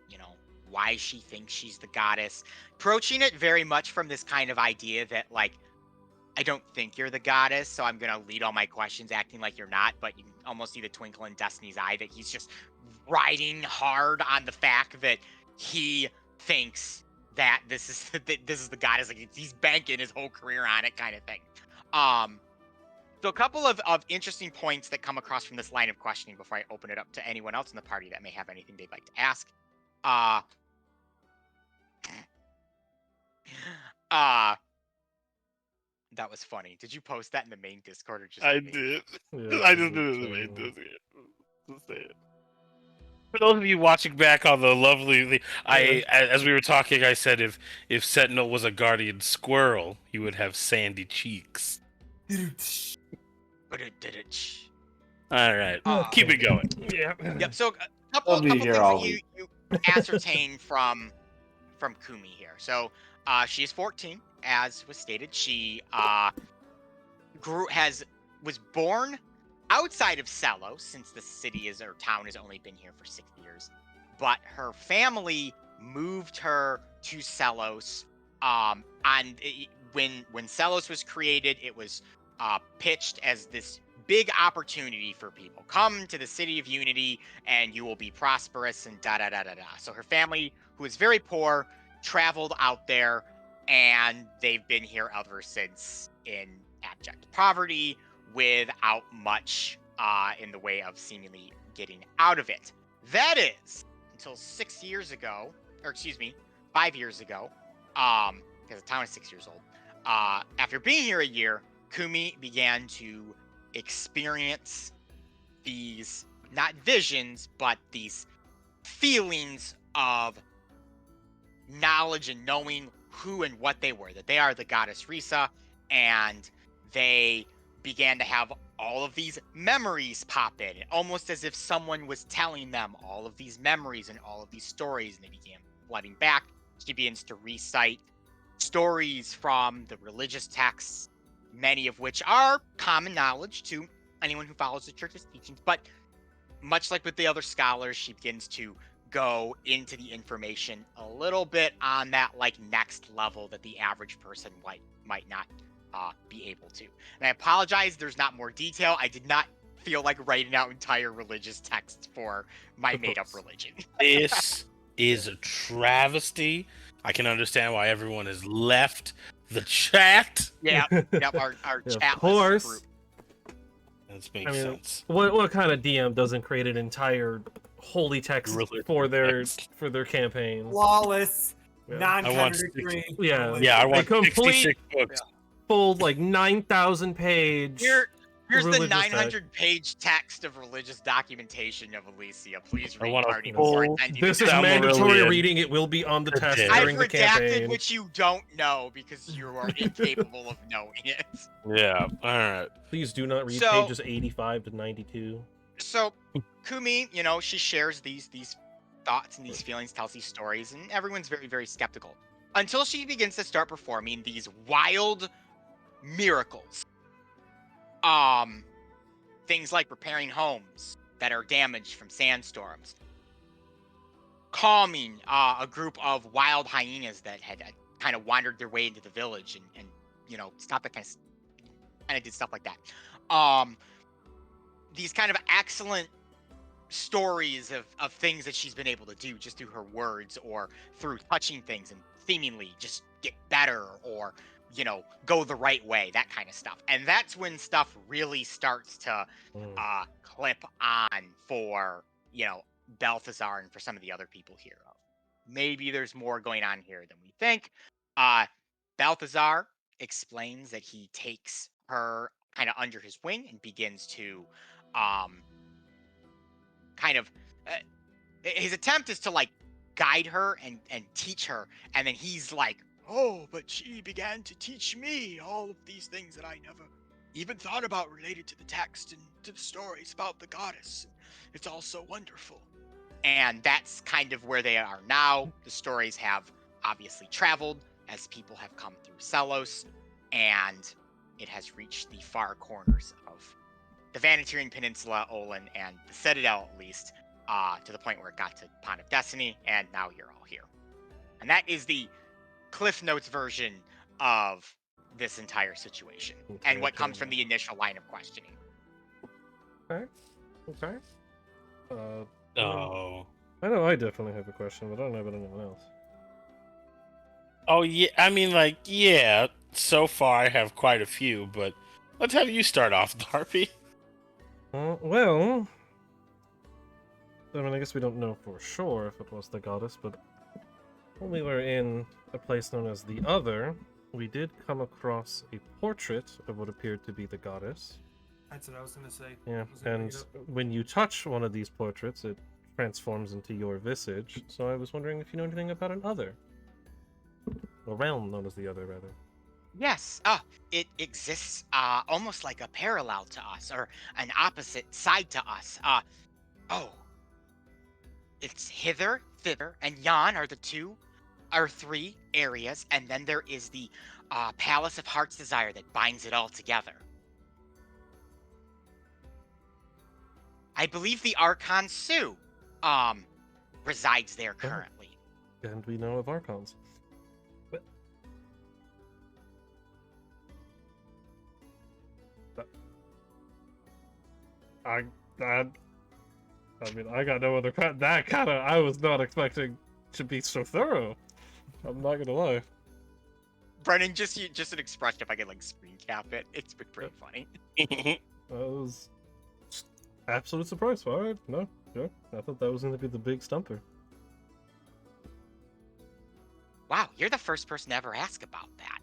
why she thinks she's the goddess. Approaching it very much from this kind of idea that, like, I don't think you're the goddess, so I'm going to lead all my questions acting like you're not, but you can almost see the twinkle in Destiny's eye that he's just riding hard on the fact that he thinks that this is the goddess. Like, he's banking his whole career on it, kind of thing. So a couple of interesting points that come across from this line of questioning before I open it up to anyone else in the party that may have anything they'd like to ask. That was funny. Did you post that in the main Discord or just I me? did. Yeah, I just did it in the main Discord. Just say it. For those of you watching back on the lovely, as we were talking, I said if Sentinel was a guardian squirrel, he would have sandy cheeks. All right, keep it going. Yeah. Yep. So a couple things that you ascertain from Kumi here. So she is 14, as was stated. She was born outside of Celos, since the city town has only been here for 6 years. But her family moved her to Celos. When Celos was created, it was pitched as this big opportunity for people. Come to the City of Unity and you will be prosperous and da da da da da. So her family, who is very poor, traveled out there, and they've been here ever since in abject poverty without much in the way of seemingly getting out of it. That is until 5 years ago, because the town is 6 years old. After being here a year, Kumi began to experience these, not visions, but these feelings of knowledge and knowing who and what they were, that they are the goddess Risa, and they began to have all of these memories pop in, almost as if someone was telling them all of these memories and all of these stories, and they began flooding back. She begins to recite stories from the religious texts, many of which are common knowledge to anyone who follows the church's teachings, but much like with the other scholars, she begins to go into the information a little bit on that next level that the average person might not be able to. And I apologize, there's not more detail. I did not feel like writing out entire religious texts for my made-up religion. This is a travesty. I can understand why everyone has left the chat. Yep, our chat. Of course. Group. That makes sense. What kind of DM doesn't create an entire holy text for their campaigns? Flawless, Yeah. non-contradictory. Yeah, I want complete 66 books. Full 9,000 page. Here's the religious 900-page text of religious documentation of Elyssia. Please read want a party before full- attending. This is Silmarillion. mandatory reading. It will be on the test I've during the redacted campaign. which you don't know because you are incapable of knowing it. Yeah, all right. Please do not read So- pages 85 to 92. So Kumi, she shares these thoughts and these feelings, tells these stories, and everyone's very, very skeptical. Until she begins to start performing these wild miracles. Things like repairing homes that are damaged from sandstorms, calming a group of wild hyenas that had kind of wandered their way into the village and stopped that kind of did stuff like that. These kind of excellent stories of things that she's been able to do just through her words or through touching things and seemingly just get better or go the right way, that kind of stuff. And that's when stuff really starts to clip on for Balthazar and for some of the other people here. Maybe there's more going on here than we think. Balthazar explains that he takes her kind of under his wing and begins to kind of his attempt is to like guide her and teach her, and then he's like, oh, but she began to teach me all of these things that I never even thought about related to the text and to the stories about the goddess. It's all so wonderful. And that's kind of where they are now. The stories have obviously traveled as people have come through Celos, and it has reached the far corners of the Vanetirian Peninsula, Olin, and the Citadel, at least, to the point where it got to Pond of Destiny, and now you're all here. And that is the Cliff Notes version of this entire situation, and what comes from the initial line of questioning. Okay. Oh. I know I definitely have a question, but I don't know about anyone else. Oh, yeah. I mean, like, yeah. So far, I have quite a few, but let's have you start off, Darby. Well, I mean, I guess we don't know for sure if it was the goddess, but when we were in a place known as the Other, we did come across a portrait of what appeared to be the goddess. That's what I was going to say. Yeah, and when you touch one of these portraits, it transforms into your visage. So I was wondering if you know anything about an Other. A realm known as the Other, rather. Yes, it exists almost like a parallel to us, or an opposite side to us. It's hither, thither, and yon are three areas, and then there is the Palace of Heart's Desire that binds it all together. I believe the Archon Sue resides there currently. And we know of Archons. I mean, I got no other I was not expecting to be so thorough. I'm not gonna lie. Brennan, just an expression if I could like screen cap it. It's been pretty funny. That was absolute surprise. All right, no, sure. I thought that was gonna be the big stumper. Wow, you're the first person to ever ask about that.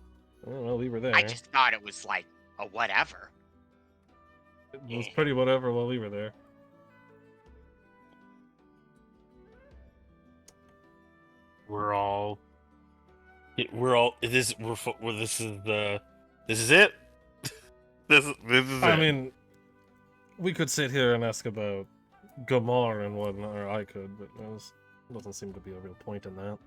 Oh, well, we were there. I just thought it was like a whatever. It was pretty whatever while we were there. This is it. This is it. I mean, we could sit here and ask about Gamar and whatnot, or I could, but doesn't seem to be a real point in that.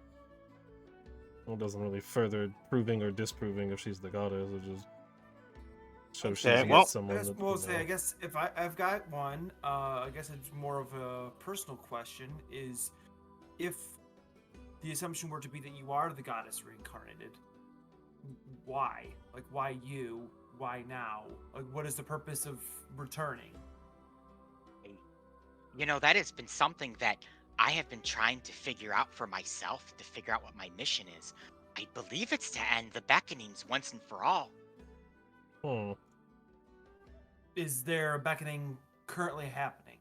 It doesn't really further proving or disproving if she's the goddess. It just shows she's someone. I guess if I've got one, I guess it's more of a personal question: is if the assumption were to be that you are the goddess reincarnated, why? Like, why you? Why now? Like, what is the purpose of returning? That has been something that I have been trying to figure out for myself, to figure out what my mission is. I believe it's to end the beckonings once and for all. Is there a beckoning currently happening?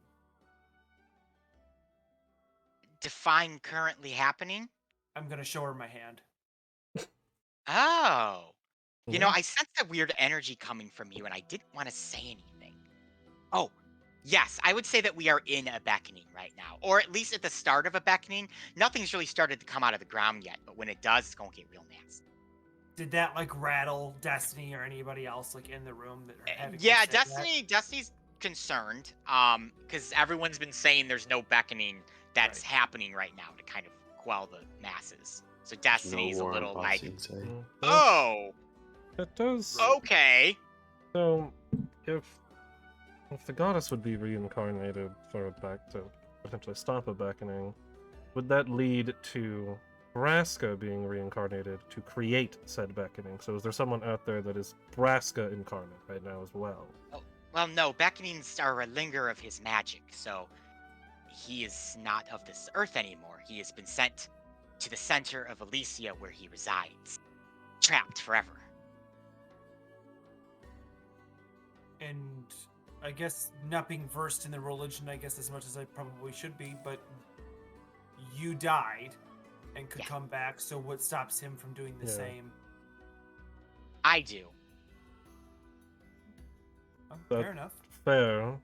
Define currently happening? I'm going to show her my hand. Oh. I sense a weird energy coming from you, and I didn't want to say anything. Oh, yes, I would say that we are in a beckoning right now, or at least at the start of a beckoning. Nothing's really started to come out of the ground yet, but when it does, it's going to get real nasty. Did that rattle Destiny or anybody else in the room that are having? Yeah, Destiny's concerned, because everyone's been saying there's no beckoning that's happening right now to kind of quell the masses. So Destiny's a little like, oh, it does. Okay. So, if the goddess would be reincarnated for back to potentially stop a beckoning, would that lead to Braska being reincarnated to create said beckoning? So is there someone out there that is Braska incarnate right now as well? Oh, well, no. Beckonings are a linger of his magic, so he is not of this earth anymore. He has been sent to the center of Elyssia where he resides, trapped forever. And I guess not being versed in the religion, I guess as much as I probably should be, but you died and could come back, so what stops him from doing the same? I do. Oh, fair enough. Fair.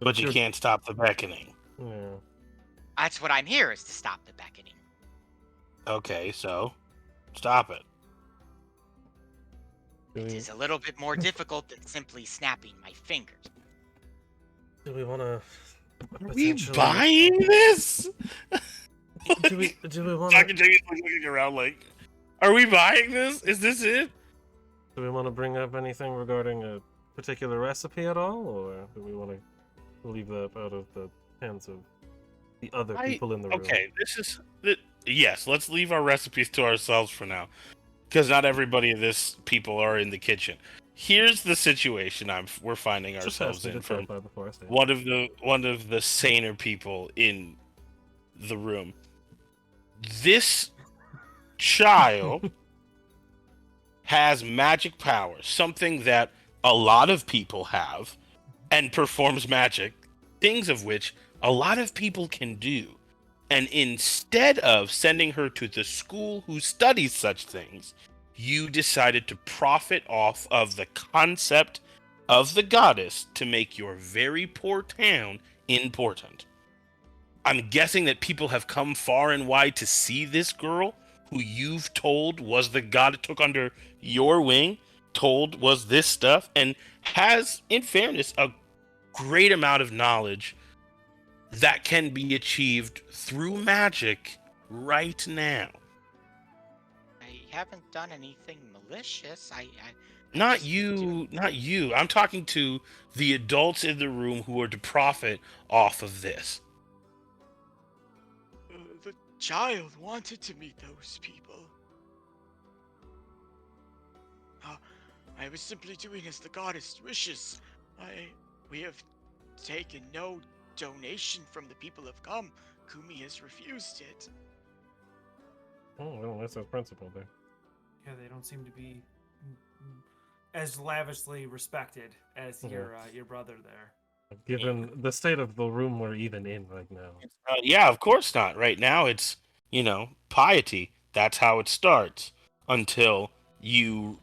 But you can't stop the beckoning. Yeah. That's what I'm here, is to stop the beckoning. Okay, so stop it. It is a little bit more difficult than simply snapping my fingers. Do we want to? Are we buying this? Do we want Talking Jamie's looking around like, are we buying this? Is this it? Do we want to bring up anything regarding a particular recipe at all, or do we want to leave that out of the hands of the other people in the room? Okay, yes. Let's leave our recipes to ourselves for now, because not everybody of this people are in the kitchen. Here's the situation we're finding ourselves in from one of the saner people in the room. This child has magic powers, something that a lot of people have, and performs magic, things of which a lot of people can do. And instead of sending her to the school who studies such things, you decided to profit off of the concept of the goddess to make your very poor town important. I'm guessing that people have come far and wide to see this girl, who you've told was the god that took under your wing, told was this stuff, and has, in fairness, a great amount of knowledge that can be achieved through magic right now. I haven't done anything malicious. Not you. I'm talking to the adults in the room who are to profit off of this. The child wanted to meet those people. I was simply doing as the goddess wishes. We have taken no donation from the people who have come. Kumi has refused it. Oh, well, that's a principle there. Yeah, they don't seem to be as lavishly respected as your brother there. Given the state of the room we're even in right now. Yeah, of course not. Right now it's, piety. That's how it starts. Until you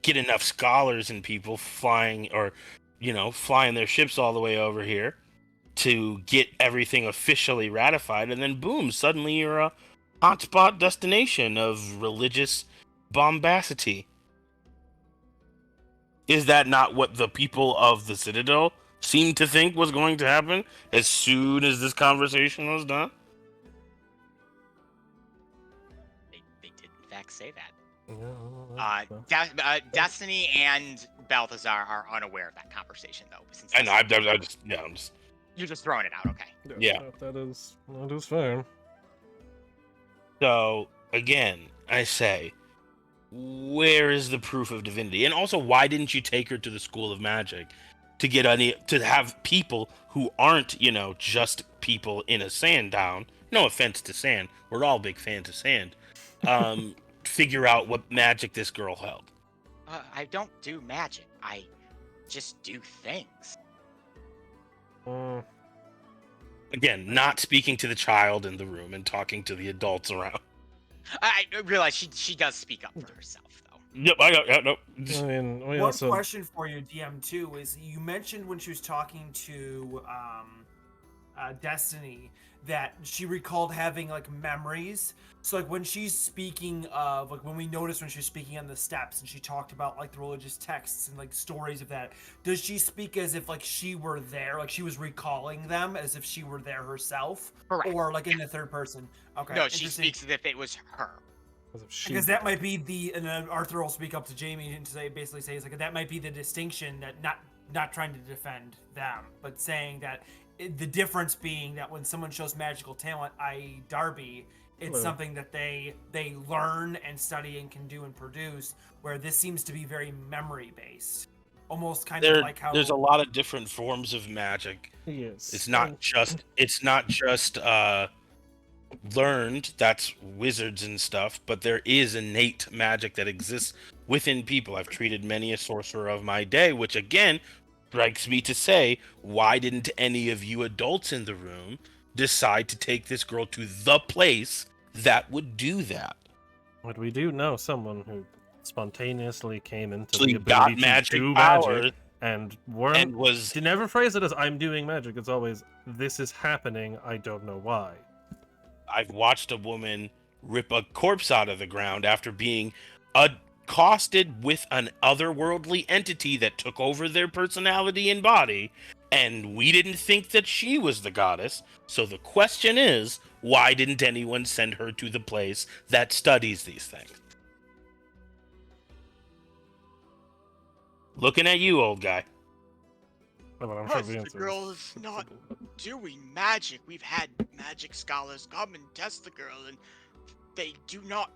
get enough scholars and people flying their ships all the way over here to get everything officially ratified, and then boom, suddenly you're a hotspot destination of religious bombacity. Is that not what the people of the Citadel seemed to think was going to happen as soon as this conversation was done? They did in fact say that. Yeah, Destiny and Balthazar are unaware of that conversation, though. Since you're just throwing it out, okay? Yeah. That is fair. So again, I say, where is the proof of divinity? And also, why didn't you take her to the School of Magic to have people who aren't, just people in a sand town? No offense to sand, we're all big fans of sand. Figure out what magic this girl held. I don't do magic. I just do things. Again, not speaking to the child in the room and talking to the adults around. I realize she does speak up for herself, though. Yep, no. I mean, One question for you, DM, too, is you mentioned when she was talking to Destiny that she recalled having, memories. So, when she's speaking of, when we noticed when she was speaking on the steps and she talked about, the religious texts and, stories of that, does she speak as if, she were there? She was recalling them as if she were there herself? Correct. Or, in the third person? Okay. No, she speaks as if it was her. Because that might be and then Arthur will speak up to Jamie and basically say, that might be the distinction, that not trying to defend them, but saying that the difference being that when someone shows magical talent, i.e. Darby, it's something that they learn and study and can do and produce, where this seems to be very memory based. almost kind of like how there's a lot of different forms of magic. Yes. It's not just learned, that's wizards and stuff, but there is innate magic that exists within people. I've treated many a sorcerer of my day, which again strikes me to say, why didn't any of you adults in the room decide to take this girl to the place that would do that? But we do know someone who spontaneously came into So the he ability got to magic do powers magic and was They never phrase it as "I'm doing magic." It's always "This is happening. I don't know why." I've watched a woman rip a corpse out of the ground after being accosted with an otherworldly entity that took over their personality and body, and we didn't think that she was the goddess. So the question is, why didn't anyone send her to the place that studies these things? Looking at you, old guy. Well, I'm sure Plus, the the answer girl is not doing magic. We've had magic scholars come and test the girl, and they do not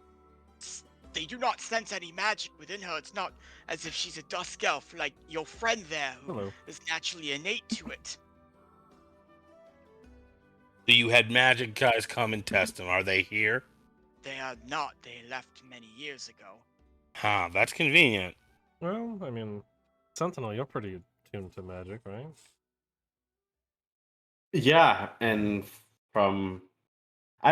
sense any magic within her. It's not as if she's a dusk elf like your friend there, who Hello. is naturally innate to it. So you had magic guys come and test them. Are they here? They are not. They left many years ago. Huh, that's convenient. Well, I mean, Sentinel, you're pretty attuned to magic, right? Yeah, and from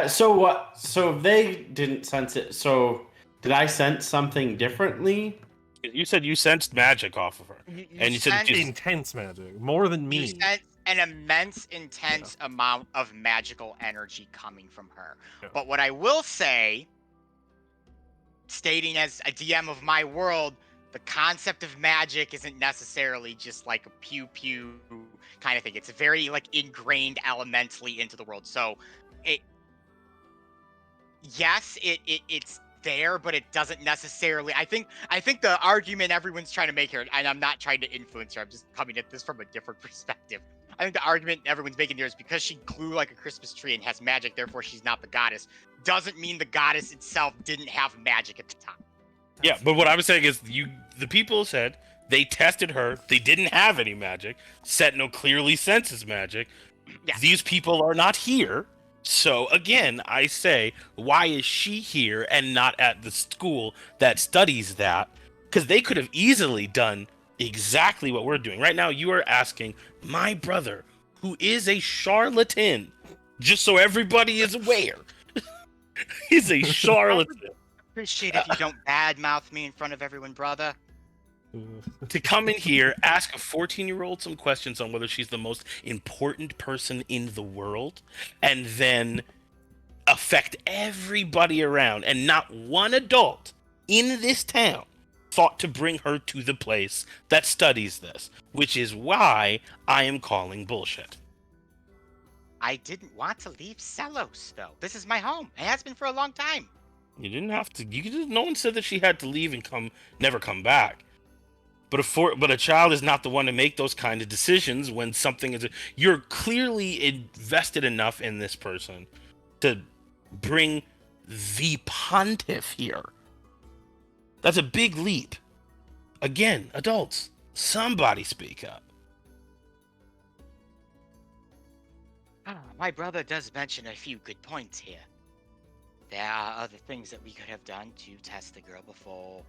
so what? So they didn't sense it. So did I sense something differently? You said you sensed magic off of her, and you said sensed- just Intense magic, more than me. You sense an immense, intense amount of magical energy coming from her. Yeah. But what I will say, stating as a DM of my world, the concept of magic isn't necessarily just like a pew pew kind of thing. It's very like ingrained elementally into the world. So it's there, but it doesn't necessarily. I think the argument everyone's trying to make here, and I'm not trying to influence her, I'm just coming at this from a different perspective. I think the argument everyone's making here is because she grew like a Christmas tree and has magic, therefore she's not the goddess, doesn't mean the goddess itself didn't have magic at the time. yeah. But what I was saying is, the people said they tested her, they didn't have any magic. Sentinel clearly senses magic. Yeah. These people are not here. So again, I say, why is she here and not at the school that studies that? Because they could have easily done exactly what we're doing. Right now, you are asking my brother, who is a charlatan, just so everybody is aware. He's a charlatan. Appreciate if you don't badmouth me in front of everyone, brother. To come in here, ask a 14-year-old some questions on whether she's the most important person in the world, and then affect everybody around, and not one adult in this town thought to bring her to the place that studies this, which is why I am calling bullshit. I didn't want to leave Celos, though. This is my home. It has been for a long time. You didn't have to. No one said that she had to leave and never come back. But a child is not the one to make those kind of decisions when something is. You're clearly invested enough in this person to bring the pontiff here. That's a big leap. Again, adults, somebody speak up. My brother does mention a few good points here. There are other things that we could have done to test the girl before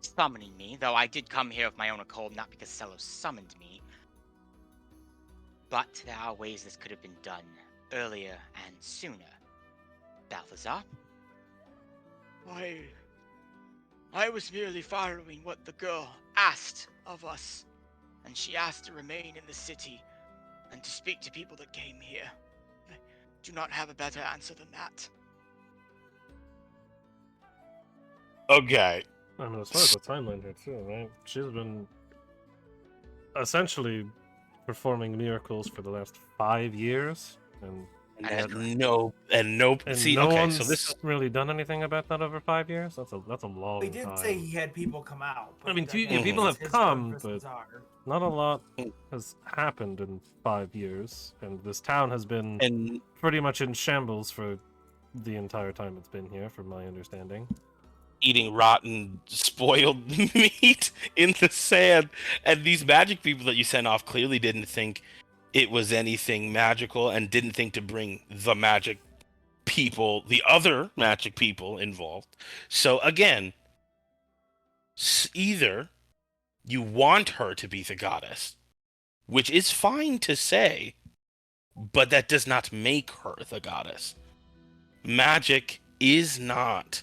summoning me, though I did come here of my own accord, not because Celos summoned me. But there are ways this could have been done earlier and sooner. Balthazar? I was merely following what the girl asked of us, and she asked to remain in the city and to speak to people that came here. I do not have a better answer than that. Okay. I mean, as far as the timeline here too, right? She's been essentially performing miracles for the last 5 years, and See, no okay, one's so this really done anything about that over 5 years. That's a long He did time. say he had people come out. I mean, that yeah, people was have his come, purpose but are. not a lot has happened in 5 years, and this town has been and pretty much in shambles for the entire time it's been here, from my understanding. eating rotten, spoiled meat in the sand. And these magic people that you sent off clearly didn't think it was anything magical and didn't think to bring the magic people, the other magic people involved. So again, either you want her to be the goddess, which is fine to say, but that does not make her the goddess. Magic is not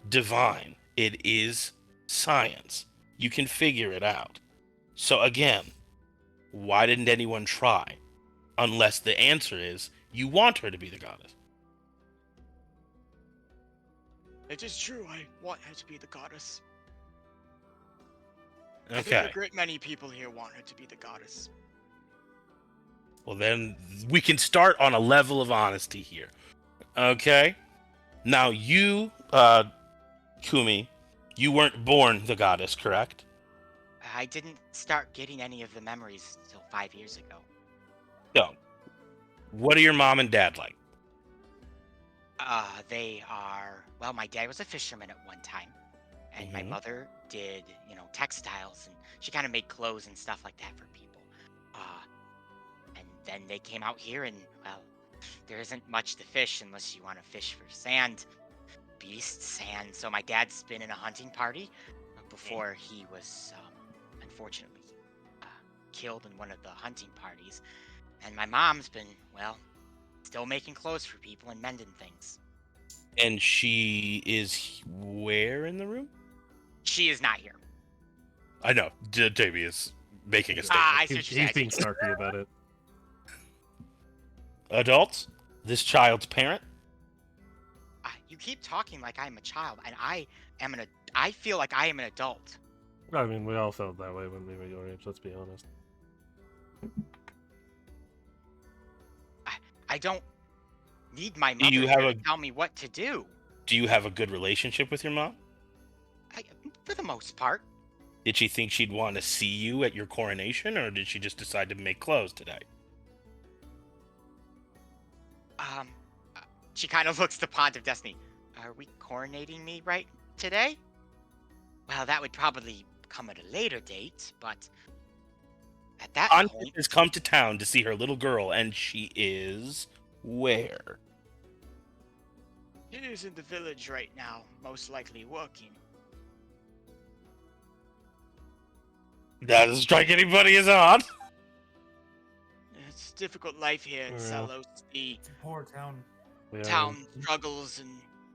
divine. It is science. You can figure it out. So again, why didn't anyone try? Unless the answer is you want her to be the goddess. It is true. I want her to be the goddess. I think Okay. a great many people here want her to be the goddess. Well, then we can start on a level of honesty here. Okay? Now, you, Kumi, you weren't born the goddess, correct? I didn't start getting any of the memories until 5 years ago. So, what are your mom and dad like? They are, well, my dad was a fisherman at one time, and my Mhm. mother did, textiles, and she kind of made clothes and stuff like that for people. And then they came out here, and, well, there isn't much to fish unless you want to fish for sand beasts, and so my dad's been in a hunting party before he was, unfortunately, killed in one of the hunting parties, and my mom's been, well, still making clothes for people and mending things. And she is where in the room? She is not here. I know, Davey is making a statement. I see what you're He's being saying. snarky about it. Adults, this child's parent? You keep talking like I'm a child, and I feel like I am an adult. I mean, we all felt that way when we were your age, let's be honest. I don't need my mother you have to a- tell me what to do. Do you have a good relationship with your mom? For the most part. Did she think she'd want to see you at your coronation, or did she just decide to make clothes today? She kind of looks to Pond of Destiny. Are we coronating me right today? Well, that would probably come at a later date, but at that Aunt point... has come to town to see her little girl, and she is where? She is in the village right now, most likely working. That doesn't strike anybody as odd. It's a difficult life here in Yeah. Salos. The It's a poor town. Yeah, town struggles and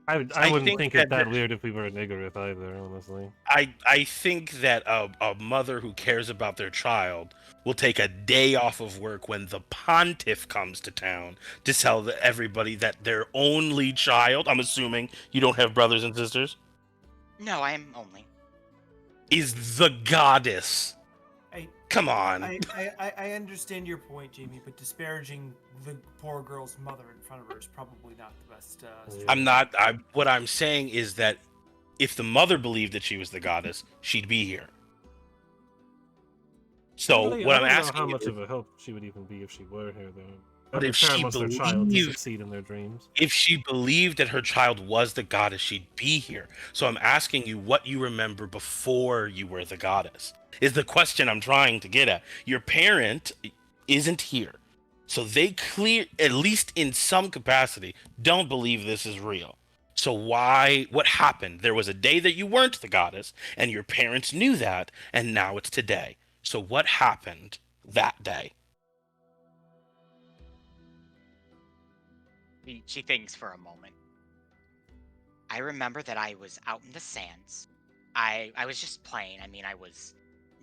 I wouldn't think think that it that weird if we were a Niggerith either, honestly. I think that a mother who cares about their child will take a day off of work when the pontiff comes to town to tell everybody that their only child, I'm assuming you don't have brothers and sisters, No, I am only. is the goddess. Come on. I understand your point, Jamie, but disparaging the poor girl's mother in front of her is probably not the best. What I'm saying is that if the mother believed that she was the goddess, she'd be here. So Really, what I I'm don't know asking how much is, of a help she would even be if she were here, though. But Every if she parent wants their child to believed- succeed in their dreams. if she believed that her child was the goddess, she'd be here. So I'm asking you what you remember before you were the goddess. Is the question I'm trying to get at. Your parent isn't here. So they at least in some capacity, don't believe this is real. So what happened? There was a day that you weren't the goddess, and your parents knew that, and now it's today. So what happened that day? She thinks for a moment. I remember that I was out in the sands. I was just playing. I mean, I was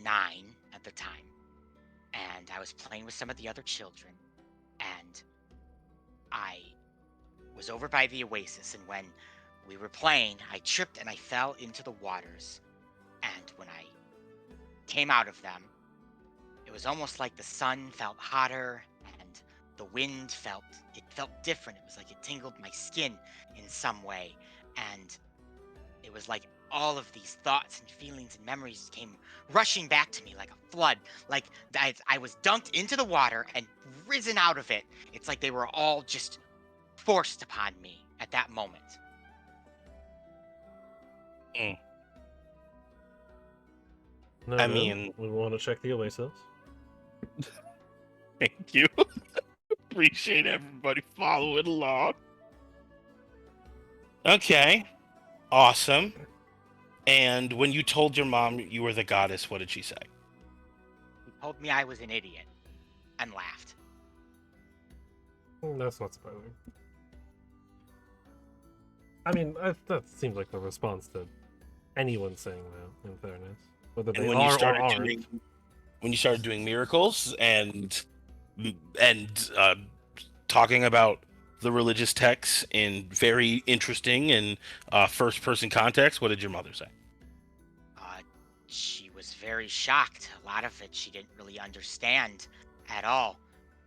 9 at the time. And I was playing with some of the other children. And I was over by the oasis. And when we were playing, I tripped and I fell into the waters. And when I came out of them, it was almost like the sun felt hotter and the wind felt different. It was like it tingled my skin in some way. And it was like all of these thoughts and feelings and memories came rushing back to me like a flood. Like I was dunked into the water and risen out of it. It's like they were all just forced upon me at that moment. No, I mean, we want to check the Elyssia. thank you. Appreciate everybody following along. Okay, awesome. And when you told your mom you were the goddess, what did she say? He told me I was an idiot and laughed. That's not surprising. I mean, that seems like the response to anyone saying that, in fairness. Whether they when are you started or aren't. when you started doing miracles and talking about the religious texts in very interesting and first-person context, what did your mother say? She was very shocked. A lot of it she didn't really understand at all,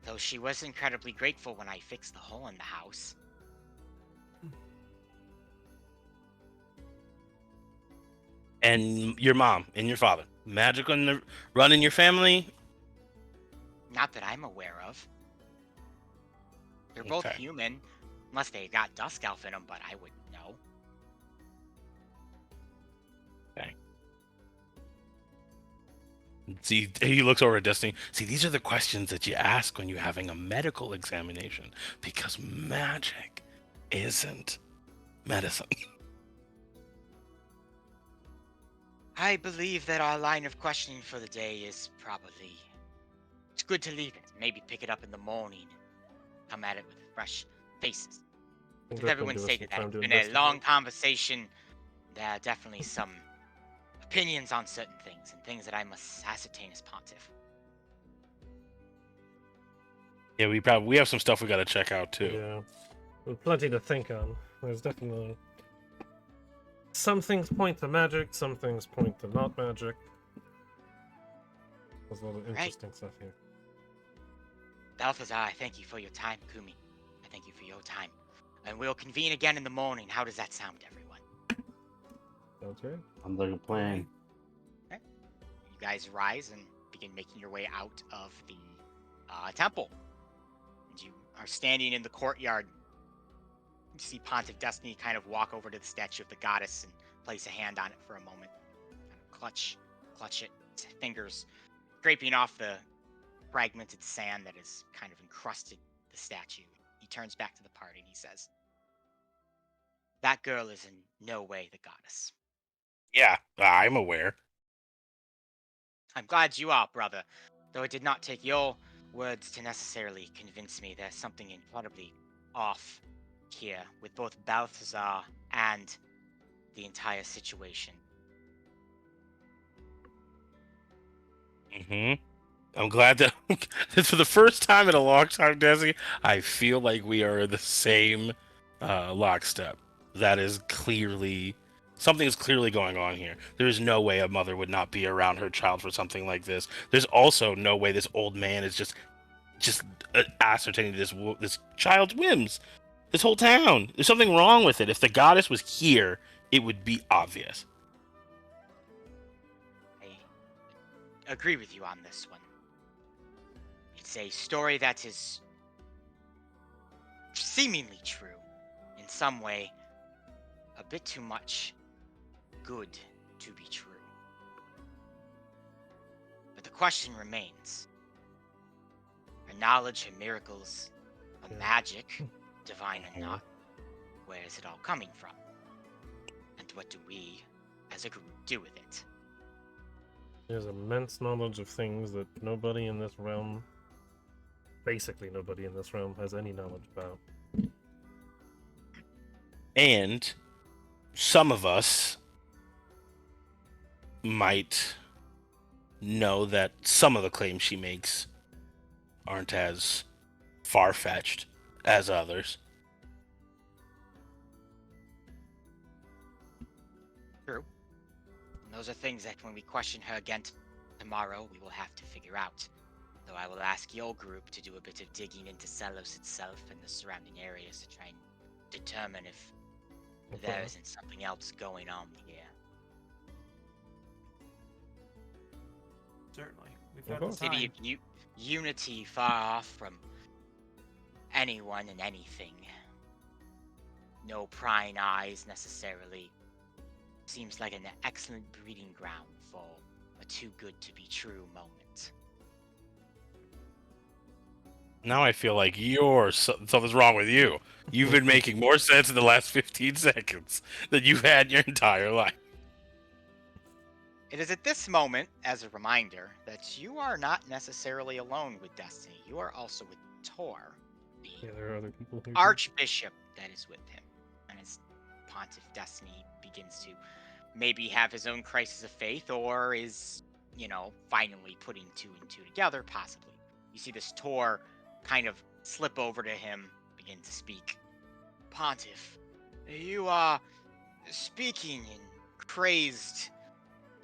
though she was incredibly grateful when I fixed the hole in the house. And your mom and your father, magic run in your family? Not that I'm aware of. They're both Okay. human, unless they got Dusk Elf in them, but I wouldn't know. Okay. See, he looks over at Destiny. See, these are the questions that you ask when you're having a medical examination, because magic isn't medicine. I believe that our line of questioning for the day is probably... It's good to leave it. Maybe pick it up in the morning. Come at it with fresh faces. With everyone stated that it's been a long conversation. There are definitely some opinions on certain things, and things that I must ascertain as pontiff. Yeah, we have some stuff we got to check out too. Yeah, there's plenty to think on. There's definitely some things point to magic, some things point to not magic. There's a lot of interesting stuff here. Balthazar, I thank you for your time. Kumi, I thank you for your time. And we'll convene again in the morning. How does that sound, everyone? Sounds great. I'm like a plan. Okay. You guys rise and begin making your way out of the temple. And you are standing in the courtyard. You see Pontiff Destiny kind of walk over to the statue of the goddess and place a hand on it for a moment. Kind of clutch it, fingers scraping off the fragmented sand that has kind of encrusted the statue. He turns back to the party and he says, "That girl is in no way the goddess." Yeah, I'm aware. I'm glad you are, brother. Though it did not take your words to necessarily convince me there's something incredibly off here with both Balthazar and the entire situation. I'm glad that for the first time in a long time, Desi, I feel like we are in the same lockstep. That is clearly... Something is clearly going on here. There is no way a mother would not be around her child for something like this. There's also no way this old man is just ascertaining this child's whims. This whole town. There's something wrong with it. If the goddess was here, it would be obvious. I agree with you on this one. It's a story that is seemingly true. In some way, a bit too much good to be true. But the question remains. Her knowledge, her miracles, her magic, divine or not, where is it all coming from? And what do we, as a group, do with it? There's immense knowledge of things that nobody in this realm, basically nobody in this realm, has any knowledge about. And some of us might know that some of the claims she makes aren't as far-fetched as others. True. And those are things that when we question her again tomorrow, we will have to figure out. Though I will ask your group to do a bit of digging into Celos itself and the surrounding areas to try and determine if there isn't something else going on here. Certainly. We've got the time. City of unity far off from anyone and anything. No prying eyes necessarily. Seems like an excellent breeding ground for a too-good-to-be-true moment. Now I feel like something's wrong with you. You've been making more sense in the last 15 seconds than you've had in your entire life. It is at this moment, as a reminder, that you are not necessarily alone with Destiny. You are also with Tor, the there are other people here. Archbishop that is with him. And as Pontiff Destiny begins to maybe have his own crisis of faith, or is, finally putting two and two together, possibly. You see this Tor kind of slip over to him, begin to speak. Pontiff, you are speaking in crazed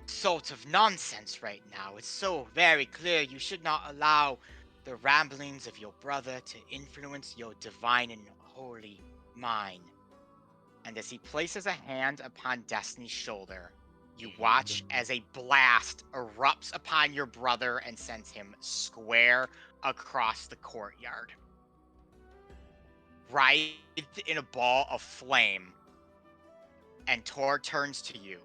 sort of nonsense right now. It's so very clear you should not allow the ramblings of your brother to influence your divine and holy mind. And as he places a hand upon Destiny's shoulder, you watch as a blast erupts upon your brother and sends him square across the courtyard. Writhed in a ball of flame, and Tor turns to you,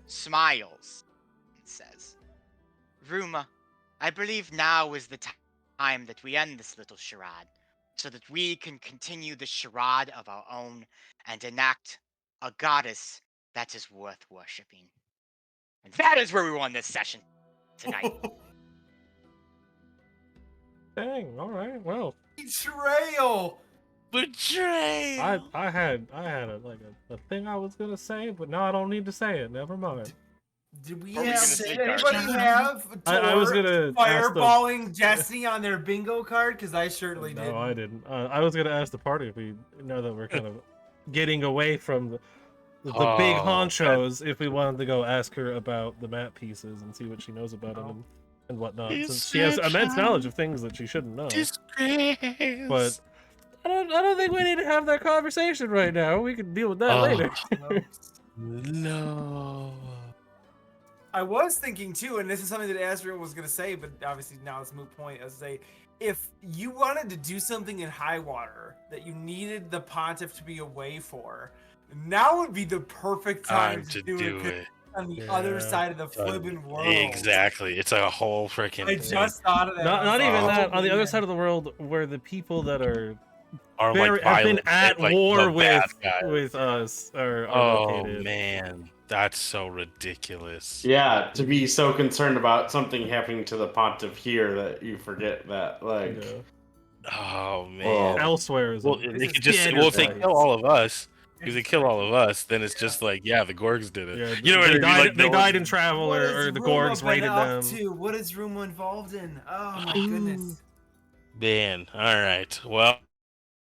smiles, and says, Ruma, I believe now is the time that we end this little charade, so that we can continue the charade of our own and enact a goddess that is worth worshipping. And that is where we won this session tonight. Dang, alright, well. Betrayal! Betrayal! I had a thing I was gonna say, but now I don't need to say it. Never mind. Did we What were you have? gonna say, Did anybody Garth? have I was gonna fireballing Jesse on their bingo card? Because I certainly did. No, I didn't. I was gonna ask the party if we know that we're kind of getting away from the big honchos, if we wanted to go ask her about the map pieces and see what she knows about them and whatnot. Since she has immense knowledge of things that she shouldn't know. Disgrace. But I don't think we need to have that conversation right now. We can deal with that later. No. I was thinking too, and this is something that Asriel was gonna say, but obviously now it's a moot point. I was say, if you wanted to do something in high water that you needed the pontiff to be away for, now would be the perfect time to do it. On the other side of the flippin' world. Exactly. It's a whole freaking. I just thought of that. Not even that. On the other side of the world, where the people that are like have been at like war the with us are located. Man, that's so ridiculous. Yeah, to be so concerned about something happening to the pontiff here that you forget that, like. Yeah. Oh man. Elsewhere is well, they could just if they kill all of us. If they kill all of us, then it's just like, yeah, the Gorgs did it. Yeah, you know what I mean? They died in travel, or the Gorgs raided them. What is Ruma involved in? Oh my goodness. Man, all right. Well.